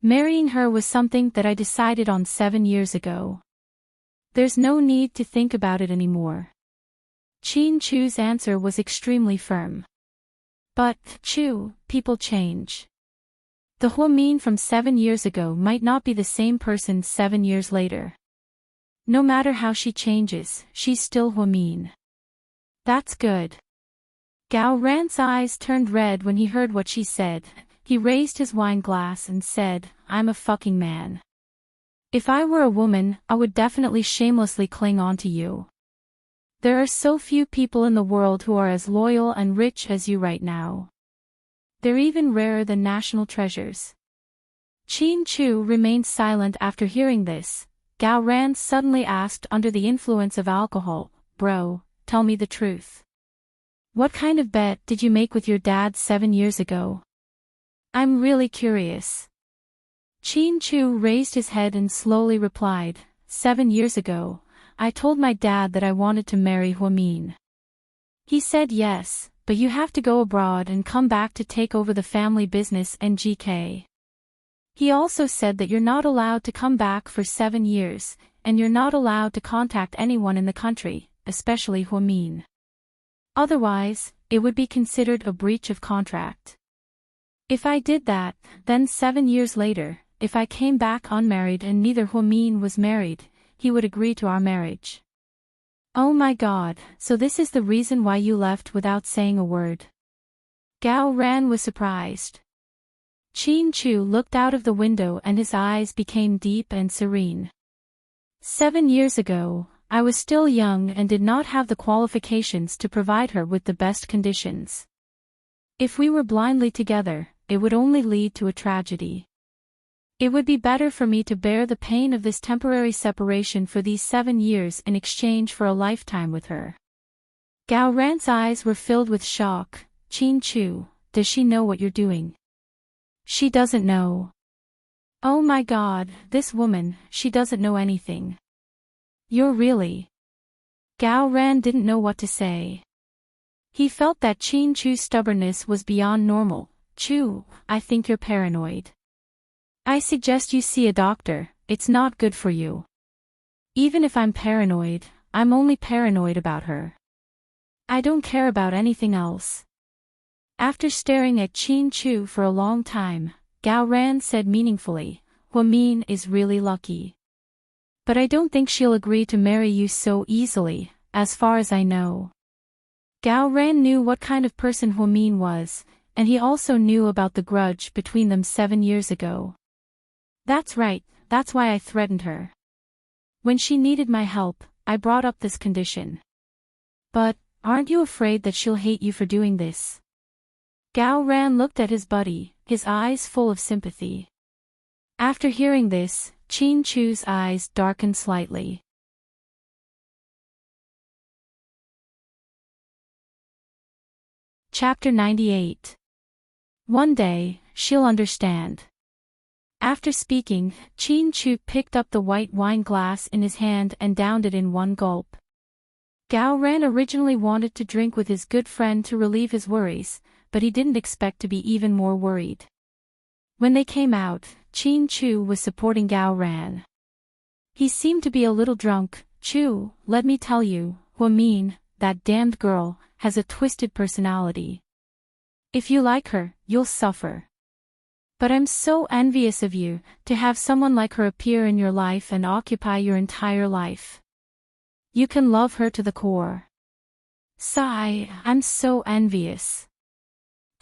Marrying her was something that I decided on 7 years ago. There's no need to think about it anymore. Chin Chu's answer was extremely firm. But, Chu, people change. The Huamin from 7 years ago might not be the same person 7 years later. No matter how she changes, she's still Huamin. That's good. Gao Ran's eyes turned red when he heard what she said. He raised his wine glass and said, I'm a fucking man. If I were a woman, I would definitely shamelessly cling on to you. There are so few people in the world who are as loyal and rich as you right now. They're even rarer than national treasures. Chin Chu remained silent after hearing this. Gao Ran suddenly asked under the influence of alcohol, Bro, tell me the truth. What kind of bet did you make with your dad 7 years ago? I'm really curious. Chin Chu raised his head and slowly replied, 7 years ago, I told my dad that I wanted to marry Huamin. He said yes, but you have to go abroad and come back to take over the family business and GK. He also said that you're not allowed to come back for 7 years, and you're not allowed to contact anyone in the country, especially Huamin. Otherwise, it would be considered a breach of contract. If I did that, then 7 years later, if I came back unmarried and neither Huamin was married, he would agree to our marriage. Oh my God, so this is the reason why you left without saying a word. Gao Ran was surprised. Chin Chu looked out of the window and his eyes became deep and serene. 7 years ago, I was still young and did not have the qualifications to provide her with the best conditions. If we were blindly together, it would only lead to a tragedy. It would be better for me to bear the pain of this temporary separation for these 7 years in exchange for a lifetime with her. Gao Ran's eyes were filled with shock. Chin Chu, does she know what you're doing? She doesn't know. Oh my God, this woman, she doesn't know anything. You're really... Gao Ran didn't know what to say. He felt that Chin Chu's stubbornness was beyond normal. Chu, I think you're paranoid. I suggest you see a doctor, it's not good for you. Even if I'm paranoid, I'm only paranoid about her. I don't care about anything else. After staring at Chin Chu for a long time, Gao Ran said meaningfully, Huamin is really lucky. But I don't think she'll agree to marry you so easily, as far as I know. Gao Ran knew what kind of person Huamin was, and he also knew about the grudge between them 7 years ago. That's right, that's why I threatened her. When she needed my help, I brought up this condition. But, aren't you afraid that she'll hate you for doing this? Gao Ran looked at his buddy, his eyes full of sympathy. After hearing this, Qin Chu's eyes darkened slightly. Chapter 98. One day, she'll understand. After speaking, Qin Chu picked up the white wine glass in his hand and downed it in one gulp. Gao Ran originally wanted to drink with his good friend to relieve his worries, but he didn't expect to be even more worried. When they came out, Qin Chu was supporting Gao Ran. He seemed to be a little drunk. Chu, let me tell you, Huamin, that damned girl, has a twisted personality. If you like her, you'll suffer. But I'm so envious of you, to have someone like her appear in your life and occupy your entire life. You can love her to the core. Sigh, I'm so envious.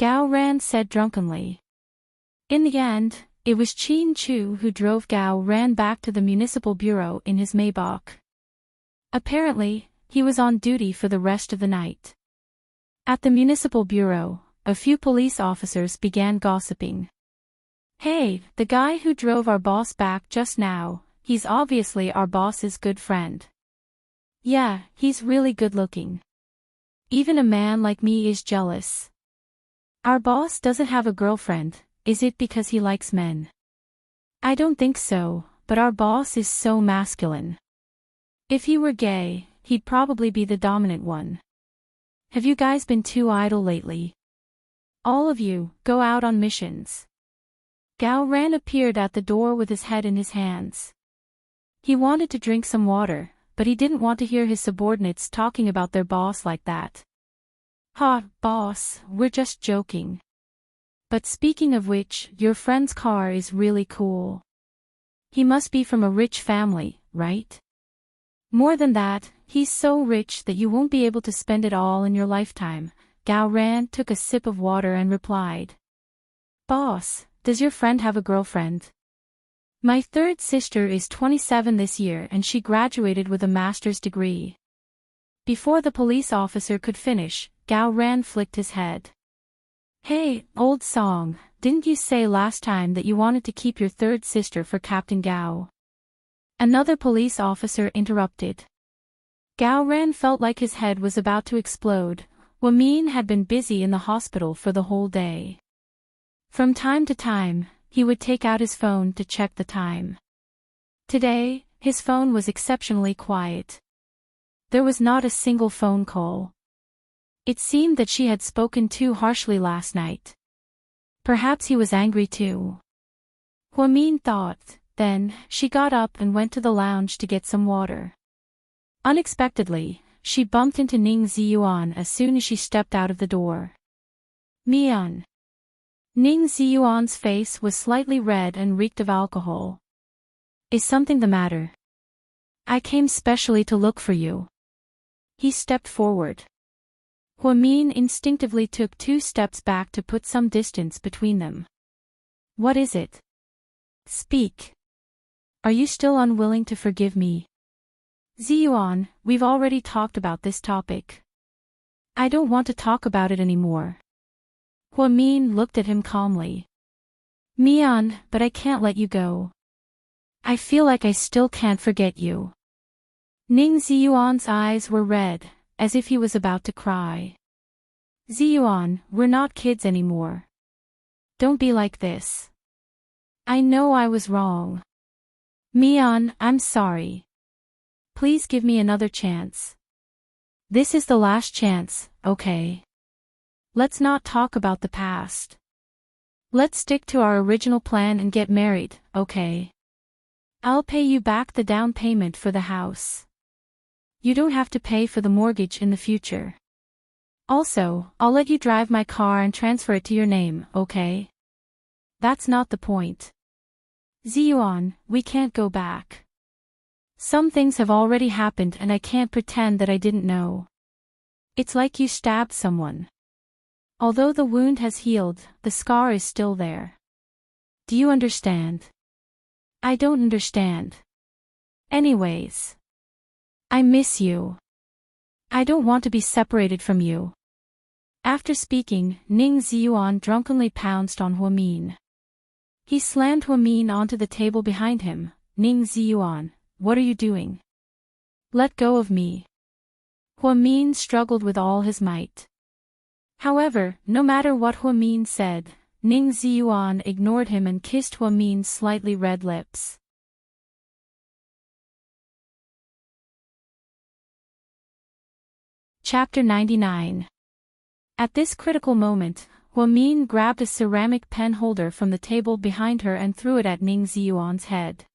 Gao Ran said drunkenly. In the end, it was Qin Chu who drove Gao Ran back to the municipal bureau in his Maybach. Apparently, he was on duty for the rest of the night. At the municipal bureau, a few police officers began gossiping. Hey, the guy who drove our boss back just now, he's obviously our boss's good friend. Yeah, he's really good looking. Even a man like me is jealous. Our boss doesn't have a girlfriend, is it because he likes men? I don't think so, but our boss is so masculine. If he were gay, he'd probably be the dominant one. Have you guys been too idle lately? All of you, go out on missions. Gao Ran appeared at the door with his head in his hands. He wanted to drink some water, but he didn't want to hear his subordinates talking about their boss like that. Ha, boss, we're just joking. But speaking of which, your friend's car is really cool. He must be from a rich family, right? More than that, he's so rich that you won't be able to spend it all in your lifetime. Gao Ran took a sip of water and replied. Boss, does your friend have a girlfriend? My third sister is 27 this year and she graduated with a master's degree. Before the police officer could finish, Gao Ran flicked his head. Hey, old song, didn't you say last time that you wanted to keep your third sister for Captain Gao? Another police officer interrupted. Gao Ran felt like his head was about to explode. Huamin had been busy in the hospital for the whole day. From time to time, he would take out his phone to check the time. Today, his phone was exceptionally quiet. There was not a single phone call. It seemed that she had spoken too harshly last night. Perhaps he was angry too. Huamin thought. Then, she got up and went to the lounge to get some water. Unexpectedly, she bumped into Ning Ziyuan as soon as she stepped out of the door. Mian. Ning Ziyuan's face was slightly red and reeked of alcohol. Is something the matter? I came specially to look for you. He stepped forward. Huamin instinctively took 2 steps back to put some distance between them. What is it? Speak. Are you still unwilling to forgive me? Ziyuan, we've already talked about this topic. I don't want to talk about it anymore. Huamin looked at him calmly. Mian, but I can't let you go. I feel like I still can't forget you. Ning Ziyuan's eyes were red, as if he was about to cry. Ziyuan, we're not kids anymore. Don't be like this. I know I was wrong. Mian, I'm sorry. Please give me another chance. This is the last chance, okay? Let's not talk about the past. Let's stick to our original plan and get married, okay? I'll pay you back the down payment for the house. You don't have to pay for the mortgage in the future. Also, I'll let you drive my car and transfer it to your name, okay? That's not the point. Ziyuan, we can't go back. Some things have already happened and I can't pretend that I didn't know. It's like you stabbed someone. Although the wound has healed, the scar is still there. Do you understand? I don't understand. Anyways. I miss you. I don't want to be separated from you. After speaking, Ning Ziyuan drunkenly pounced on Huamin. He slammed Huamin onto the table behind him. Ning Ziyuan, what are you doing? Let go of me. Huamin struggled with all his might. However, no matter what Huamin said, Ning Ziyuan ignored him and kissed Huamin's slightly red lips. Chapter 99. At this critical moment, Huamin grabbed a ceramic pen holder from the table behind her and threw it at Ning Ziyuan's head.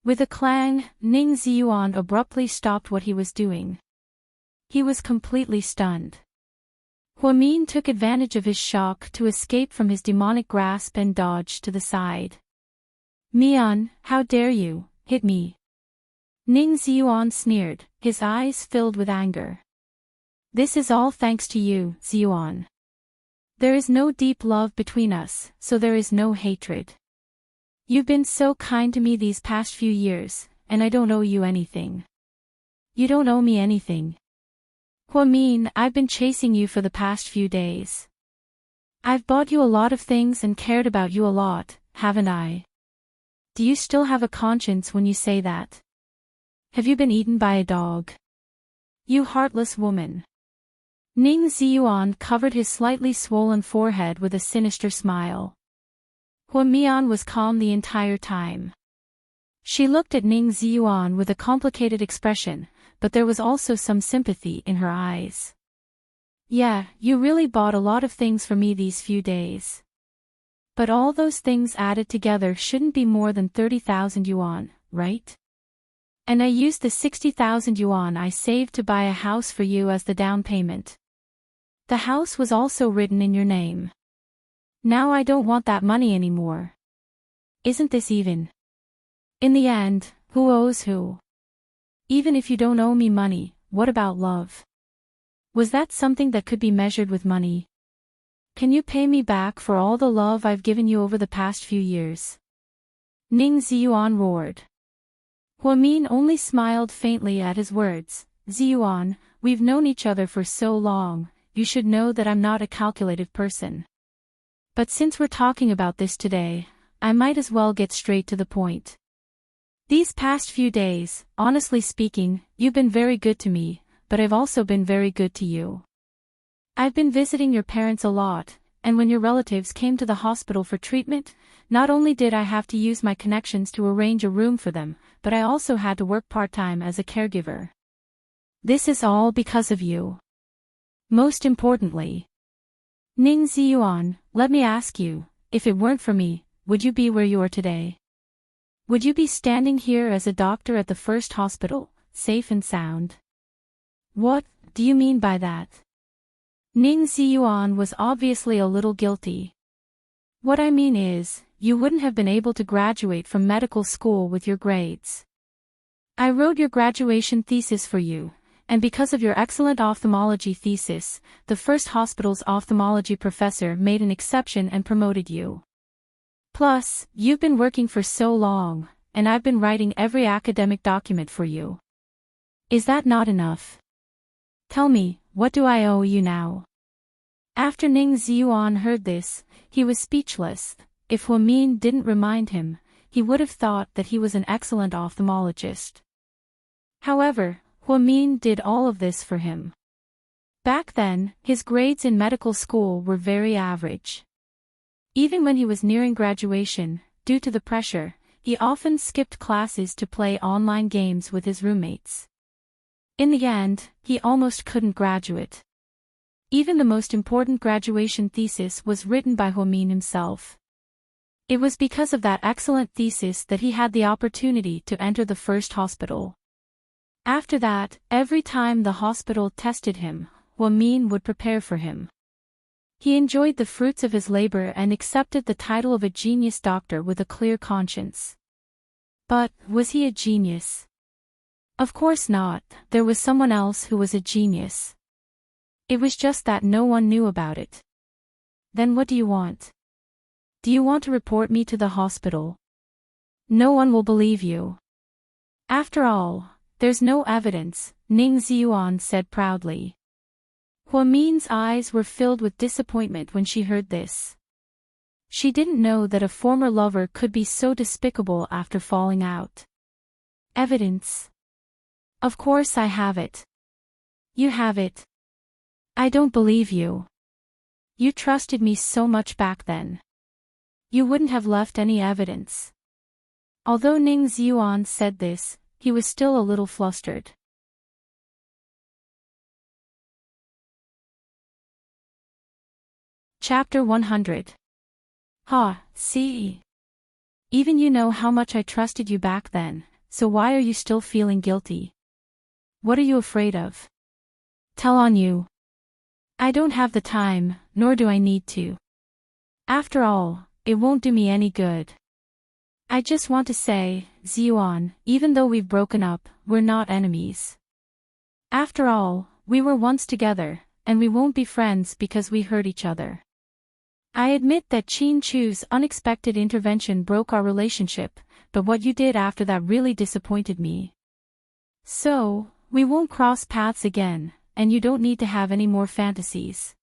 With a clang, Ning Ziyuan abruptly stopped what he was doing. He was completely stunned. Huamin took advantage of his shock to escape from his demonic grasp and dodged to the side. Mian, how dare you, hit me? Ning Ziyuan sneered, his eyes filled with anger. This is all thanks to you, Ziyuan. There is no deep love between us, so there is no hatred. You've been so kind to me these past few years, and I don't owe you anything. You don't owe me anything. Huamin, I've been chasing you for the past few days. I've bought you a lot of things and cared about you a lot, haven't I? Do you still have a conscience when you say that? Have you been eaten by a dog? You heartless woman. Ning Ziyuan covered his slightly swollen forehead with a sinister smile. Huamian was calm the entire time. She looked at Ning Ziyuan with a complicated expression, but there was also some sympathy in her eyes. Yeah, you really bought a lot of things for me these few days. But all those things added together shouldn't be more than 30,000 yuan, right? And I used the 60,000 yuan I saved to buy a house for you as the down payment. The house was also written in your name. Now I don't want that money anymore. Isn't this even? In the end, who owes who? Even if you don't owe me money, what about love? Was that something that could be measured with money? Can you pay me back for all the love I've given you over the past few years? Ning Ziyuan roared. Huamin only smiled faintly at his words. Ziyuan, we've known each other for so long, you should know that I'm not a calculative person. But since we're talking about this today, I might as well get straight to the point. These past few days, honestly speaking, you've been very good to me, but I've also been very good to you. I've been visiting your parents a lot, and when your relatives came to the hospital for treatment, not only did I have to use my connections to arrange a room for them, but I also had to work part-time as a caregiver. This is all because of you. Most importantly, Ning Ziyuan, let me ask you, if it weren't for me, would you be where you are today? Would you be standing here as a doctor at the first hospital, safe and sound? What do you mean by that? Ning Ziyuan was obviously a little guilty. What I mean is, you wouldn't have been able to graduate from medical school with your grades. I wrote your graduation thesis for you, and because of your excellent ophthalmology thesis, the first hospital's ophthalmology professor made an exception and promoted you. Plus, you've been working for so long, and I've been writing every academic document for you. Is that not enough? Tell me, what do I owe you now? After Ning Ziyuan heard this, he was speechless. If Huamin didn't remind him, he would have thought that he was an excellent ophthalmologist. However, Huamin did all of this for him. Back then, his grades in medical school were very average. Even when he was nearing graduation, due to the pressure, he often skipped classes to play online games with his roommates. In the end, he almost couldn't graduate. Even the most important graduation thesis was written by Huamin himself. It was because of that excellent thesis that he had the opportunity to enter the first hospital. After that, every time the hospital tested him, Huamin would prepare for him. He enjoyed the fruits of his labor and accepted the title of a genius doctor with a clear conscience. But, was he a genius? Of course not, there was someone else who was a genius. It was just that no one knew about it. Then what do you want? Do you want to report me to the hospital? No one will believe you. After all, there's no evidence, Ning Ziyuan said proudly. Huamin's eyes were filled with disappointment when she heard this. She didn't know that a former lover could be so despicable after falling out. Evidence? Of course I have it. You have it. I don't believe you. You trusted me so much back then. You wouldn't have left any evidence. Although Ning Ziyuan said this, he was still a little flustered. Chapter 100. See? Even you know how much I trusted you back then, so why are you still feeling guilty? What are you afraid of? Tell on you. I don't have the time, nor do I need to. After all, it won't do me any good. I just want to say, Ziyuan, even though we've broken up, we're not enemies. After all, we were once together, and we won't be friends because we hurt each other. I admit that Qin Chu's unexpected intervention broke our relationship, but what you did after that really disappointed me. So, we won't cross paths again, and you don't need to have any more fantasies.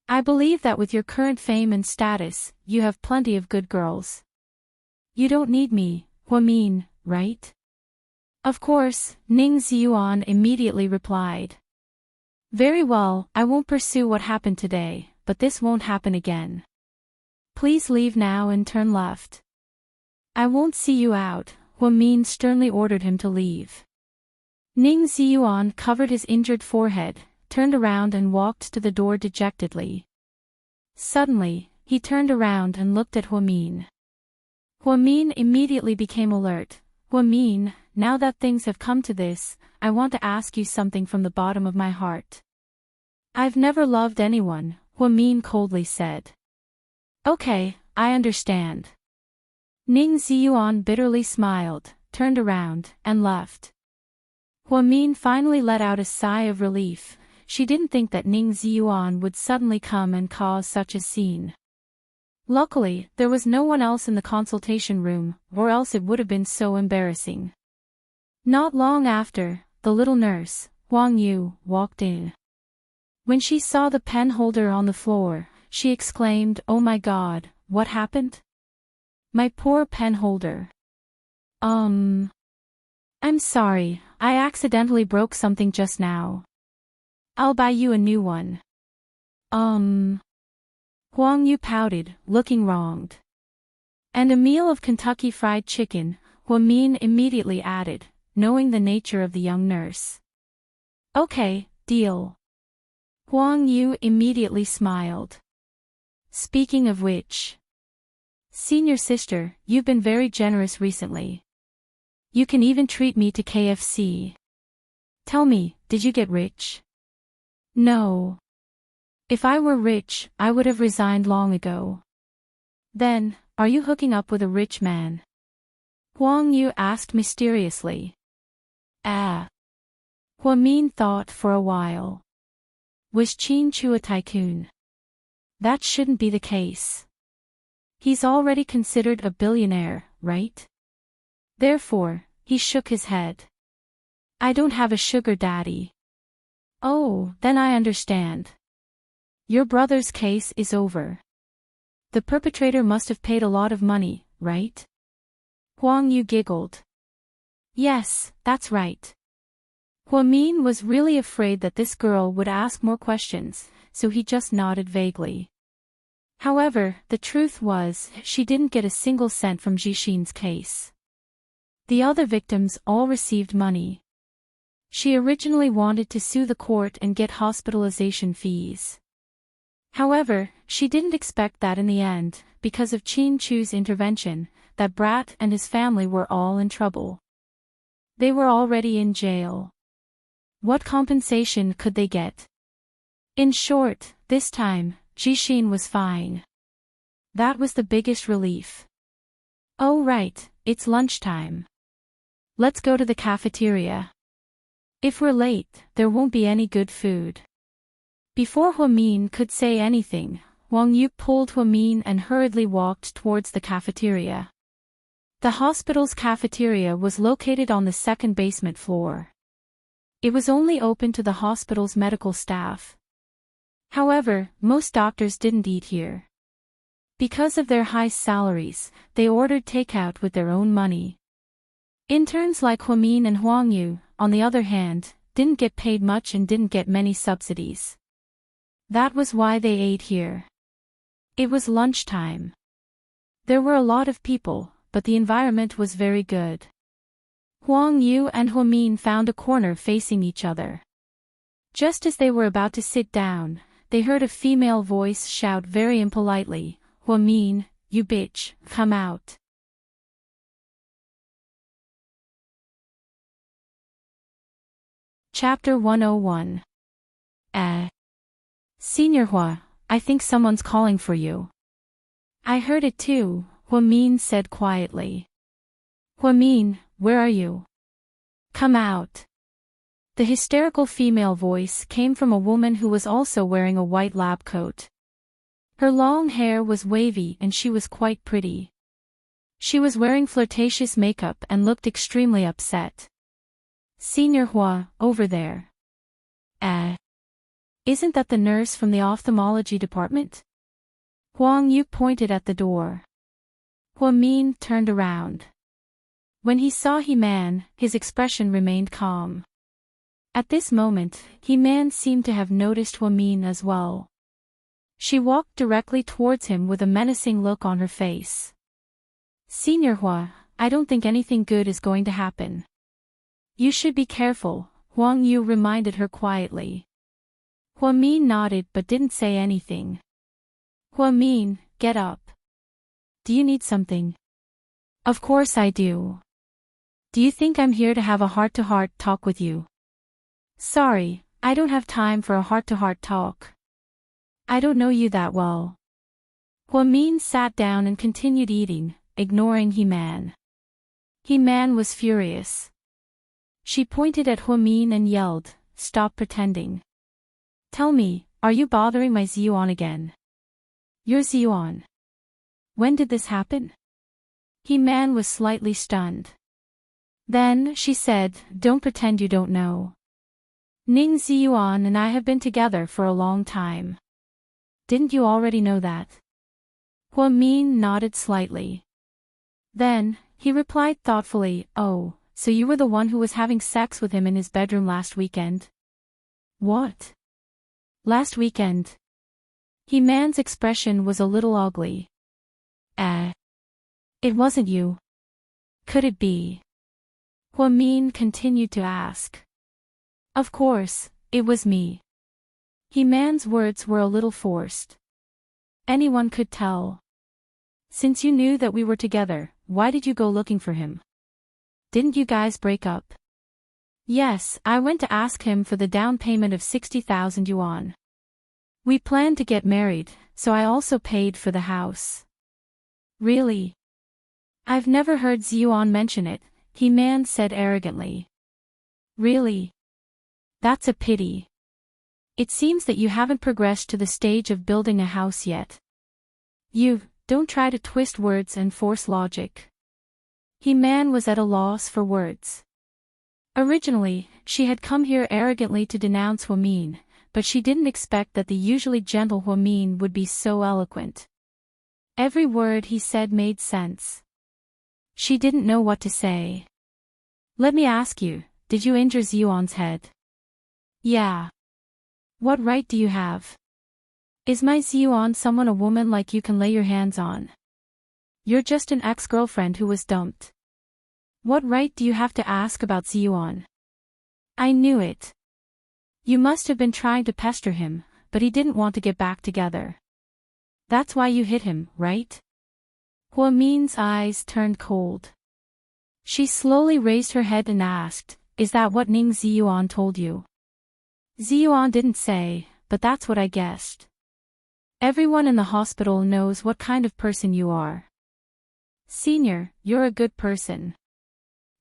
I believe that with your current fame and status, you have plenty of good girls. You don't need me, Huamin, right? Of course, Ning Ziyuan immediately replied. Very well, I won't pursue what happened today, but this won't happen again. Please leave now and turn left. I won't see you out, Huamin sternly ordered him to leave. Ning Ziyuan covered his injured forehead, turned around and walked to the door dejectedly. Suddenly, he turned around and looked at Huamin. Huamin immediately became alert. Huamin, now that things have come to this, I want to ask you something from the bottom of my heart. I've never loved anyone, Huamin coldly said. Okay, I understand. Ning Ziyuan bitterly smiled, turned around, and left. Huamin finally let out a sigh of relief. She didn't think that Ning Ziyuan would suddenly come and cause such a scene. Luckily, there was no one else in the consultation room, or else it would have been so embarrassing. Not long after, the little nurse, Huang Yu, walked in. When she saw the pen holder on the floor, she exclaimed, "Oh my God, what happened? My poor pen holder." I'm sorry, I accidentally broke something just now. I'll buy you a new one. Huang Yu pouted, looking wronged. And a meal of Kentucky Fried Chicken, Huamin immediately added, knowing the nature of the young nurse. Okay, deal. Huang Yu immediately smiled. Speaking of which, senior sister, you've been very generous recently. You can even treat me to KFC. Tell me, did you get rich? No. If I were rich, I would have resigned long ago. Then, are you hooking up with a rich man? Huang Yu asked mysteriously. Huamin thought for a while. Was Qin Chu a tycoon? That shouldn't be the case. He's already considered a billionaire, right? Therefore, he shook his head. I don't have a sugar daddy. Oh, then I understand. Your brother's case is over. The perpetrator must have paid a lot of money, right? Huang Yu giggled. Yes, that's right. Huamin was really afraid that this girl would ask more questions, so he just nodded vaguely. However, the truth was, she didn't get a single cent from Jixin's case. The other victims all received money. She originally wanted to sue the court and get hospitalization fees. However, she didn't expect that in the end, because of Qin Chu's intervention, that brat and his family were all in trouble. They were already in jail. What compensation could they get? In short, this time, Jixin was fine. That was the biggest relief. Oh right, it's lunchtime. Let's go to the cafeteria. If we're late, there won't be any good food. Before Huamin could say anything, Huang Yu pulled Huamin and hurriedly walked towards the cafeteria. The hospital's cafeteria was located on the second basement floor. It was only open to the hospital's medical staff. However, most doctors didn't eat here. Because of their high salaries, they ordered takeout with their own money. Interns like Huamin and Huang Yu, on the other hand, didn't get paid much and didn't get many subsidies. That was why they ate here. It was lunchtime. There were a lot of people, but the environment was very good. Huang Yu and Huamin found a corner facing each other. Just as they were about to sit down, they heard a female voice shout very impolitely, "Huamin, you bitch, come out." Chapter 101. Senior Hua, I think someone's calling for you. I heard it too, Huamin said quietly. Huamin, where are you? Come out. The hysterical female voice came from a woman who was also wearing a white lab coat. Her long hair was wavy and she was quite pretty. She was wearing flirtatious makeup and looked extremely upset. Senior Hua, over there. Isn't that the nurse from the ophthalmology department? Huang Yu pointed at the door. Huamin turned around. When he saw He-Man, his expression remained calm. At this moment, He-Man seemed to have noticed Huamin as well. She walked directly towards him with a menacing look on her face. Senior Hua, I don't think anything good is going to happen. You should be careful, Huang Yu reminded her quietly. Huamin nodded but didn't say anything. Huamin, get up. Do you need something? Of course I do. Do you think I'm here to have a heart-to-heart talk with you? Sorry, I don't have time for a heart-to-heart talk. I don't know you that well. Huamin sat down and continued eating, ignoring He-Man. He-Man was furious. She pointed at Huamin and yelled, "Stop pretending. Tell me, are you bothering my Ziyuan again? Your Ziyuan. When did this happen?" He-Man was slightly stunned. Then she said, "Don't pretend you don't know. Ning Ziyuan and I have been together for a long time. Didn't you already know that?" Huamin nodded slightly. Then, he replied thoughtfully, "Oh, so you were the one who was having sex with him in his bedroom last weekend?" What? Last weekend? He-Man's expression was a little ugly. It wasn't you. Could it be? Huamin continued to ask. Of course, it was me. He-Man's words were a little forced. Anyone could tell. Since you knew that we were together, why did you go looking for him? Didn't you guys break up? Yes, I went to ask him for the down payment of 60,000 yuan. We planned to get married, so I also paid for the house. Really? I've never heard Ziyuan mention it, He-Man said arrogantly. Really? That's a pity. It seems that you haven't progressed to the stage of building a house yet. Don't try to twist words and force logic. He-Man was at a loss for words. Originally, she had come here arrogantly to denounce Huamin, but she didn't expect that the usually gentle Huamin would be so eloquent. Every word he said made sense. She didn't know what to say. Let me ask you, did you injure Ziyuan's head? Yeah. What right do you have? Is my Ziyuan someone a woman like you can lay your hands on? You're just an ex-girlfriend who was dumped. What right do you have to ask about Ziyuan? I knew it. You must have been trying to pester him, but he didn't want to get back together. That's why you hit him, right? Huamin's eyes turned cold. She slowly raised her head and asked, "Is that what Ning Ziyuan told you?" Ziyuan didn't say, but that's what I guessed. Everyone in the hospital knows what kind of person you are. Senior, you're a good person.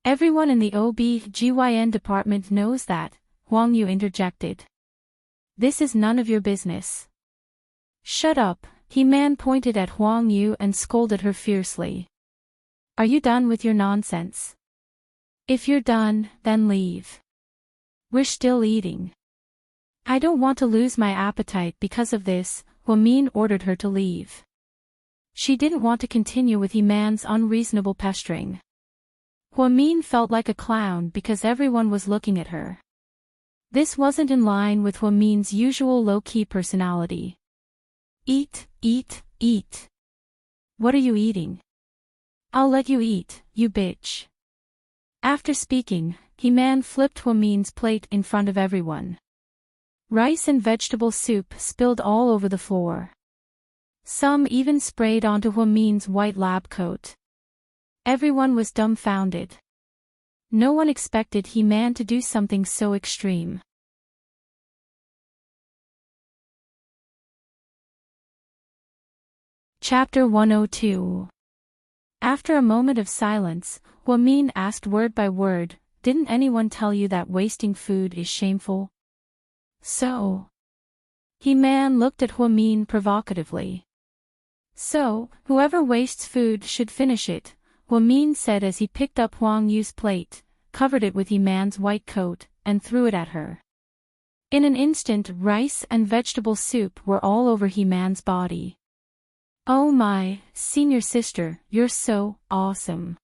Everyone in the OB/GYN department knows that, Huang Yu interjected. This is none of your business. Shut up, He-Man pointed at Huang Yu and scolded her fiercely. Are you done with your nonsense? If you're done, then leave. We're still eating. I don't want to lose my appetite because of this, Huamin ordered her to leave. She didn't want to continue with Iman's unreasonable pestering. Huamin felt like a clown because everyone was looking at her. This wasn't in line with Huamin's usual low-key personality. Eat, eat, eat. What are you eating? I'll let you eat, you bitch. After speaking, Iman flipped Huamin's plate in front of everyone. Rice and vegetable soup spilled all over the floor. Some even sprayed onto Huamin's white lab coat. Everyone was dumbfounded. No one expected Iman to do something so extreme. Chapter 102. After a moment of silence, Huamin asked word by word, "Didn't anyone tell you that wasting food is shameful?" So? Iman looked at Huamin provocatively. So, whoever wastes food should finish it, Huamin said as he picked up Huang Yu's plate, covered it with Iman's white coat, and threw it at her. In an instant, rice and vegetable soup were all over Iman's body. "Oh my, senior sister, you're so awesome."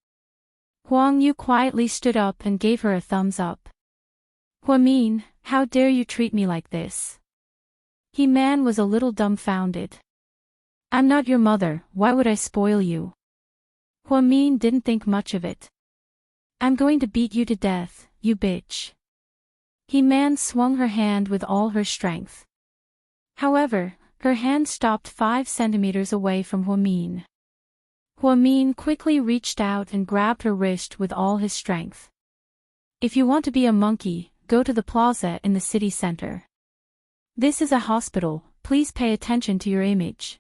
Huang Yu quietly stood up and gave her a thumbs up. "Huamin, how dare you treat me like this?" Iman was a little dumbfounded. "I'm not your mother, why would I spoil you?" Huamin didn't think much of it. "I'm going to beat you to death, you bitch." Iman swung her hand with all her strength. However, her hand stopped 5 centimeters away from Huamin. Huamin quickly reached out and grabbed her wrist with all his strength. "If you want to be a monkey, go to the plaza in the city center. This is a hospital, please pay attention to your image."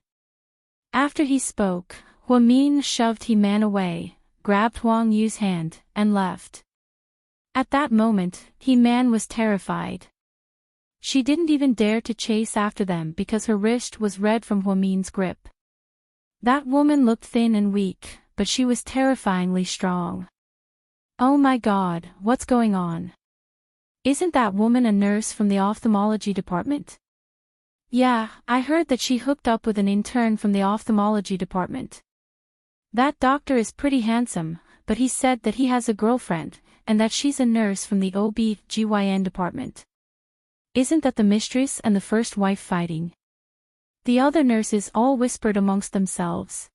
After he spoke, Huamin shoved Iman away, grabbed Huang Yu's hand, and left. At that moment, Iman was terrified. She didn't even dare to chase after them because her wrist was red from Huamin's grip. That woman looked thin and weak, but she was terrifyingly strong. Oh my God, what's going on? Isn't that woman a nurse from the ophthalmology department? Yeah, I heard that she hooked up with an intern from the ophthalmology department. That doctor is pretty handsome, but he said that he has a girlfriend, and that she's a nurse from the OB/GYN department. Isn't that the mistress and the first wife fighting? The other nurses all whispered amongst themselves.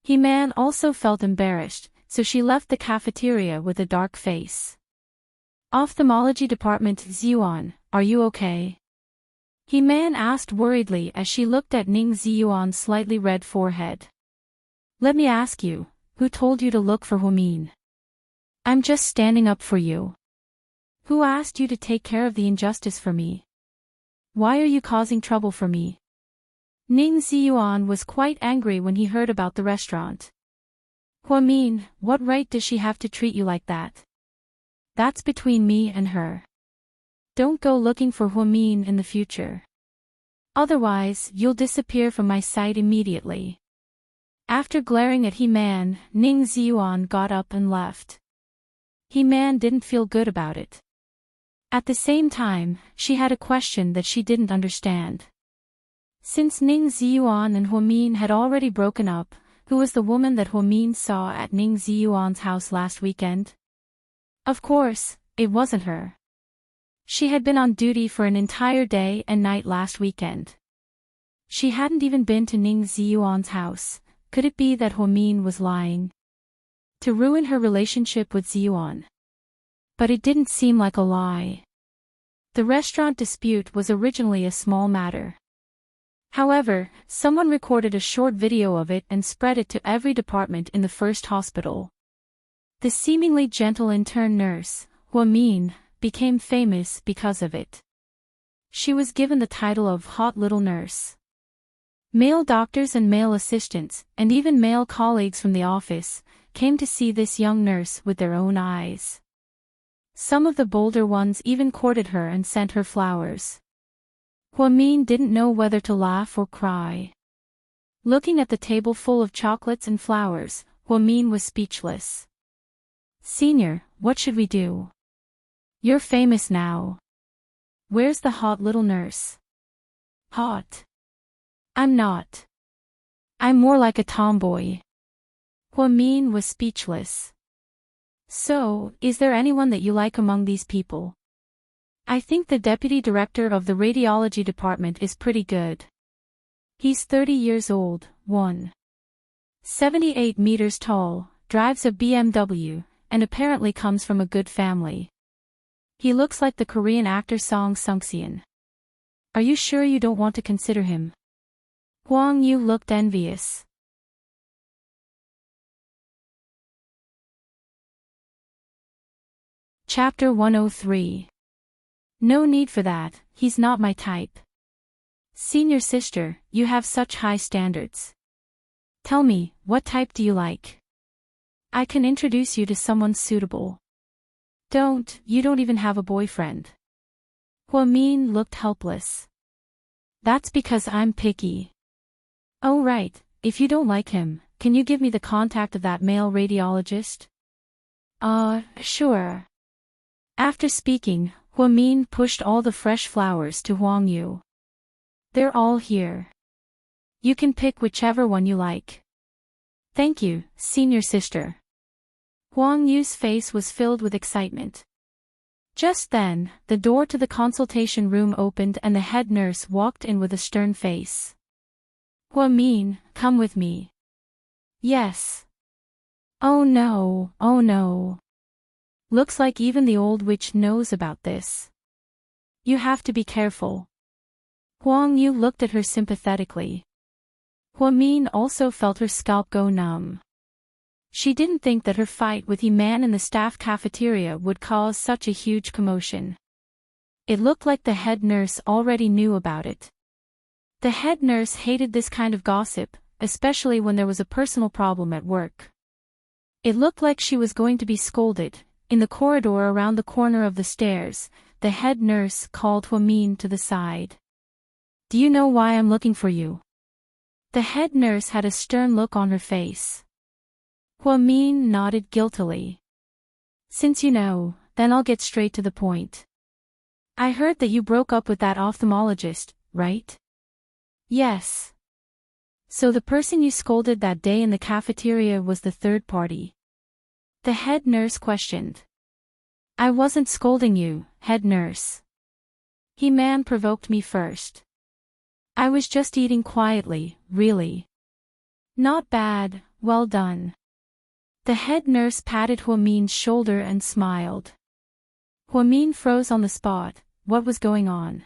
Iman also felt embarrassed, so she left the cafeteria with a dark face. Ophthalmology department, Ziyuan, are you okay? Iman asked worriedly as she looked at Ning Ziyuan's slightly red forehead. Let me ask you, who told you to look for Huamin? I'm just standing up for you. Who asked you to take care of the injustice for me? Why are you causing trouble for me? Ning Ziyuan was quite angry when he heard about the restaurant. Huamin, what right does she have to treat you like that? That's between me and her. Don't go looking for Huamin in the future. Otherwise, you'll disappear from my sight immediately. After glaring at Iman, Ning Ziyuan got up and left. Iman didn't feel good about it. At the same time, she had a question that she didn't understand. Since Ning Ziyuan and Huamin had already broken up, who was the woman that Huamin saw at Ning Ziyuan's house last weekend? Of course, it wasn't her. She had been on duty for an entire day and night last weekend. She hadn't even been to Ning Ziyuan's house. Could it be that Huamin was lying? To ruin her relationship with Ziyuan. But it didn't seem like a lie. The restaurant dispute was originally a small matter. However, someone recorded a short video of it and spread it to every department in the first hospital. The seemingly gentle intern nurse, Huamin, became famous because of it. She was given the title of Hot Little Nurse. Male doctors and male assistants, and even male colleagues from the office, came to see this young nurse with their own eyes. Some of the bolder ones even courted her and sent her flowers. Huamin didn't know whether to laugh or cry. Looking at the table full of chocolates and flowers, Huamin was speechless. Senior, what should we do? You're famous now. Where's the hot little nurse? Hot? I'm not. I'm more like a tomboy. Huamin was speechless. So, is there anyone that you like among these people? I think the deputy director of the radiology department is pretty good. He's 30 years old, 178 meters tall, drives a BMW, and apparently comes from a good family. He looks like the Korean actor Song Sung-seon. Are you sure you don't want to consider him? Huang Yu looked envious. Chapter 103. No need for that, he's not my type. Senior sister, you have such high standards. Tell me, what type do you like? I can introduce you to someone suitable. You don't even have a boyfriend. Huamin looked helpless. That's because I'm picky. Oh right, if you don't like him, can you give me the contact of that male radiologist? Sure. After speaking, Huamin pushed all the fresh flowers to Huang Yu. They're all here. You can pick whichever one you like. Thank you, senior sister. Huang Yu's face was filled with excitement. Just then, the door to the consultation room opened and the head nurse walked in with a stern face. Huamin, come with me. Yes. Oh no, oh no. Looks like even the old witch knows about this. You have to be careful. Huang Yu looked at her sympathetically. Huamin also felt her scalp go numb. She didn't think that her fight with the man in the staff cafeteria would cause such a huge commotion. It looked like the head nurse already knew about it. The head nurse hated this kind of gossip, especially when there was a personal problem at work. It looked like she was going to be scolded. In the corridor around the corner of the stairs, the head nurse called Huamin to the side. Do you know why I'm looking for you? The head nurse had a stern look on her face. Huamin nodded guiltily. Since you know, then I'll get straight to the point. I heard that you broke up with that ophthalmologist, right? Yes. So the person you scolded that day in the cafeteria was the third party? The head nurse questioned. I wasn't scolding you, head nurse. He man provoked me first. I was just eating quietly, really. Not bad, well done. The head nurse patted Huamin's shoulder and smiled. Huamin froze on the spot. What was going on?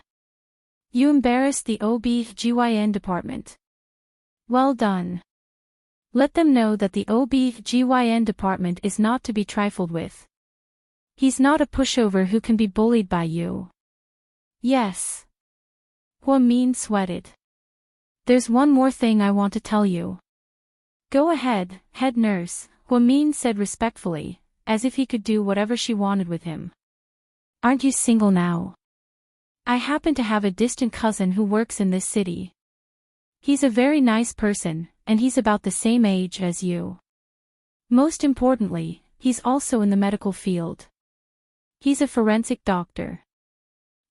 You embarrassed the OB/GYN department. Well done. Let them know that the OB/GYN department is not to be trifled with. He's not a pushover who can be bullied by you. Yes. Huamin sweated. There's one more thing I want to tell you. Go ahead, head nurse, Huamin said respectfully, as if he could do whatever she wanted with him. Aren't you single now? I happen to have a distant cousin who works in this city. He's a very nice person, and he's about the same age as you. Most importantly, he's also in the medical field. He's a forensic doctor.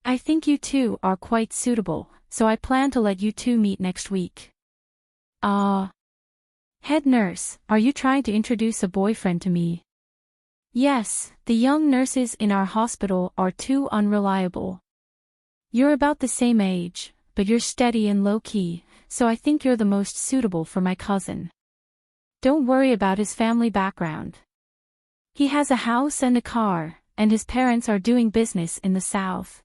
I think you two are quite suitable, so I plan to let you two meet next week. Head nurse, are you trying to introduce a boyfriend to me? Yes, the young nurses in our hospital are too unreliable. You're about the same age, but you're steady and low-key, so I think you're the most suitable for my cousin. Don't worry about his family background. He has a house and a car, and his parents are doing business in the South.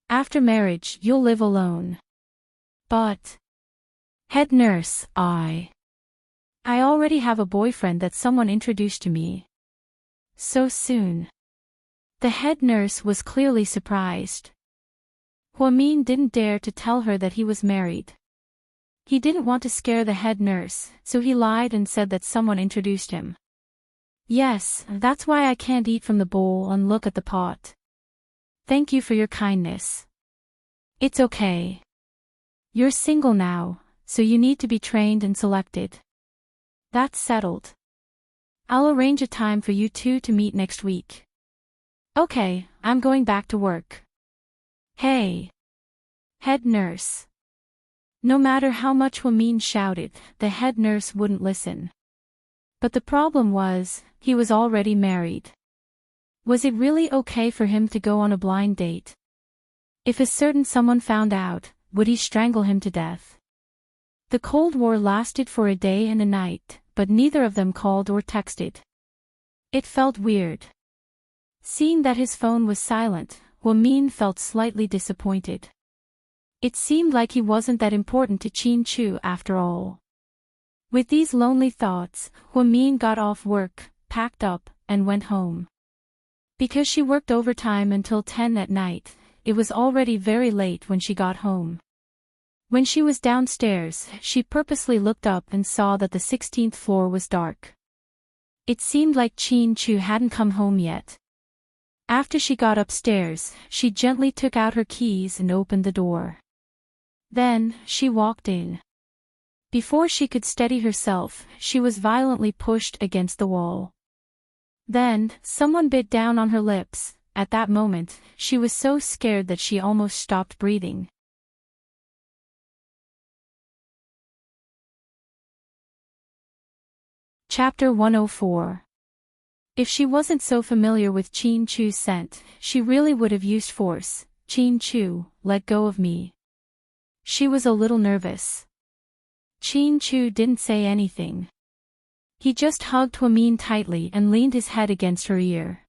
After marriage, you'll live alone. But... Head nurse, I already have a boyfriend that someone introduced to me. So soon. The head nurse was clearly surprised. Huamin didn't dare to tell her that he was married. He didn't want to scare the head nurse, so he lied and said that someone introduced him. Yes, that's why I can't eat from the bowl and look at the pot. Thank you for your kindness. It's okay. You're single now, so you need to be trained and selected. That's settled. I'll arrange a time for you two to meet next week. Okay, I'm going back to work. Hey. Head nurse. No matter how much Hwamin shouted, the head nurse wouldn't listen. But the problem was, he was already married. Was it really okay for him to go on a blind date? If a certain someone found out, would he strangle him to death? The Cold War lasted for a day and a night, but neither of them called or texted. It felt weird. Seeing that his phone was silent, Hwamin felt slightly disappointed. It seemed like he wasn't that important to Chin-Chu after all. With these lonely thoughts, Hwamin got off work, packed up, and went home. Because she worked overtime until 10 at night, it was already very late when she got home. When she was downstairs, she purposely looked up and saw that the 16th floor was dark. It seemed like Chin-Chu hadn't come home yet. After she got upstairs, she gently took out her keys and opened the door. Then, she walked in. Before she could steady herself, she was violently pushed against the wall. Then, someone bit down on her lips. At that moment, she was so scared that she almost stopped breathing. Chapter 104. If she wasn't so familiar with Chin-Chu's scent, she really would have used force. Chin-Chu, let go of me. She was a little nervous. Chin-Chu didn't say anything. He just hugged Hwamin tightly and leaned his head against her ear.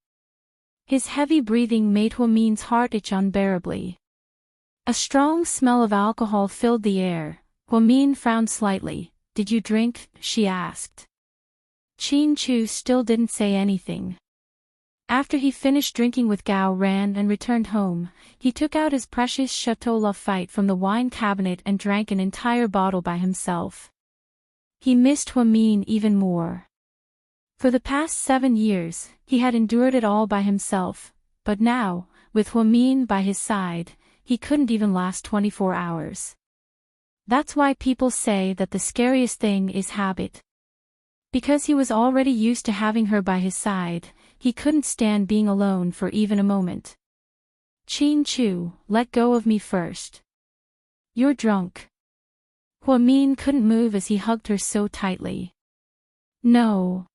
His heavy breathing made Hwamin's heart itch unbearably. A strong smell of alcohol filled the air. Hwamin frowned slightly. Did you drink? She asked. Chin-Chu still didn't say anything. After he finished drinking with Gao Ran and returned home, he took out his precious Chateau Lafite from the wine cabinet and drank an entire bottle by himself. He missed Hwamin even more. For the past 7 years, he had endured it all by himself, but now, with Hwamin by his side, he couldn't even last 24 hours. That's why people say that the scariest thing is habit. Because he was already used to having her by his side, he couldn't stand being alone for even a moment. Chin-Chu, let go of me first. You're drunk. Hwamin couldn't move as he hugged her so tightly. No.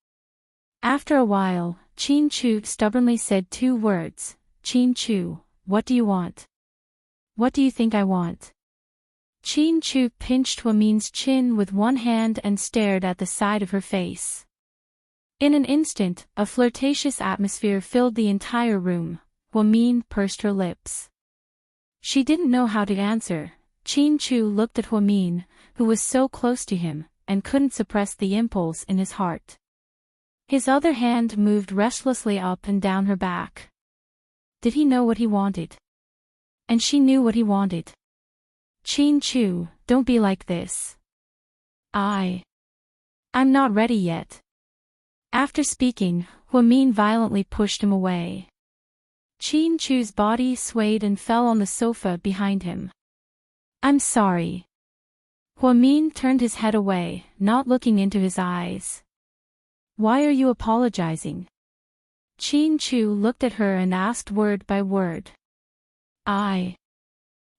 After a while, Chin-Chu stubbornly said 2 words. Chin-Chu, what do you want? What do you think I want? Chin-Chu pinched Hwamin's chin with one hand and stared at the side of her face. In an instant, a flirtatious atmosphere filled the entire room. Hwamin pursed her lips. She didn't know how to answer. Chin-Chu looked at Hwamin, who was so close to him, and couldn't suppress the impulse in his heart. His other hand moved restlessly up and down her back. Did he know what he wanted? And she knew what he wanted. Chin-Chu, don't be like this. I'm not ready yet. After speaking, Hwamin violently pushed him away. Chin-Chu's body swayed and fell on the sofa behind him. I'm sorry. Hwamin turned his head away, not looking into his eyes. Why are you apologizing? Chin-Chu looked at her and asked word by word.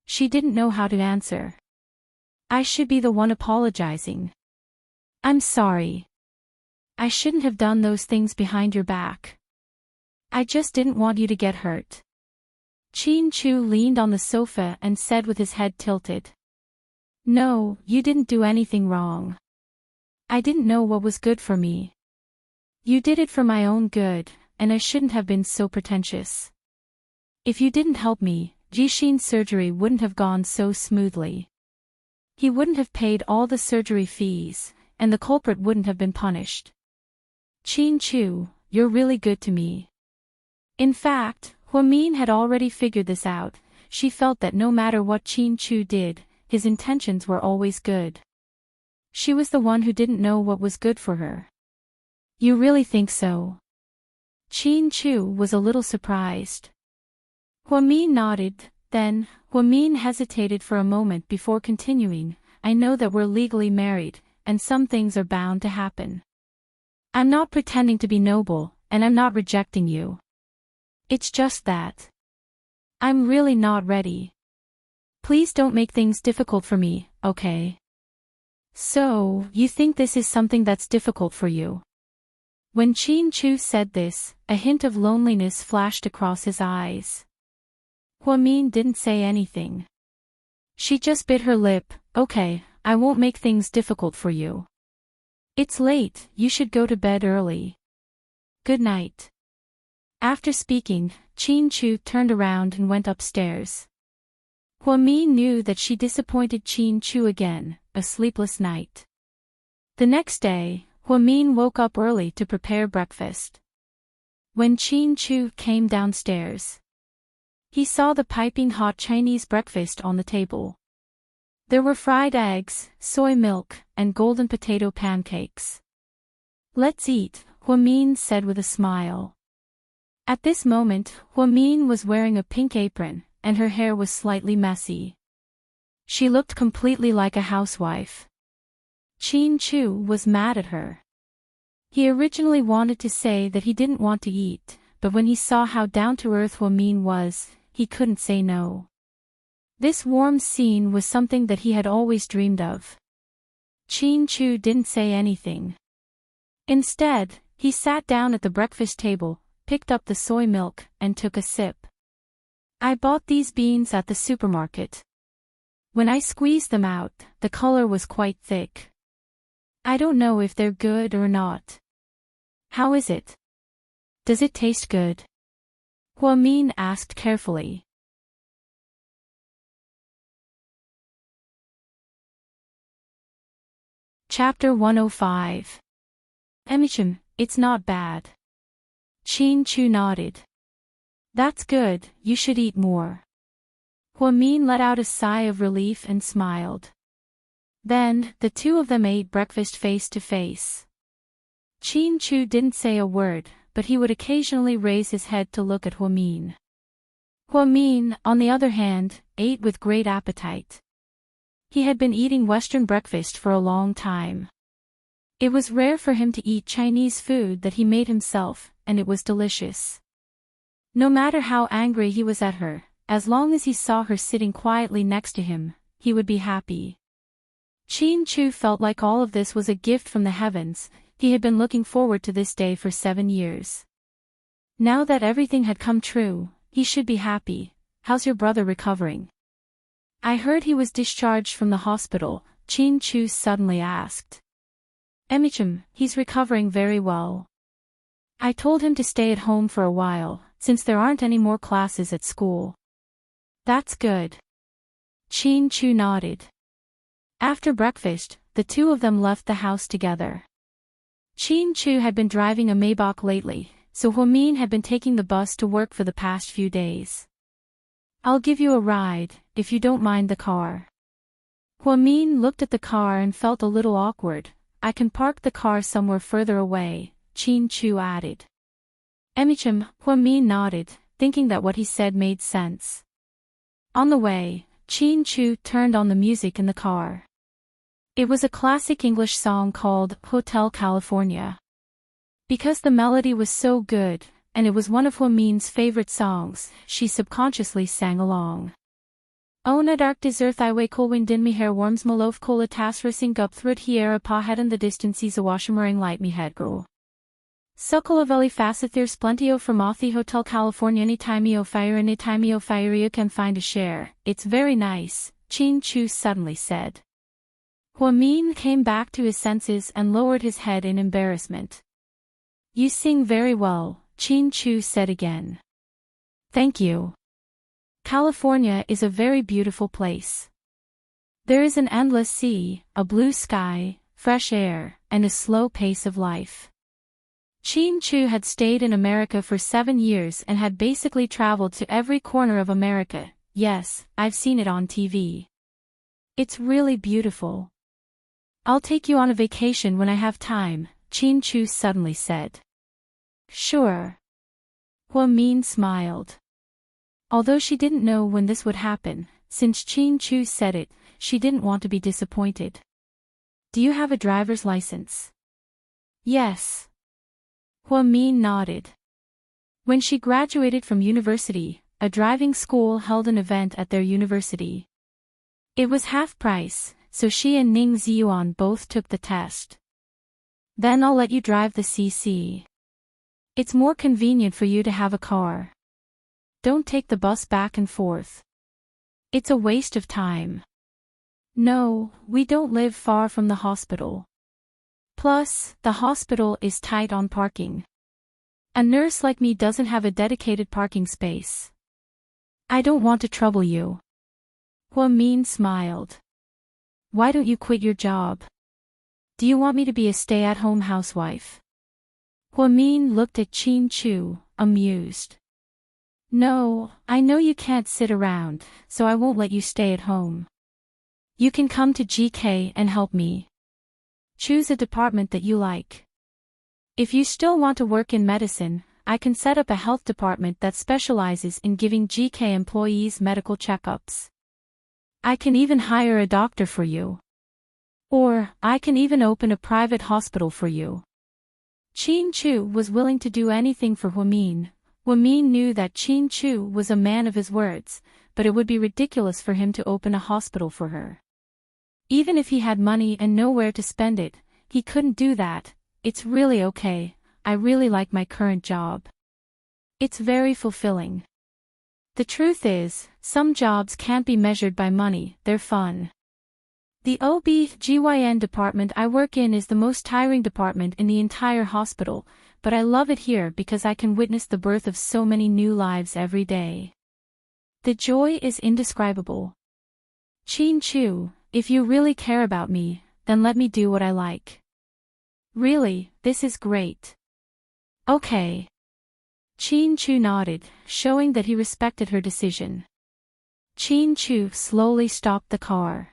She didn't know how to answer. I should be the one apologizing. I'm sorry. I shouldn't have done those things behind your back. I just didn't want you to get hurt. Chin-Chu leaned on the sofa and said with his head tilted. No, you didn't do anything wrong. I didn't know what was good for me. You did it for my own good, and I shouldn't have been so pretentious. If you didn't help me, Jishin's surgery wouldn't have gone so smoothly. He wouldn't have paid all the surgery fees, and the culprit wouldn't have been punished. Chin-Chu, you're really good to me. In fact, Hwamin had already figured this out. She felt that no matter what Chin-Chu did, his intentions were always good. She was the one who didn't know what was good for her. You really think so? Chin-Chu was a little surprised. Hwamin nodded, then, Hwamin hesitated for a moment before continuing. I know that we're legally married, and some things are bound to happen. I'm not pretending to be noble, and I'm not rejecting you. It's just that I'm really not ready. Please don't make things difficult for me, okay? So, you think this is something that's difficult for you? When Chin-Chu said this, a hint of loneliness flashed across his eyes. Hua-min didn't say anything. She just bit her lip. Okay, I won't make things difficult for you. It's late, you should go to bed early. Good night. After speaking, Chin-Chu turned around and went upstairs. Hua-min knew that she disappointed Chin-Chu again, a sleepless night. The next day, Hua-min woke up early to prepare breakfast. When Chin-Chu came downstairs, he saw the piping hot Chinese breakfast on the table. There were fried eggs, soy milk, and golden potato pancakes. Let's eat, Hua-min said with a smile. At this moment, Hua-min was wearing a pink apron, and her hair was slightly messy. She looked completely like a housewife. Chin-Chu was mad at her. He originally wanted to say that he didn't want to eat, but when he saw how down-to-earth Hua-min was, he couldn't say no. This warm scene was something that he had always dreamed of. Chin-Chu didn't say anything. Instead, he sat down at the breakfast table, picked up the soy milk, and took a sip. I bought these beans at the supermarket. When I squeezed them out, the color was quite thick. I don't know if they're good or not. How is it? Does it taste good? Hua-min asked carefully. Chapter 105. Emichim, it's not bad. Chin-Chu nodded. That's good, you should eat more. Hua-min let out a sigh of relief and smiled. Then, the two of them ate breakfast face to face. Chin-Chu didn't say a word, but he would occasionally raise his head to look at Hua-min. Hua-min, on the other hand, ate with great appetite. He had been eating Western breakfast for a long time. It was rare for him to eat Chinese food that he made himself, and it was delicious. No matter how angry he was at her, as long as he saw her sitting quietly next to him, he would be happy. Chin-Chu felt like all of this was a gift from the heavens. He had been looking forward to this day for 7 years. Now that everything had come true, he should be happy. How's your brother recovering? I heard he was discharged from the hospital, Chin-Chu suddenly asked. Emichim, he's recovering very well. I told him to stay at home for a while, since there aren't any more classes at school. That's good. Chin-Chu nodded. After breakfast, the two of them left the house together. Chin-Chu had been driving a Maybach lately, so Hua-min had been taking the bus to work for the past few days. I'll give you a ride, if you don't mind the car. Hua-min looked at the car and felt a little awkward. I can park the car somewhere further away, Chin-Chu added. Emichim, Hua-min nodded, thinking that what he said made sense. On the way, Chin-Chu turned on the music in the car. It was a classic English song called Hotel California. Because the melody was so good, and it was one of Hua-min's favorite songs, she subconsciously sang along. On a dark desert highway cool wind in me hair warms me loaf cola tas racing up through here a pa head in the distance sees a washamering light me head go. Suckalavelli facet there's plenty o from Mothi Hotel California anytime you fire you can find a share, it's very nice, Chin-Chu suddenly said. Hua-min came back to his senses and lowered his head in embarrassment. You sing very well, Chin-Chu said again. Thank you. California is a very beautiful place. There is an endless sea, a blue sky, fresh air, and a slow pace of life. Chin-Chu had stayed in America for 7 years and had basically traveled to every corner of America. Yes, I've seen it on TV. It's really beautiful. I'll take you on a vacation when I have time, Chin-Chu suddenly said. Sure. Hua-min smiled. Although she didn't know when this would happen, since Chin-Chu said it, she didn't want to be disappointed. Do you have a driver's license? Yes. Huamin nodded. When she graduated from university, a driving school held an event at their university. It was half price, so she and Ning Ziyuan both took the test. Then I'll let you drive the CC. It's more convenient for you to have a car. Don't take the bus back and forth. It's a waste of time. No, we don't live far from the hospital. Plus, the hospital is tight on parking. A nurse like me doesn't have a dedicated parking space. I don't want to trouble you. Huamin smiled. Why don't you quit your job? Do you want me to be a stay-at-home housewife? Huamin looked at Qin Chu, amused. No, I know you can't sit around, so I won't let you stay at home. You can come to GK and help me. Choose a department that you like. If you still want to work in medicine, I can set up a health department that specializes in giving GK employees medical checkups. I can even hire a doctor for you. Or, I can even open a private hospital for you. Qin Chu was willing to do anything for Huamin. Huamin knew that Qin Chu was a man of his words, but it would be ridiculous for him to open a hospital for her. Even if he had money and nowhere to spend it, he couldn't do that. It's really okay, I really like my current job. It's very fulfilling. The truth is, some jobs can't be measured by money, they're fun. The OB/GYN department I work in is the most tiring department in the entire hospital, but I love it here because I can witness the birth of so many new lives every day. The joy is indescribable. Qin Chu, if you really care about me, then let me do what I like. Really, this is great. Okay. Qin Chu nodded, showing that he respected her decision. Qin Chu slowly stopped the car.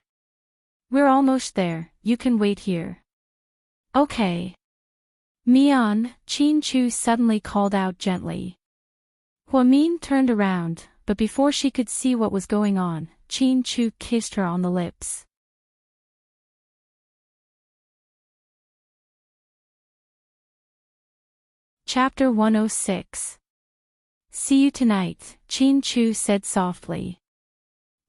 We're almost there, you can wait here. Okay. Mian, Qin Chu suddenly called out gently. Huamin turned around, but before she could see what was going on, Qin Chu kissed her on the lips. Chapter 106. See you tonight, Qin Chu said softly.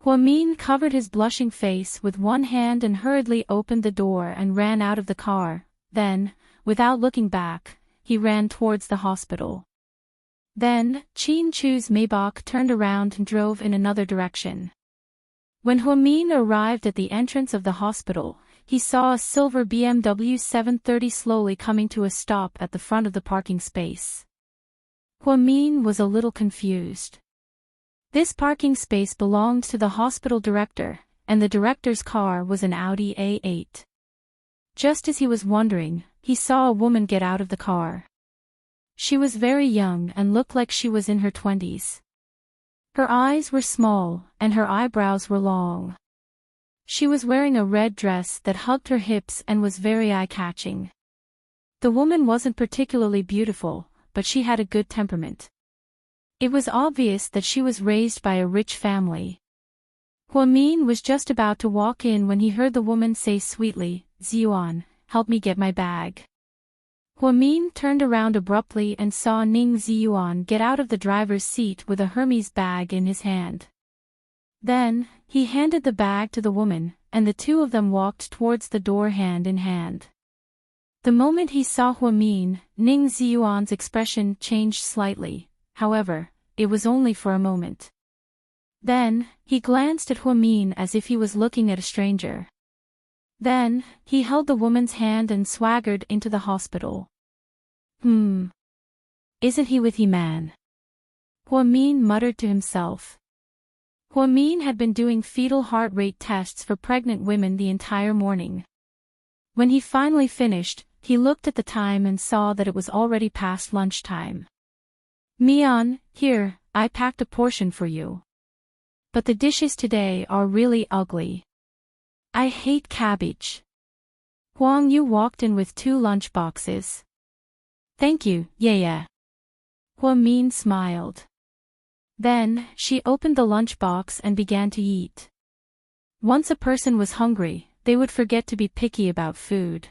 Huamin covered his blushing face with one hand and hurriedly opened the door and ran out of the car. Then, without looking back, he ran towards the hospital. Then, Qin Chu's Maybach turned around and drove in another direction. When Huamin arrived at the entrance of the hospital, he saw a silver BMW 730 slowly coming to a stop at the front of the parking space. Huamin was a little confused. This parking space belonged to the hospital director, and the director's car was an Audi A8. Just as he was wondering, he saw a woman get out of the car. She was very young and looked like she was in her 20s. Her eyes were small, and her eyebrows were long. She was wearing a red dress that hugged her hips and was very eye-catching. The woman wasn't particularly beautiful, but she had a good temperament. It was obvious that she was raised by a rich family. Huamin was just about to walk in when he heard the woman say sweetly, "Ziyuan, help me get my bag." Huamin turned around abruptly and saw Ning Ziyuan get out of the driver's seat with a Hermes bag in his hand. Then, he handed the bag to the woman, and the two of them walked towards the door hand in hand. The moment he saw Huamin, Ning Ziyuan's expression changed slightly, however, it was only for a moment. Then, he glanced at Huamin as if he was looking at a stranger. Then, he held the woman's hand and swaggered into the hospital. Isn't he with you, man? Huamin muttered to himself. Huamin had been doing fetal heart rate tests for pregnant women the entire morning. When he finally finished, he looked at the time and saw that it was already past lunchtime. Mian, here, I packed a portion for you. But the dishes today are really ugly. I hate cabbage. Huang Yu walked in with 2 lunch boxes. Thank you, yeah. Huamin smiled. Then, she opened the lunchbox and began to eat. Once a person was hungry, they would forget to be picky about food.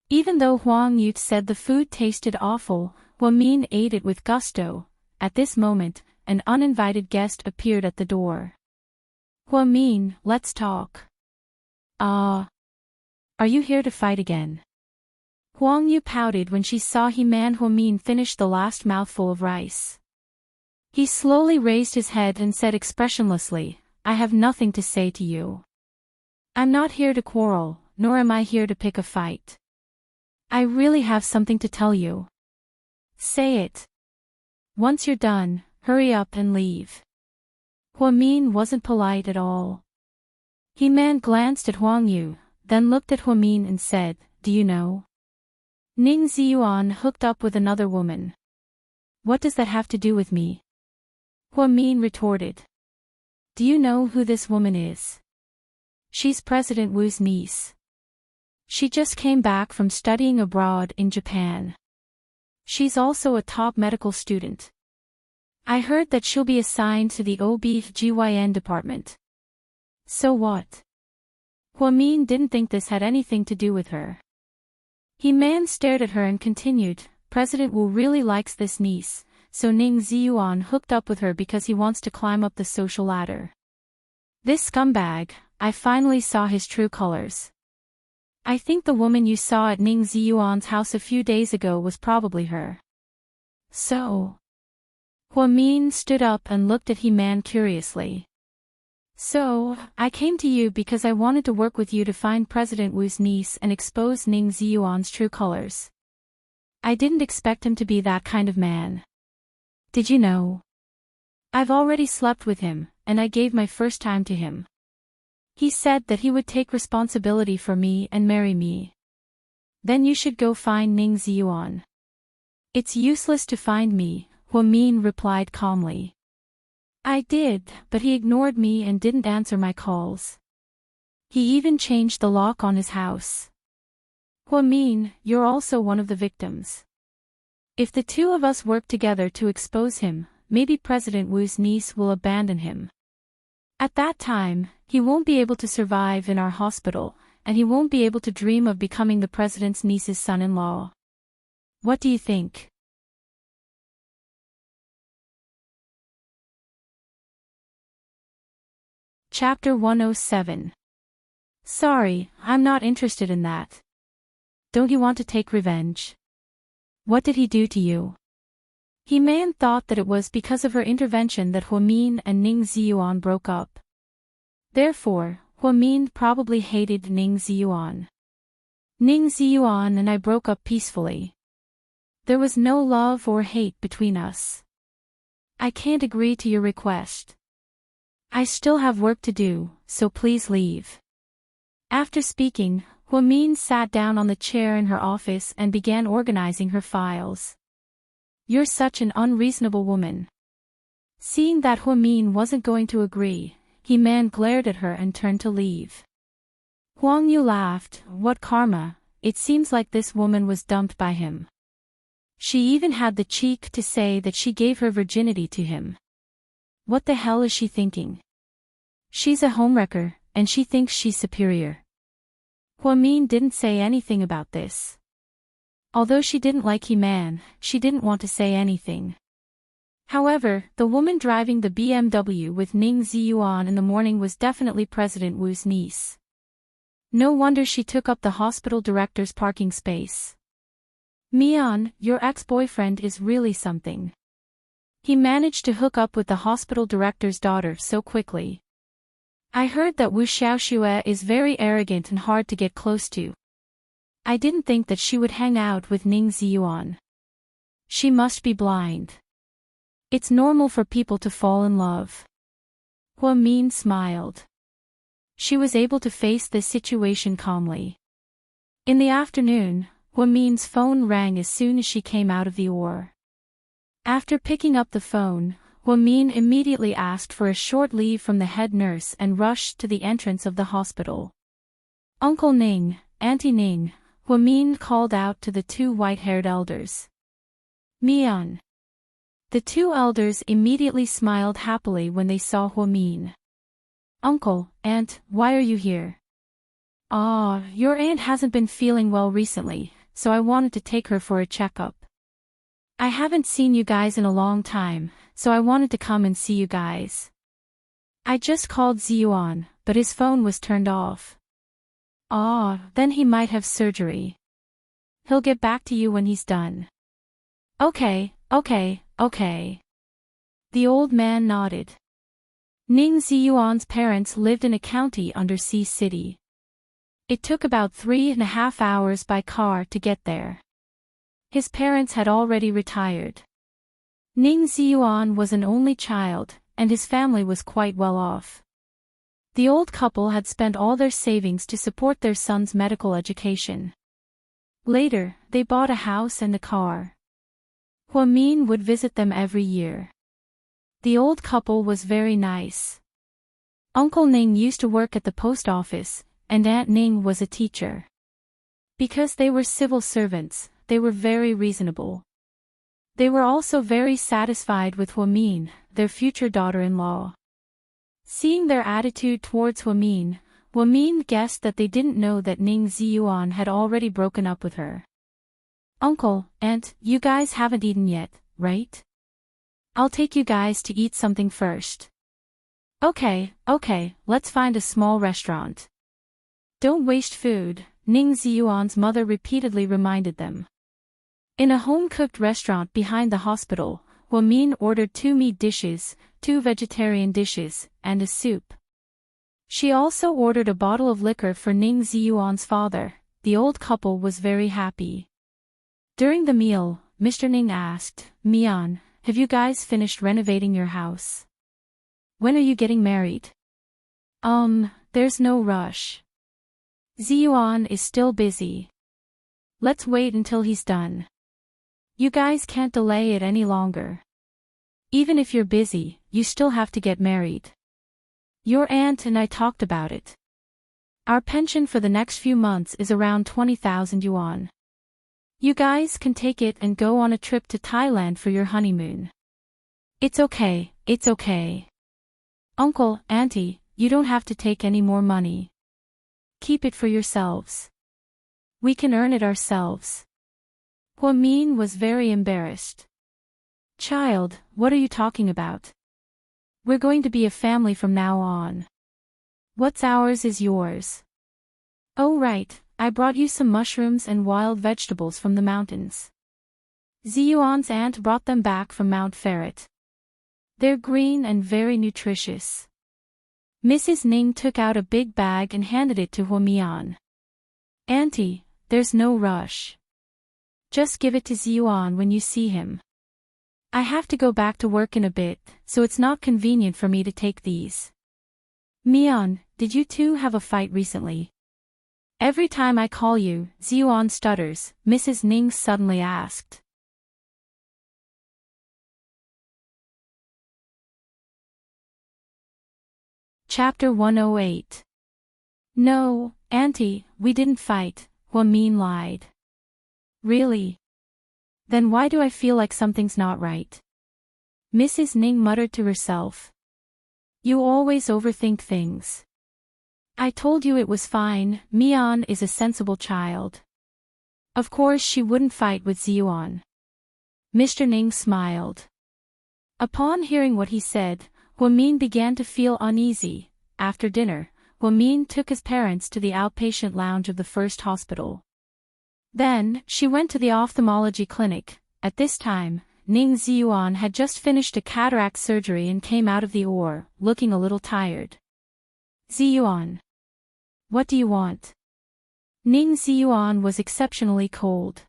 Even though Huang Yu said the food tasted awful, Huamin ate it with gusto. At this moment, an uninvited guest appeared at the door. Huamin, let's talk. Are you here to fight again? Huang Yu pouted when she saw Huamin finish the last mouthful of rice. He slowly raised his head and said expressionlessly, I have nothing to say to you. I'm not here to quarrel, nor am I here to pick a fight. I really have something to tell you. Say it. Once you're done, hurry up and leave. Huamin wasn't polite at all. He-Man glanced at Huang Yu, then looked at Huamin and said, Do you know? Ning Ziyuan hooked up with another woman. What does that have to do with me? Huamin retorted. Do you know who this woman is? She's President Wu's niece. She just came back from studying abroad in Japan. She's also a top medical student. I heard that she'll be assigned to the OB/GYN department. So what? Huamin didn't think this had anything to do with her. He-Man stared at her and continued, President Wu really likes this niece, so Ning Ziyuan hooked up with her because he wants to climb up the social ladder. This scumbag, I finally saw his true colors. I think the woman you saw at Ning Ziyuan's house a few days ago was probably her. So? Huamin stood up and looked at He-Man curiously. So, I came to you because I wanted to work with you to find President Wu's niece and expose Ning Ziyuan's true colors. I didn't expect him to be that kind of man. Did you know? I've already slept with him, and I gave my first time to him. He said that he would take responsibility for me and marry me. Then you should go find Ning Ziyuan. It's useless to find me, Huamin replied calmly. I did, but he ignored me and didn't answer my calls. He even changed the lock on his house. Huamin, you're also one of the victims. If the two of us work together to expose him, maybe President Wu's niece will abandon him. At that time, he won't be able to survive in our hospital, and he won't be able to dream of becoming the president's niece's son-in-law. What do you think? Chapter 107. Sorry, I'm not interested in that. Don't you want to take revenge? What did he do to you? He-Man thought that it was because of her intervention that Huamin and Ning Ziyuan broke up. Therefore, Huamin probably hated Ning Ziyuan. Ning Ziyuan and I broke up peacefully. There was no love or hate between us. I can't agree to your request. I still have work to do, so please leave. After speaking, Huamin sat down on the chair in her office and began organizing her files. You're such an unreasonable woman. Seeing that Huamin wasn't going to agree, He-Man glared at her and turned to leave. Huang Yu laughed, what karma, it seems like this woman was dumped by him. She even had the cheek to say that she gave her virginity to him. What the hell is she thinking? She's a homewrecker, and she thinks she's superior. Huamin didn't say anything about this. Although she didn't like He-Man, she didn't want to say anything. However, the woman driving the BMW with Ning Ziyuan in the morning was definitely President Wu's niece. No wonder she took up the hospital director's parking space. Mian, your ex-boyfriend is really something. He managed to hook up with the hospital director's daughter so quickly. I heard that Wu Xiaoxue is very arrogant and hard to get close to. I didn't think that she would hang out with Ning Ziyuan. She must be blind. It's normal for people to fall in love. Huamin smiled. She was able to face this situation calmly. In the afternoon, Huamin's phone rang as soon as she came out of the OR. After picking up the phone, Huamin immediately asked for a short leave from the head nurse and rushed to the entrance of the hospital. Uncle Ning, Auntie Ning, Huamin called out to the two white-haired elders. Mian. The two elders immediately smiled happily when they saw Huamin. Uncle, Aunt, why are you here? Your aunt hasn't been feeling well recently, so I wanted to take her for a checkup. I haven't seen you guys in a long time, so I wanted to come and see you guys. I just called Ziyuan, but his phone was turned off. Then he might have surgery. He'll get back to you when he's done. Okay. The old man nodded. Ning Ziyuan's parents lived in a county under Sea City. It took about 3.5 hours by car to get there. His parents had already retired. Ning Ziyuan was an only child, and his family was quite well off. The old couple had spent all their savings to support their son's medical education. Later, they bought a house and a car. Huamin would visit them every year. The old couple was very nice. Uncle Ning used to work at the post office, and Aunt Ning was a teacher. Because they were civil servants, they were very reasonable. They were also very satisfied with Huamin, their future daughter-in-law. Seeing their attitude towards Huamin guessed that they didn't know that Ning Ziyuan had already broken up with her. Uncle, Aunt, you guys haven't eaten yet, right? I'll take you guys to eat something first. Okay, let's find a small restaurant. Don't waste food, Ning Ziyuan's mother repeatedly reminded them. In a home-cooked restaurant behind the hospital, Huamin ordered 2 meat dishes, 2 vegetarian dishes, and a soup. She also ordered a bottle of liquor for Ning Ziyuan's father. The old couple was very happy. During the meal, Mr. Ning asked, Mian, have you guys finished renovating your house? When are you getting married? There's no rush. Ziyuan is still busy. Let's wait until he's done. You guys can't delay it any longer. Even if you're busy, you still have to get married. Your aunt and I talked about it. Our pension for the next few months is around 20,000 yuan. You guys can take it and go on a trip to Thailand for your honeymoon. It's okay. Uncle, Auntie, you don't have to take any more money. Keep it for yourselves. We can earn it ourselves. Huamin was very embarrassed. Child, what are you talking about? We're going to be a family from now on. What's ours is yours. Oh right, I brought you some mushrooms and wild vegetables from the mountains. Ziyuan's aunt brought them back from Mount Ferret. They're green and very nutritious. Mrs. Ning took out a big bag and handed it to Huamian. Auntie, there's no rush. Just give it to Ziyuan when you see him. I have to go back to work in a bit, so it's not convenient for me to take these. Mian, did you two have a fight recently? Every time I call you, Ziyuan stutters, Mrs. Ning suddenly asked. Chapter 108. No, Auntie, we didn't fight, Huamin lied. Really? Then why do I feel like something's not right? Mrs. Ning muttered to herself. You always overthink things. I told you it was fine, Mian is a sensible child. Of course she wouldn't fight with Ziyuan. Mr. Ning smiled. Upon hearing what he said, Huamin began to feel uneasy. After dinner, Huamin took his parents to the outpatient lounge of the first hospital. Then, she went to the ophthalmology clinic. At this time, Ning Ziyuan had just finished a cataract surgery and came out of the OR, looking a little tired. Ziyuan. What do you want? Ning Ziyuan was exceptionally cold.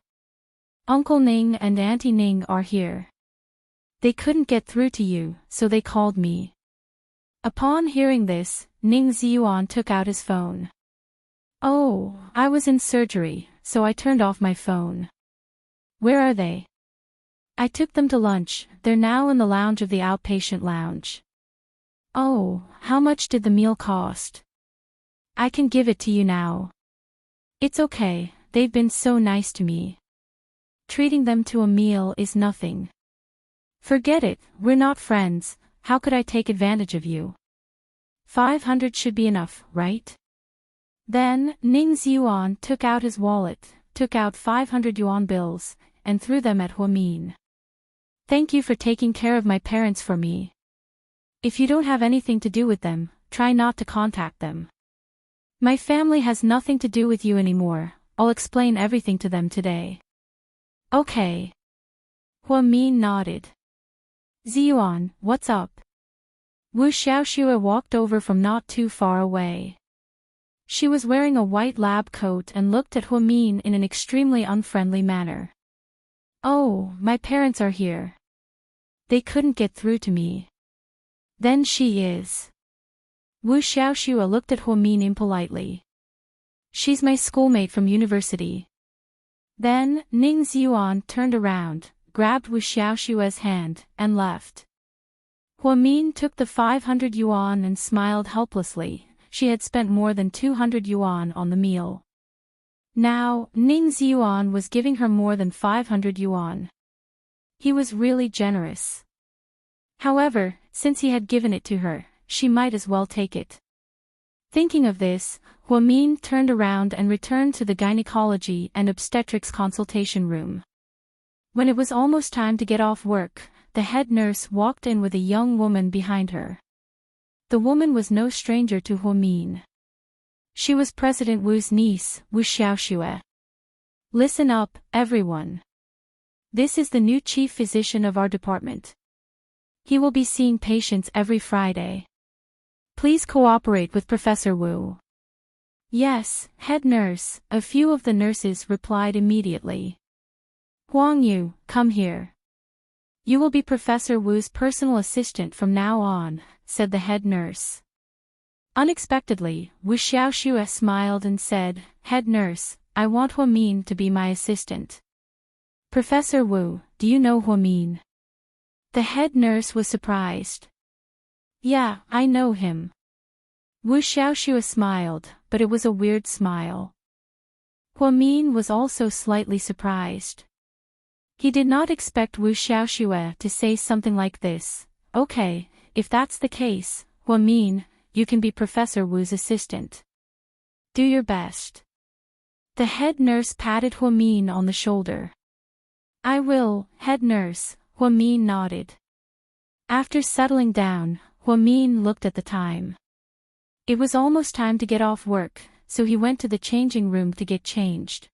Uncle Ning and Auntie Ning are here. They couldn't get through to you, so they called me. Upon hearing this, Ning Ziyuan took out his phone. Oh, I was in surgery, so I turned off my phone. Where are they? I took them to lunch, they're now in the lounge of the outpatient lounge. Oh, how much did the meal cost? I can give it to you now. It's okay, they've been so nice to me. Treating them to a meal is nothing. Forget it, we're not friends, how could I take advantage of you? 500 should be enough, right? Then, Ning Ziyuan took out his wallet, took out 500 yuan bills, and threw them at Huamin. Thank you for taking care of my parents for me. If you don't have anything to do with them, try not to contact them. My family has nothing to do with you anymore, I'll explain everything to them today. Okay. Huamin nodded. Ziyuan, what's up? Wu Xiaoxue walked over from not too far away. She was wearing a white lab coat and looked at Huamin in an extremely unfriendly manner. Oh, my parents are here. They couldn't get through to me. Then she is. Wu Xiaoxue looked at Huamin impolitely. She's my schoolmate from university. Then, Ning Ziyuan turned around, grabbed Wu Xiaoxue's hand, and left. Huamin took the 500 yuan and smiled helplessly. She had spent more than 200 yuan on the meal. Now, Ning Ziyuan was giving her more than 500 yuan. He was really generous. However, since he had given it to her, she might as well take it. Thinking of this, Huamin turned around and returned to the gynecology and obstetrics consultation room. When it was almost time to get off work, the head nurse walked in with a young woman behind her. The woman was no stranger to Huamin. She was President Wu's niece, Wu Xiaoxue. Listen up, everyone. This is the new chief physician of our department. He will be seeing patients every Friday. Please cooperate with Professor Wu. Yes, head nurse, a few of the nurses replied immediately. Huang Yu, come here. You will be Professor Wu's personal assistant from now on, said the head nurse. Unexpectedly, Wu Xiaoxue smiled and said, Head nurse, I want Huamin to be my assistant. Professor Wu, do you know Huamin? The head nurse was surprised. Yeah, I know him. Wu Xiaoxue smiled, but it was a weird smile. Huamin was also slightly surprised. He did not expect Wu Xiaoxue to say something like this. Okay, if that's the case, Huamin, you can be Professor Wu's assistant. Do your best. The head nurse patted Huamin on the shoulder. I will, head nurse, Huamin nodded. After settling down, Huamin looked at the time. It was almost time to get off work, so he went to the changing room to get changed.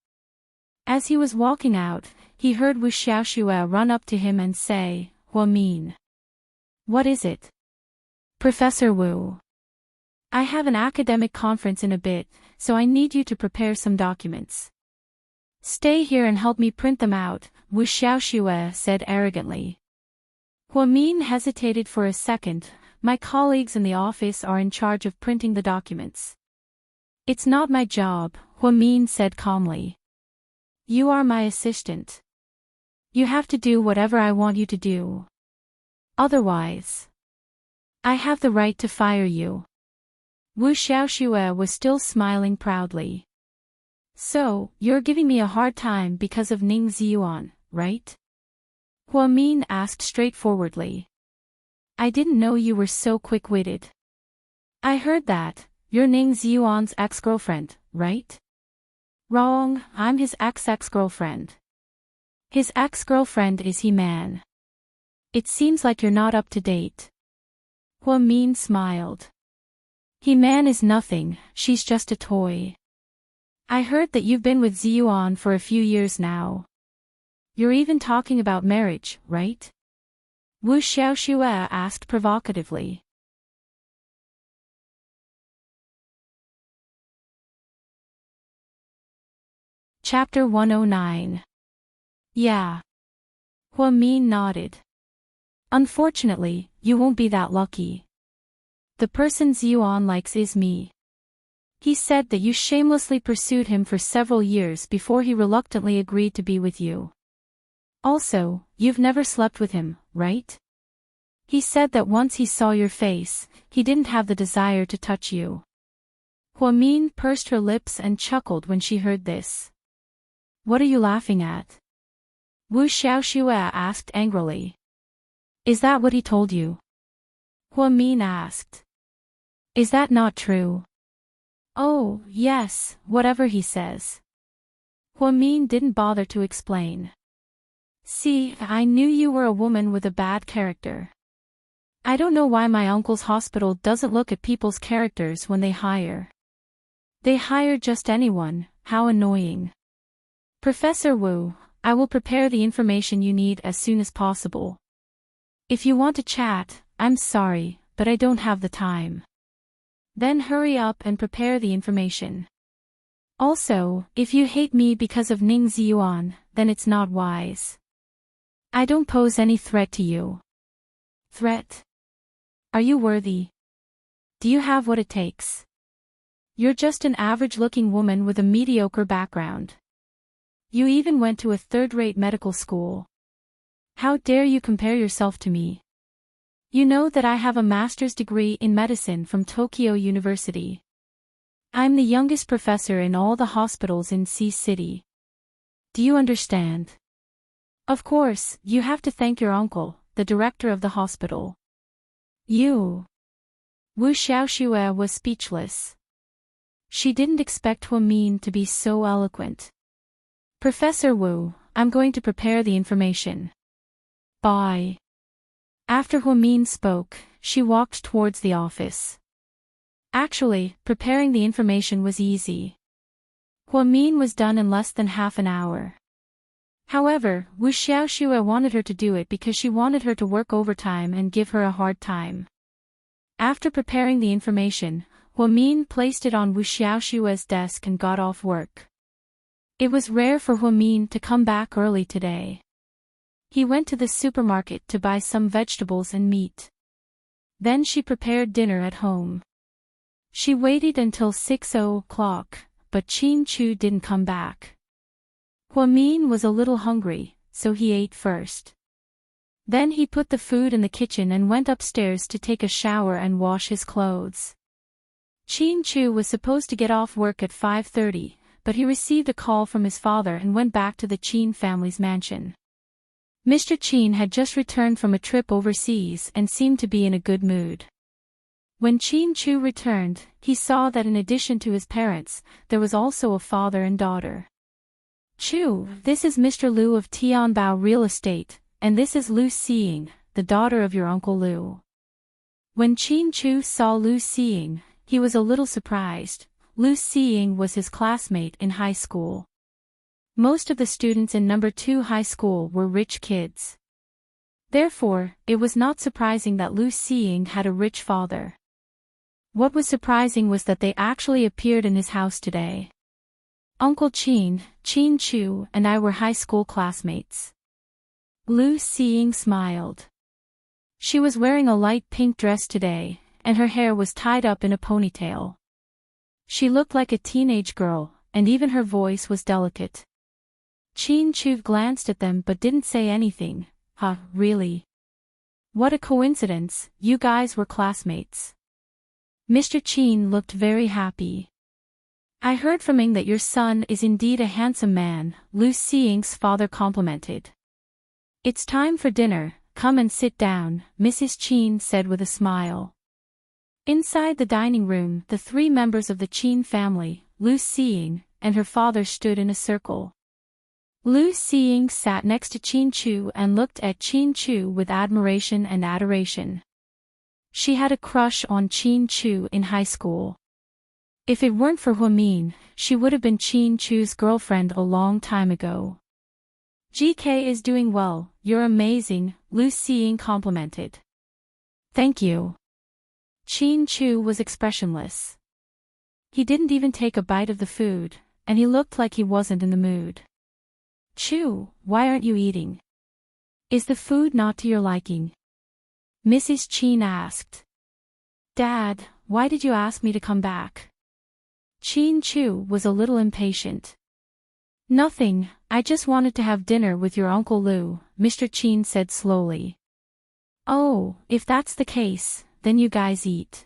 As he was walking out, he heard Wu Xiaoxue run up to him and say, Huamin. What is it? Professor Wu. I have an academic conference in a bit, so I need you to prepare some documents. Stay here and help me print them out, Wu Xiaoxue said arrogantly. Huamin hesitated for a second. My colleagues in the office are in charge of printing the documents. It's not my job, Huamin said calmly. You are my assistant. You have to do whatever I want you to do. Otherwise, I have the right to fire you. Wu Xiaoxue was still smiling proudly. So, you're giving me a hard time because of Ning Ziyuan, right? Huamin asked straightforwardly. I didn't know you were so quick-witted. I heard that. You're Ning Ziyuan's ex-girlfriend, right? Wrong, I'm his ex-ex-girlfriend. His ex-girlfriend is He-Man. It seems like you're not up to date. Huamin smiled. He-Man is nothing, she's just a toy. I heard that you've been with Ziyuan for a few years now. You're even talking about marriage, right? Wu Xiaoxue asked provocatively. Chapter 109. Yeah. Huamin nodded. Unfortunately, you won't be that lucky. The person Ziyuan likes is me. He said that you shamelessly pursued him for several years before he reluctantly agreed to be with you. Also, you've never slept with him, right? He said that once he saw your face, he didn't have the desire to touch you. Huamin pursed her lips and chuckled when she heard this. What are you laughing at? Wu Xiaoxue asked angrily. Is that what he told you? Huamin asked. Is that not true? Oh, yes, whatever he says. Huamin didn't bother to explain. See, I knew you were a woman with a bad character. I don't know why my uncle's hospital doesn't look at people's characters when they hire. They hire just anyone, how annoying. Professor Wu, I will prepare the information you need as soon as possible. If you want to chat, I'm sorry, but I don't have the time. Then hurry up and prepare the information. Also, if you hate me because of Ning Ziyuan, then it's not wise. I don't pose any threat to you. Threat? Are you worthy? Do you have what it takes? You're just an average-looking woman with a mediocre background. You even went to a third-rate medical school. How dare you compare yourself to me? You know that I have a master's degree in medicine from Tokyo University. I'm the youngest professor in all the hospitals in Sea City. Do you understand? Of course, you have to thank your uncle, the director of the hospital. You. Wu Xiaoxue was speechless. She didn't expect Huamin to be so eloquent. Professor Wu, I'm going to prepare the information. Bye. After Huamin spoke, she walked towards the office. Actually, preparing the information was easy. Huamin was done in less than half an hour. However, Wu Xiaoxue wanted her to do it because she wanted her to work overtime and give her a hard time. After preparing the information, Huamin placed it on Wu Xiaoxue's desk and got off work. It was rare for Huamin to come back early today. He went to the supermarket to buy some vegetables and meat. Then she prepared dinner at home. She waited until 6 o'clock, but Qin Chu didn't come back. Huamin was a little hungry, so he ate first. Then he put the food in the kitchen and went upstairs to take a shower and wash his clothes. Qin Chu was supposed to get off work at 5:30, but he received a call from his father and went back to the Qin family's mansion. Mr. Qin had just returned from a trip overseas and seemed to be in a good mood. When Qin Chu returned, he saw that in addition to his parents, there was also a father and daughter. Chu, this is Mr. Liu of Tianbao Real Estate, and this is Liu Xiying, the daughter of your Uncle Liu. When Qin Chu saw Liu Xiying, he was a little surprised. Liu Xiying was his classmate in high school. Most of the students in number 2 high school were rich kids. Therefore, it was not surprising that Liu Xiying had a rich father. What was surprising was that they actually appeared in his house today. Uncle Qin, Qin Chu, and I were high school classmates. Liu Xiying smiled. She was wearing a light pink dress today, and her hair was tied up in a ponytail. She looked like a teenage girl, and even her voice was delicate. Qin Chu glanced at them but didn't say anything. Really? What a coincidence, you guys were classmates. Mr. Qin looked very happy. I heard from Ming that your son is indeed a handsome man, Liu Xiying's father complimented. It's time for dinner, come and sit down, Mrs. Qin said with a smile. Inside the dining room, the 3 members of the Qin family, Liu Xiying, and her father stood in a circle. Liu Xiying sat next to Qin Chu and looked at Qin Chu with admiration and adoration. She had a crush on Qin Chu in high school. If it weren't for Huamin, she would have been Qin Chu's girlfriend a long time ago. GK is doing well, you're amazing, Liu Xiying complimented. Thank you. Qin Chu was expressionless. He didn't even take a bite of the food, and he looked like he wasn't in the mood. Chu, why aren't you eating? Is the food not to your liking? Mrs. Qin asked. Dad, why did you ask me to come back? Qin Chu was a little impatient. Nothing, I just wanted to have dinner with your Uncle Liu, Mr. Qin said slowly. Oh, if that's the case, then you guys eat.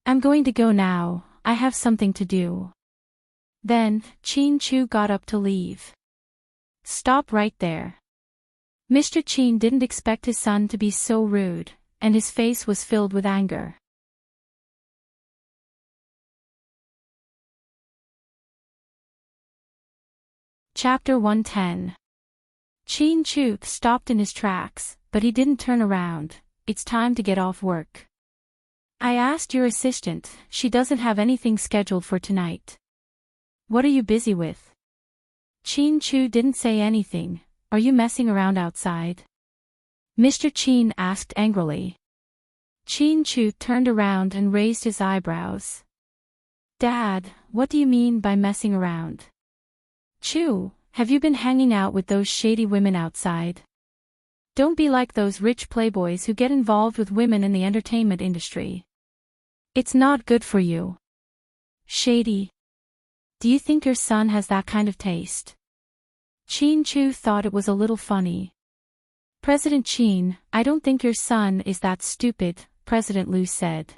I'm going to go now, I have something to do. Then, Qin Chu got up to leave. Stop right there. Mr. Qin didn't expect his son to be so rude, and his face was filled with anger. Chapter 110. Chin Chu stopped in his tracks, but he didn't turn around. It's time to get off work. I asked your assistant, she doesn't have anything scheduled for tonight. What are you busy with? Chin Chu didn't say anything. Are you messing around outside? Mr. Chin asked angrily. Chin Chu turned around and raised his eyebrows. Dad, what do you mean by messing around? Chu, have you been hanging out with those shady women outside? Don't be like those rich playboys who get involved with women in the entertainment industry. It's not good for you. Shady? Do you think your son has that kind of taste? Chin Chu thought it was a little funny. President Chin, I don't think your son is that stupid, President Liu said.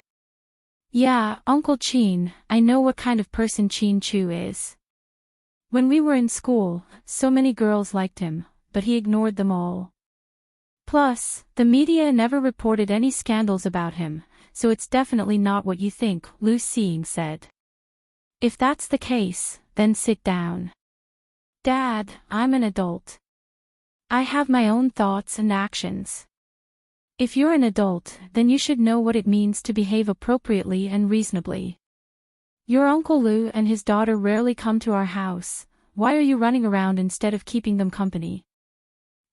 Yeah, Uncle Chin, I know what kind of person Chin Chu is. When we were in school, so many girls liked him, but he ignored them all. Plus, the media never reported any scandals about him, so it's definitely not what you think, Liu Xiying said. If that's the case, then sit down. Dad, I'm an adult. I have my own thoughts and actions. If you're an adult, then you should know what it means to behave appropriately and reasonably. Your Uncle Liu and his daughter rarely come to our house. Why are you running around instead of keeping them company?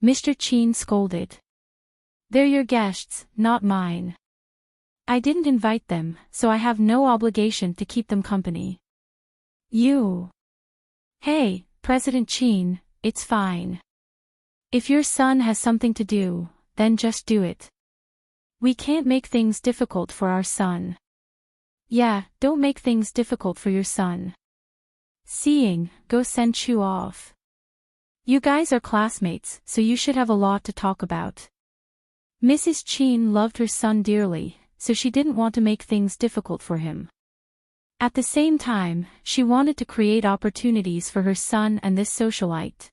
Mr. Chin scolded. They're your guests, not mine. I didn't invite them, so I have no obligation to keep them company. You. Hey, President Chin, it's fine. If your son has something to do, then just do it. We can't make things difficult for our son. Yeah, don't make things difficult for your son. Xiying, go send Chu off. You guys are classmates, so you should have a lot to talk about. Mrs. Chin loved her son dearly, so she didn't want to make things difficult for him. At the same time, she wanted to create opportunities for her son and this socialite.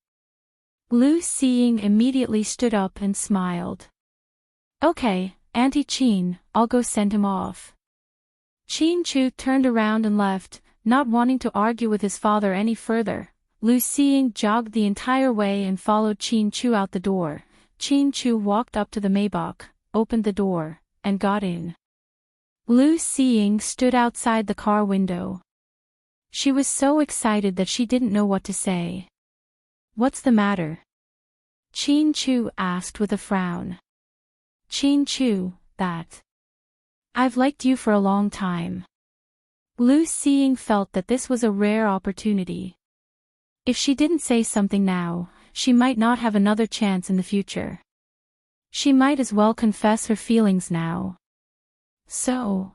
Liu Xiying immediately stood up and smiled. Okay, Auntie Chin, I'll go send him off. Chin Chu turned around and left, not wanting to argue with his father any further. Liu Xiying jogged the entire way and followed Chin Chu out the door. Chin Chu walked up to the Maybach, opened the door, and got in. Liu Xiying stood outside the car window. She was so excited that she didn't know what to say. What's the matter? Chin Chu asked with a frown. Chin Chu, that. I've liked you for a long time. Liu Xiying felt that this was a rare opportunity. If she didn't say something now, she might not have another chance in the future. She might as well confess her feelings now. So?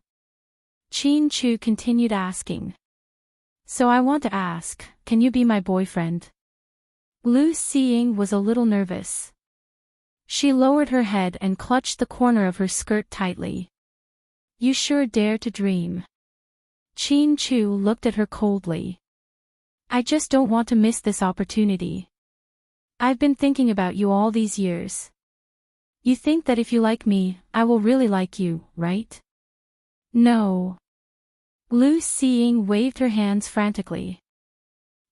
Chin Chu continued asking. So I want to ask, can you be my boyfriend? Liu Xiying was a little nervous. She lowered her head and clutched the corner of her skirt tightly. You sure dare to dream. Chin Chu looked at her coldly. I just don't want to miss this opportunity. I've been thinking about you all these years. You think that if you like me, I will really like you, right? No. Liu Xiying waved her hands frantically.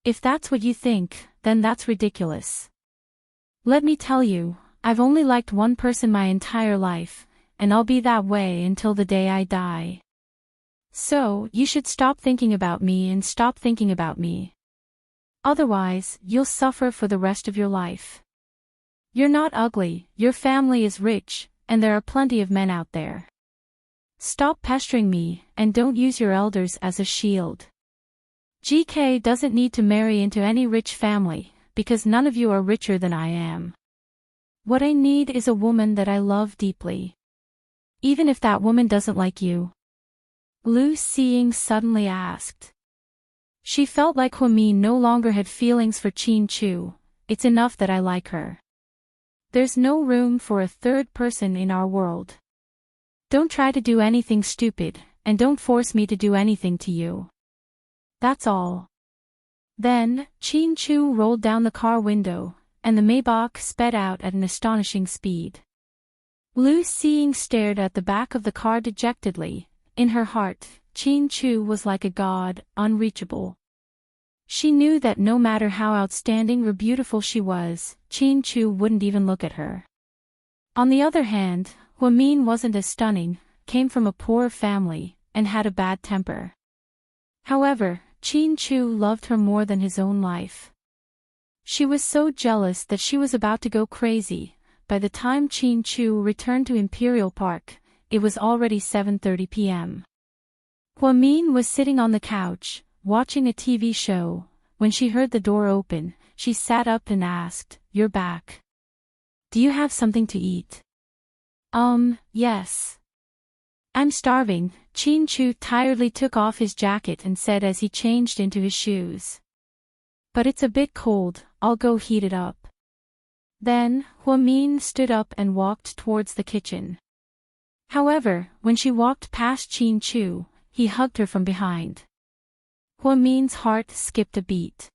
If that's what you think, then that's ridiculous. Let me tell you, I've only liked one person my entire life, and I'll be that way until the day I die. So, you should stop thinking about me and stop thinking about me. Otherwise, you'll suffer for the rest of your life. You're not ugly, your family is rich, and there are plenty of men out there. Stop pestering me, and don't use your elders as a shield. GK doesn't need to marry into any rich family, because none of you are richer than I am. What I need is a woman that I love deeply. Even if that woman doesn't like you? Liu Xiying suddenly asked. She felt like Huami no longer had feelings for Chin Chu. It's enough that I like her. There's no room for a third person in our world. Don't try to do anything stupid, and don't force me to do anything to you. That's all. Then, Chin Chu rolled down the car window, and the Maybach sped out at an astonishing speed. Liu Xiying stared at the back of the car dejectedly. In her heart, Chin Chu was like a god, unreachable. She knew that no matter how outstanding or beautiful she was, Chin Chu wouldn't even look at her. On the other hand, Huamin wasn't as stunning, came from a poor family, and had a bad temper. However, Chin Chu loved her more than his own life. She was so jealous that she was about to go crazy. By the time Chin Chu returned to Imperial Park, it was already 7:30 p.m. Huamin was sitting on the couch, watching a TV show. When she heard the door open, she sat up and asked, "You're back. Do you have something to eat?" Yes. I'm starving," Chin Chu tiredly took off his jacket and said as he changed into his shoes. "But it's a bit cold, I'll go heat it up." Then, Huamin stood up and walked towards the kitchen. However, when she walked past Chin Chu, he hugged her from behind. Huamin's heart skipped a beat.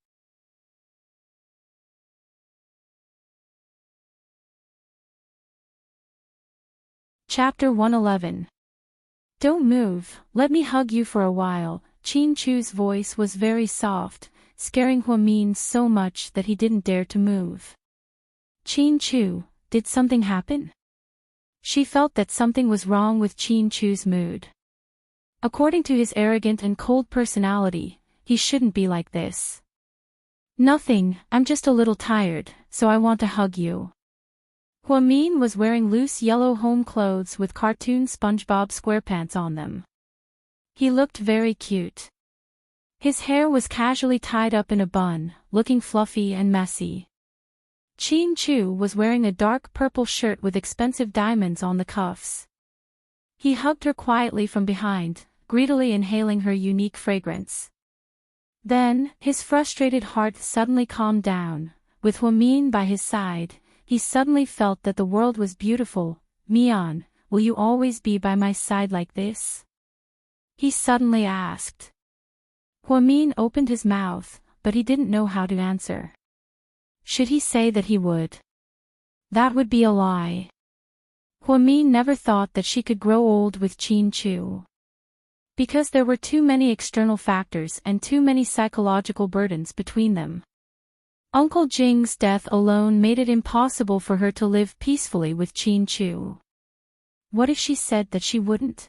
Chapter 111. Don't move, let me hug you for a while. Chin Chu's voice was very soft, scaring Huamin so much that he didn't dare to move. Chin Chu, did something happen? She felt that something was wrong with Chin Chu's mood. According to his arrogant and cold personality, he shouldn't be like this. Nothing, I'm just a little tired, so I want to hug you. Huamin was wearing loose yellow home clothes with cartoon SpongeBob SquarePants on them. He looked very cute. His hair was casually tied up in a bun, looking fluffy and messy. Chin Chu was wearing a dark purple shirt with expensive diamonds on the cuffs. He hugged her quietly from behind, greedily inhaling her unique fragrance. Then, his frustrated heart suddenly calmed down. With Huamin by his side, he suddenly felt that the world was beautiful. "Mian, will you always be by my side like this?" he suddenly asked. Huamin opened his mouth, but he didn't know how to answer. Should he say that he would? That would be a lie. Huamin never thought that she could grow old with Chin Chu. Because there were too many external factors and too many psychological burdens between them. Uncle Jing's death alone made it impossible for her to live peacefully with Chin Chu. What if she said that she wouldn't?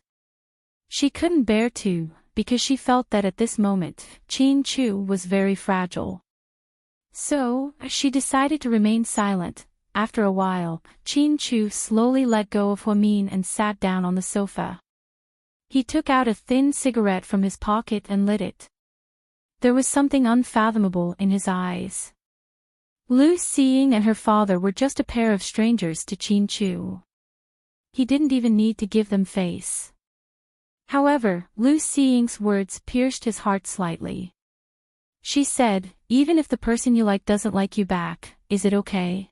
She couldn't bear to, because she felt that at this moment, Chin Chu was very fragile. So, she decided to remain silent. After a while, Chin Chu slowly let go of Huamin and sat down on the sofa. He took out a thin cigarette from his pocket and lit it. There was something unfathomable in his eyes. Lu Xiying and her father were just a pair of strangers to Chin Chu. He didn't even need to give them face. However, Lu Xiying's words pierced his heart slightly. She said, "Even if the person you like doesn't like you back, is it okay?"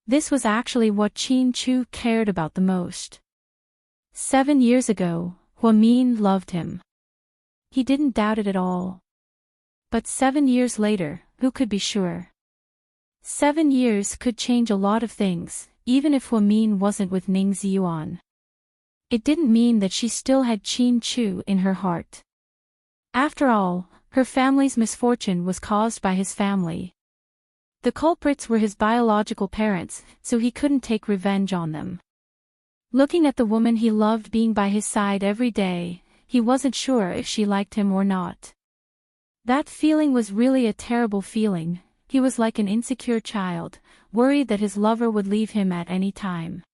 This was actually what Chin Chu cared about the most. 7 years ago, Huamin loved him. He didn't doubt it at all. But 7 years later, who could be sure? 7 years could change a lot of things, even if Huamin wasn't with Ning Ziyuan. It didn't mean that she still had Chin Chu in her heart. After all, her family's misfortune was caused by his family. The culprits were his biological parents, so he couldn't take revenge on them. Looking at the woman he loved being by his side every day, he wasn't sure if she liked him or not. That feeling was really a terrible feeling. He was like an insecure child, worried that his lover would leave him at any time.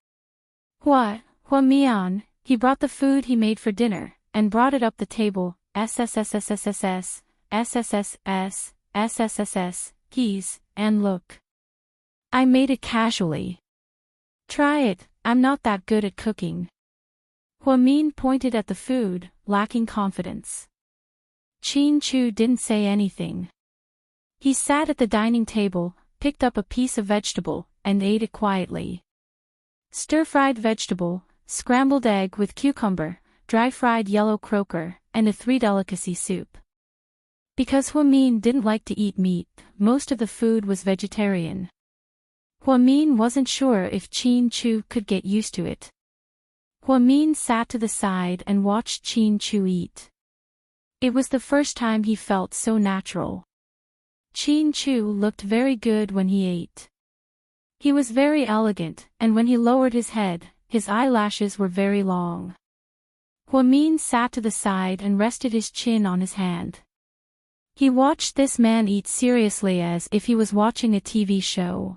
Huamian, he brought the food he made for dinner, and brought it up the table. SSSSSSS, SSSS, SSSS, keys, and look. I made it casually. Try it, I'm not that good at cooking. Huamin pointed at the food, lacking confidence. Chin Chu didn't say anything. He sat at the dining table, picked up a piece of vegetable, and ate it quietly. Stir-fried vegetable, scrambled egg with cucumber, dry-fried yellow croaker, and a 3-delicacy soup. Because Huamin didn't like to eat meat, most of the food was vegetarian. Huamin wasn't sure if Chin Chu could get used to it. Huamin sat to the side and watched Chin Chu eat. It was the first time he felt so natural. Chin Chu looked very good when he ate. He was very elegant, and when he lowered his head, his eyelashes were very long. Huamin sat to the side and rested his chin on his hand. He watched this man eat seriously as if he was watching a TV show.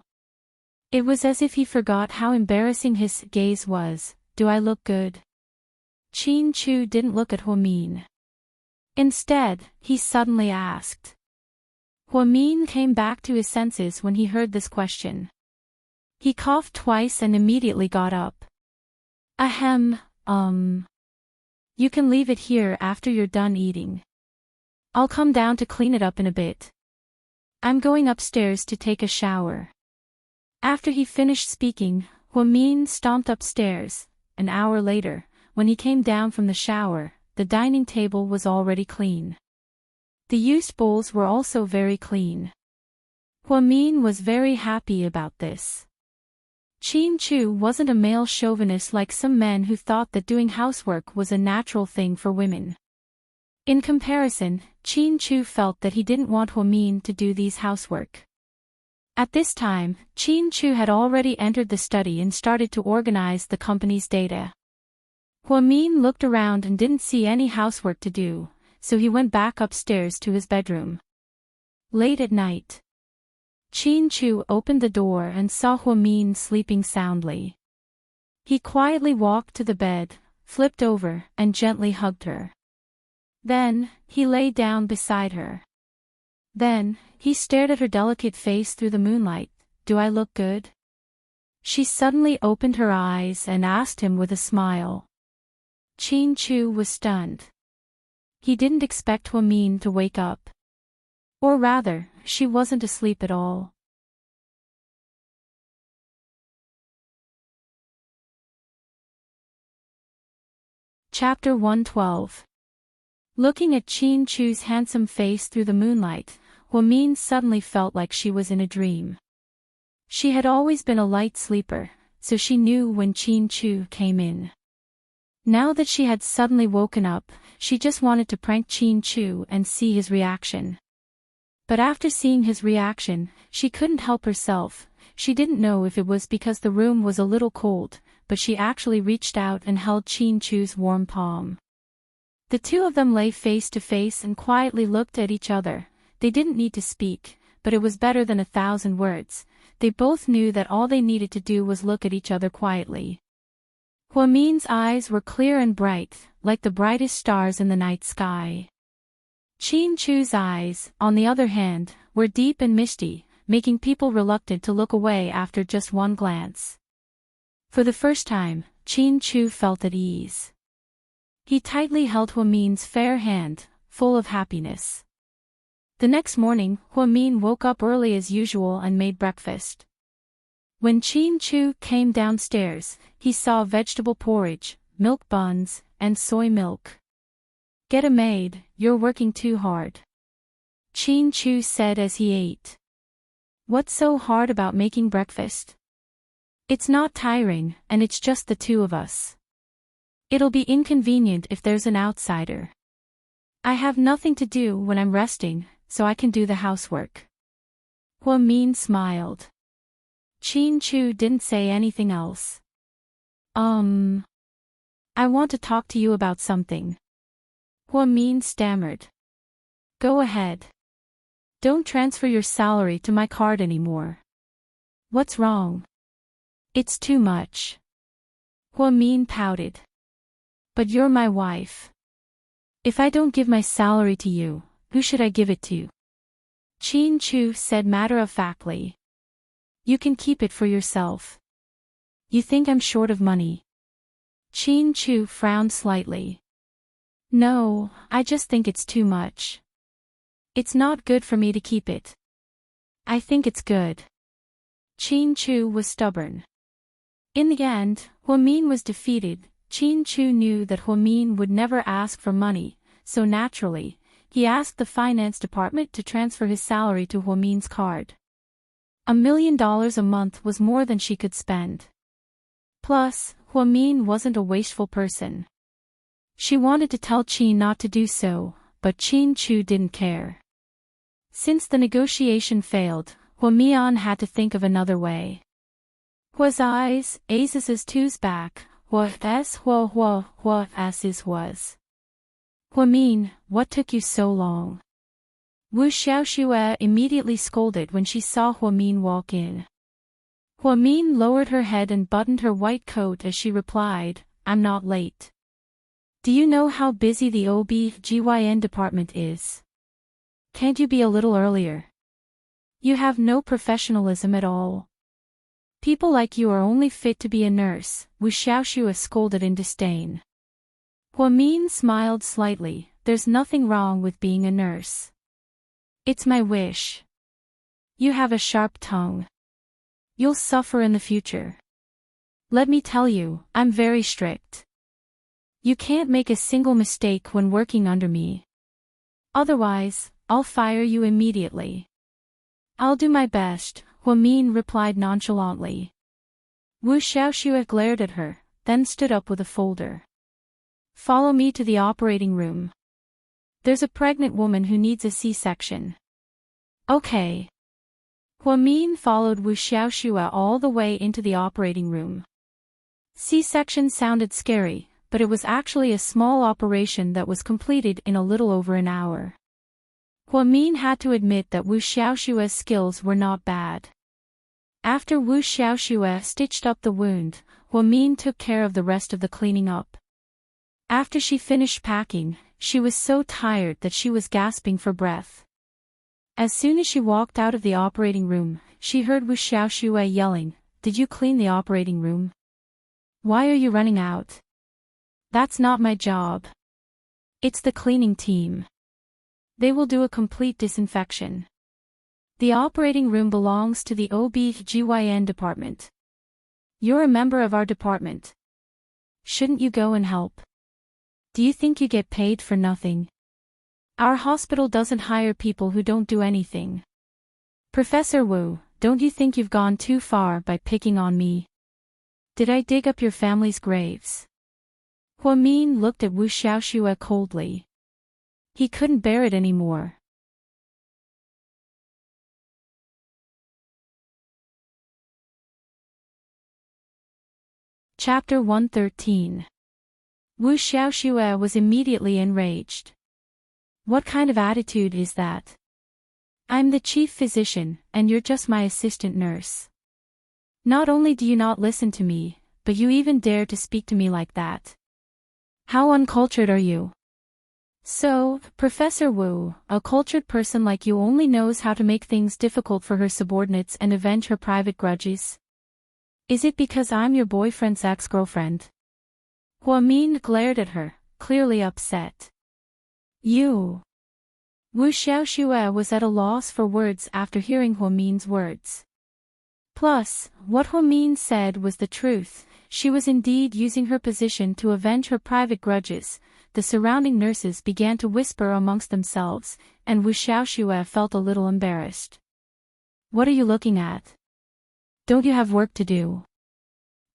It was as if he forgot how embarrassing his gaze was. Do I look good? Chin Chu didn't look at Huamin. Instead, he suddenly asked. Huamin came back to his senses when he heard this question. He coughed twice and immediately got up. Ahem, You can leave it here after you're done eating. I'll come down to clean it up in a bit. I'm going upstairs to take a shower. After he finished speaking, Huamin stomped upstairs. An hour later, when he came down from the shower, the dining table was already clean. The used bowls were also very clean. Huamin was very happy about this. Chin Chu wasn't a male chauvinist like some men who thought that doing housework was a natural thing for women. In comparison, Chin Chu felt that he didn't want Huamin to do these housework. At this time, Chin Chu had already entered the study and started to organize the company's data. Huamin looked around and didn't see any housework to do, so he went back upstairs to his bedroom. Late at night, Chin Chu opened the door and saw Huamin sleeping soundly. He quietly walked to the bed, flipped over, and gently hugged her. Then, he lay down beside her. Then, he stared at her delicate face through the moonlight. Do I look good? She suddenly opened her eyes and asked him with a smile. Chin Chu was stunned. He didn't expect Huamin to wake up. Or rather, she wasn't asleep at all. Chapter 112. Looking at Chin Chu's handsome face through the moonlight, Huamin suddenly felt like she was in a dream. She had always been a light sleeper, so she knew when Chin Chu came in. Now that she had suddenly woken up, she just wanted to prank Chin Chu and see his reaction. But after seeing his reaction, she couldn't help herself. She didn't know if it was because the room was a little cold, but she actually reached out and held Chin Chu's warm palm. The two of them lay face to face and quietly looked at each other. They didn't need to speak, but it was better than 1,000 words. They both knew that all they needed to do was look at each other quietly. Huamin's eyes were clear and bright, like the brightest stars in the night sky. Chin Chu's eyes, on the other hand, were deep and misty, making people reluctant to look away after just one glance. For the first time, Chin Chu felt at ease. He tightly held Huamin's fair hand, full of happiness. The next morning, Huamin woke up early as usual and made breakfast. When Chin Chu came downstairs, he saw vegetable porridge, milk buns, and soy milk. Get a maid, you're working too hard. Chin Chu said as he ate. What's so hard about making breakfast? It's not tiring, and it's just the two of us. It'll be inconvenient if there's an outsider. I have nothing to do when I'm resting, so I can do the housework. Huamin smiled. Chin Chu didn't say anything else. I want to talk to you about something. Huamin stammered. Go ahead. Don't transfer your salary to my card anymore. What's wrong? It's too much. Huamin pouted. But you're my wife. If I don't give my salary to you, who should I give it to? Chin Chu said matter-of-factly. You can keep it for yourself. You think I'm short of money? Chin Chu frowned slightly. No, I just think it's too much. It's not good for me to keep it. I think it's good. Chin Chu was stubborn. In the end, Huamin was defeated. Chin Chu knew that Huamin would never ask for money, so naturally, he asked the finance department to transfer his salary to Huamin's card. $1 million a month was more than she could spend. Plus, Huamin wasn't a wasteful person. She wanted to tell Chin not to do so, but Chin Chu didn't care. Since the negotiation failed, Hua Mian had to think of another way. Hua's eyes, Aziz's two's back, Hua S's was. Hua Min, what took you so long? Wu Xiaoxue immediately scolded when she saw Hua Min walk in. Hua Min lowered her head and buttoned her white coat as she replied, I'm not late. Do you know how busy the OB/GYN department is? Can't you be a little earlier? You have no professionalism at all. People like you are only fit to be a nurse, Wu Xiaoxue scolded in disdain. Hua Min smiled slightly, there's nothing wrong with being a nurse. It's my wish. You have a sharp tongue. You'll suffer in the future. Let me tell you, I'm very strict. You can't make a single mistake when working under me. Otherwise, I'll fire you immediately. I'll do my best, Hua Min replied nonchalantly. Wu Xiaoxue glared at her, then stood up with a folder. Follow me to the operating room. There's a pregnant woman who needs a C-section. Okay. Hua Min followed Wu Xiaoxue all the way into the operating room. C-section sounded scary, but it was actually a small operation that was completed in a little over an hour. Hua Min had to admit that Wu Xiaoxue's skills were not bad. After Wu Xiaoxue stitched up the wound, Hua Min took care of the rest of the cleaning up. After she finished packing, she was so tired that she was gasping for breath. As soon as she walked out of the operating room, she heard Wu Xiaoxue yelling, Did you clean the operating room? Why are you running out? That's not my job. It's the cleaning team. They will do a complete disinfection. The operating room belongs to the OB/GYN department. You're a member of our department. Shouldn't you go and help? Do you think you get paid for nothing? Our hospital doesn't hire people who don't do anything. Professor Wu, don't you think you've gone too far by picking on me? Did I dig up your family's graves? Hua Min looked at Wu Xiaoxue coldly. He couldn't bear it anymore. Chapter 113. Wu Xiaoxue was immediately enraged. What kind of attitude is that? I'm the chief physician, and you're just my assistant nurse. Not only do you not listen to me, but you even dare to speak to me like that. How uncultured are you? So, Professor Wu, a cultured person like you only knows how to make things difficult for her subordinates and avenge her private grudges? Is it because I'm your boyfriend's ex-girlfriend? Hua Min glared at her, clearly upset. You. Wu Xiaoxue was at a loss for words after hearing Hua Min's words. Plus, what Hua Min said was the truth. She was indeed using her position to avenge her private grudges. The surrounding nurses began to whisper amongst themselves, and Wu Xiaoxue felt a little embarrassed. What are you looking at? Don't you have work to do?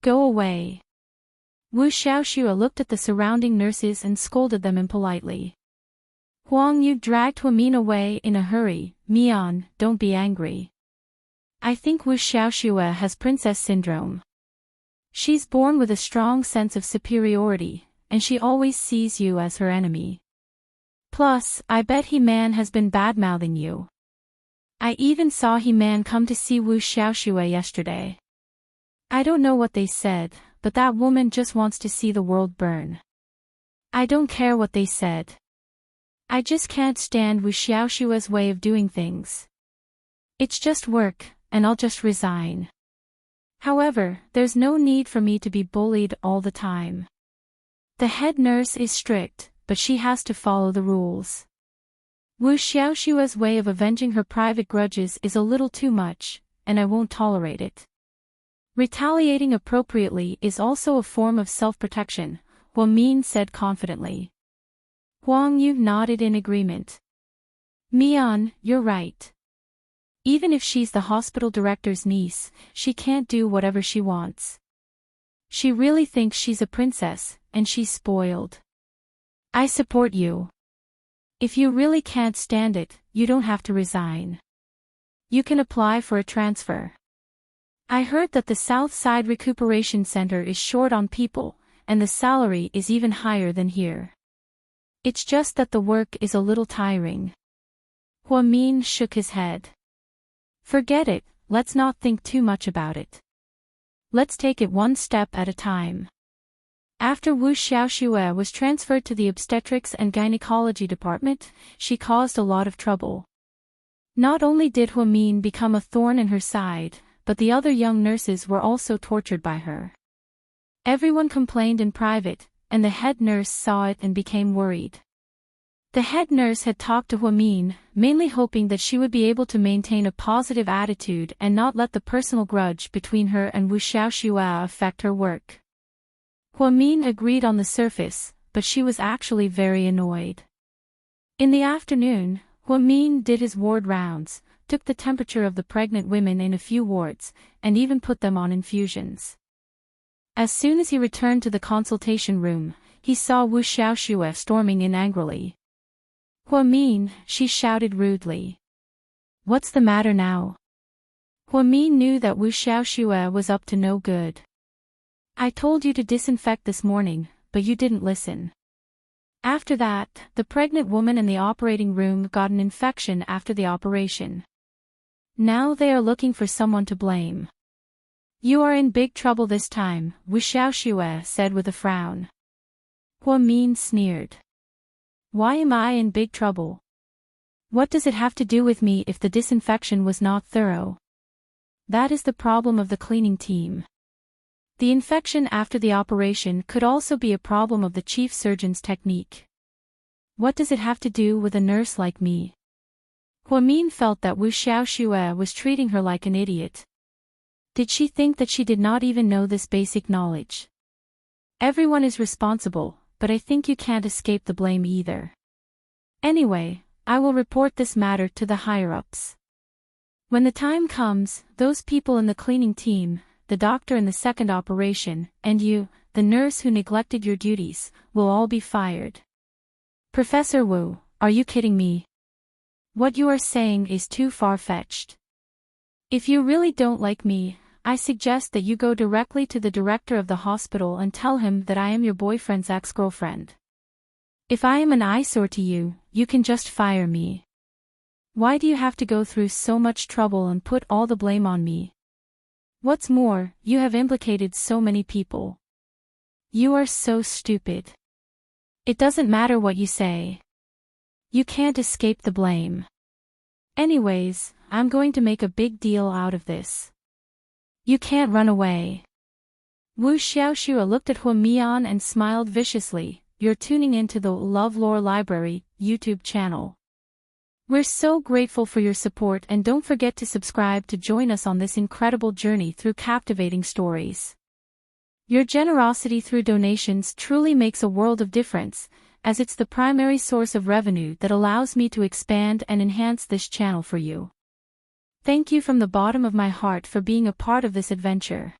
Go away. Wu Xiaoxue looked at the surrounding nurses and scolded them impolitely. Huang Yu dragged Hua Min away in a hurry. Mian, don't be angry. I think Wu Xiaoxue has princess syndrome. She's born with a strong sense of superiority, and she always sees you as her enemy. Plus, I bet He-Man has been bad-mouthing you. I even saw He-Man come to see Wu Xiaoxue yesterday. I don't know what they said, but that woman just wants to see the world burn. I don't care what they said. I just can't stand Wu Xiaoxue's way of doing things. It's just work, and I'll just resign. However, there's no need for me to be bullied all the time. The head nurse is strict, but she has to follow the rules. Wu Xiaoxue's way of avenging her private grudges is a little too much, and I won't tolerate it. Retaliating appropriately is also a form of self-protection, Hua Min said confidently. Huang Yu nodded in agreement. Mian, you're right. Even if she's the hospital director's niece, she can't do whatever she wants. She really thinks she's a princess, and she's spoiled. I support you. If you really can't stand it, you don't have to resign. You can apply for a transfer. I heard that the South Side Recuperation Center is short on people, and the salary is even higher than here. It's just that the work is a little tiring. Hua-min shook his head. Forget it, let's not think too much about it. Let's take it one step at a time. After Wu Xiaoxue was transferred to the obstetrics and gynecology department, she caused a lot of trouble. Not only did Hua-min become a thorn in her side, but the other young nurses were also tortured by her. Everyone complained in private, and the head nurse saw it and became worried. The head nurse had talked to Hua-min, mainly hoping that she would be able to maintain a positive attitude and not let the personal grudge between her and Wu Xiaoxue affect her work. Hua-min agreed on the surface, but she was actually very annoyed. In the afternoon, Hua-min did his ward rounds, took the temperature of the pregnant women in a few wards, and even put them on infusions. As soon as he returned to the consultation room, he saw Wu Xiaoxue storming in angrily. Hua-min, she shouted rudely. What's the matter now? Hua-min knew that Wu Xiaoxue was up to no good. I told you to disinfect this morning, but you didn't listen. After that, the pregnant woman in the operating room got an infection after the operation. Now they are looking for someone to blame. You are in big trouble this time, Wu Xiaoxue said with a frown. Hua-min sneered. Why am I in big trouble? What does it have to do with me if the disinfection was not thorough? That is the problem of the cleaning team. The infection after the operation could also be a problem of the chief surgeon's technique. What does it have to do with a nurse like me? Hua-min felt that Wu Xiaoxue was treating her like an idiot. Did she think that she did not even know this basic knowledge? Everyone is responsible, but I think you can't escape the blame either. Anyway, I will report this matter to the higher-ups. When the time comes, those people in the cleaning team, the doctor in the second operation, and you, the nurse who neglected your duties, will all be fired. Professor Wu, are you kidding me? What you are saying is too far-fetched. If you really don't like me, I suggest that you go directly to the director of the hospital and tell him that I am your boyfriend's ex-girlfriend. If I am an eyesore to you, you can just fire me. Why do you have to go through so much trouble and put all the blame on me? What's more, you have implicated so many people. You are so stupid. It doesn't matter what you say. You can't escape the blame. Anyways, I'm going to make a big deal out of this. You can't run away. Wu Xiaoxue looked at Hua-min and smiled viciously. You're tuning into the LoveLore Library YouTube channel. We're so grateful for your support, and don't forget to subscribe to join us on this incredible journey through captivating stories. Your generosity through donations truly makes a world of difference, as it's the primary source of revenue that allows me to expand and enhance this channel for you. Thank you from the bottom of my heart for being a part of this adventure.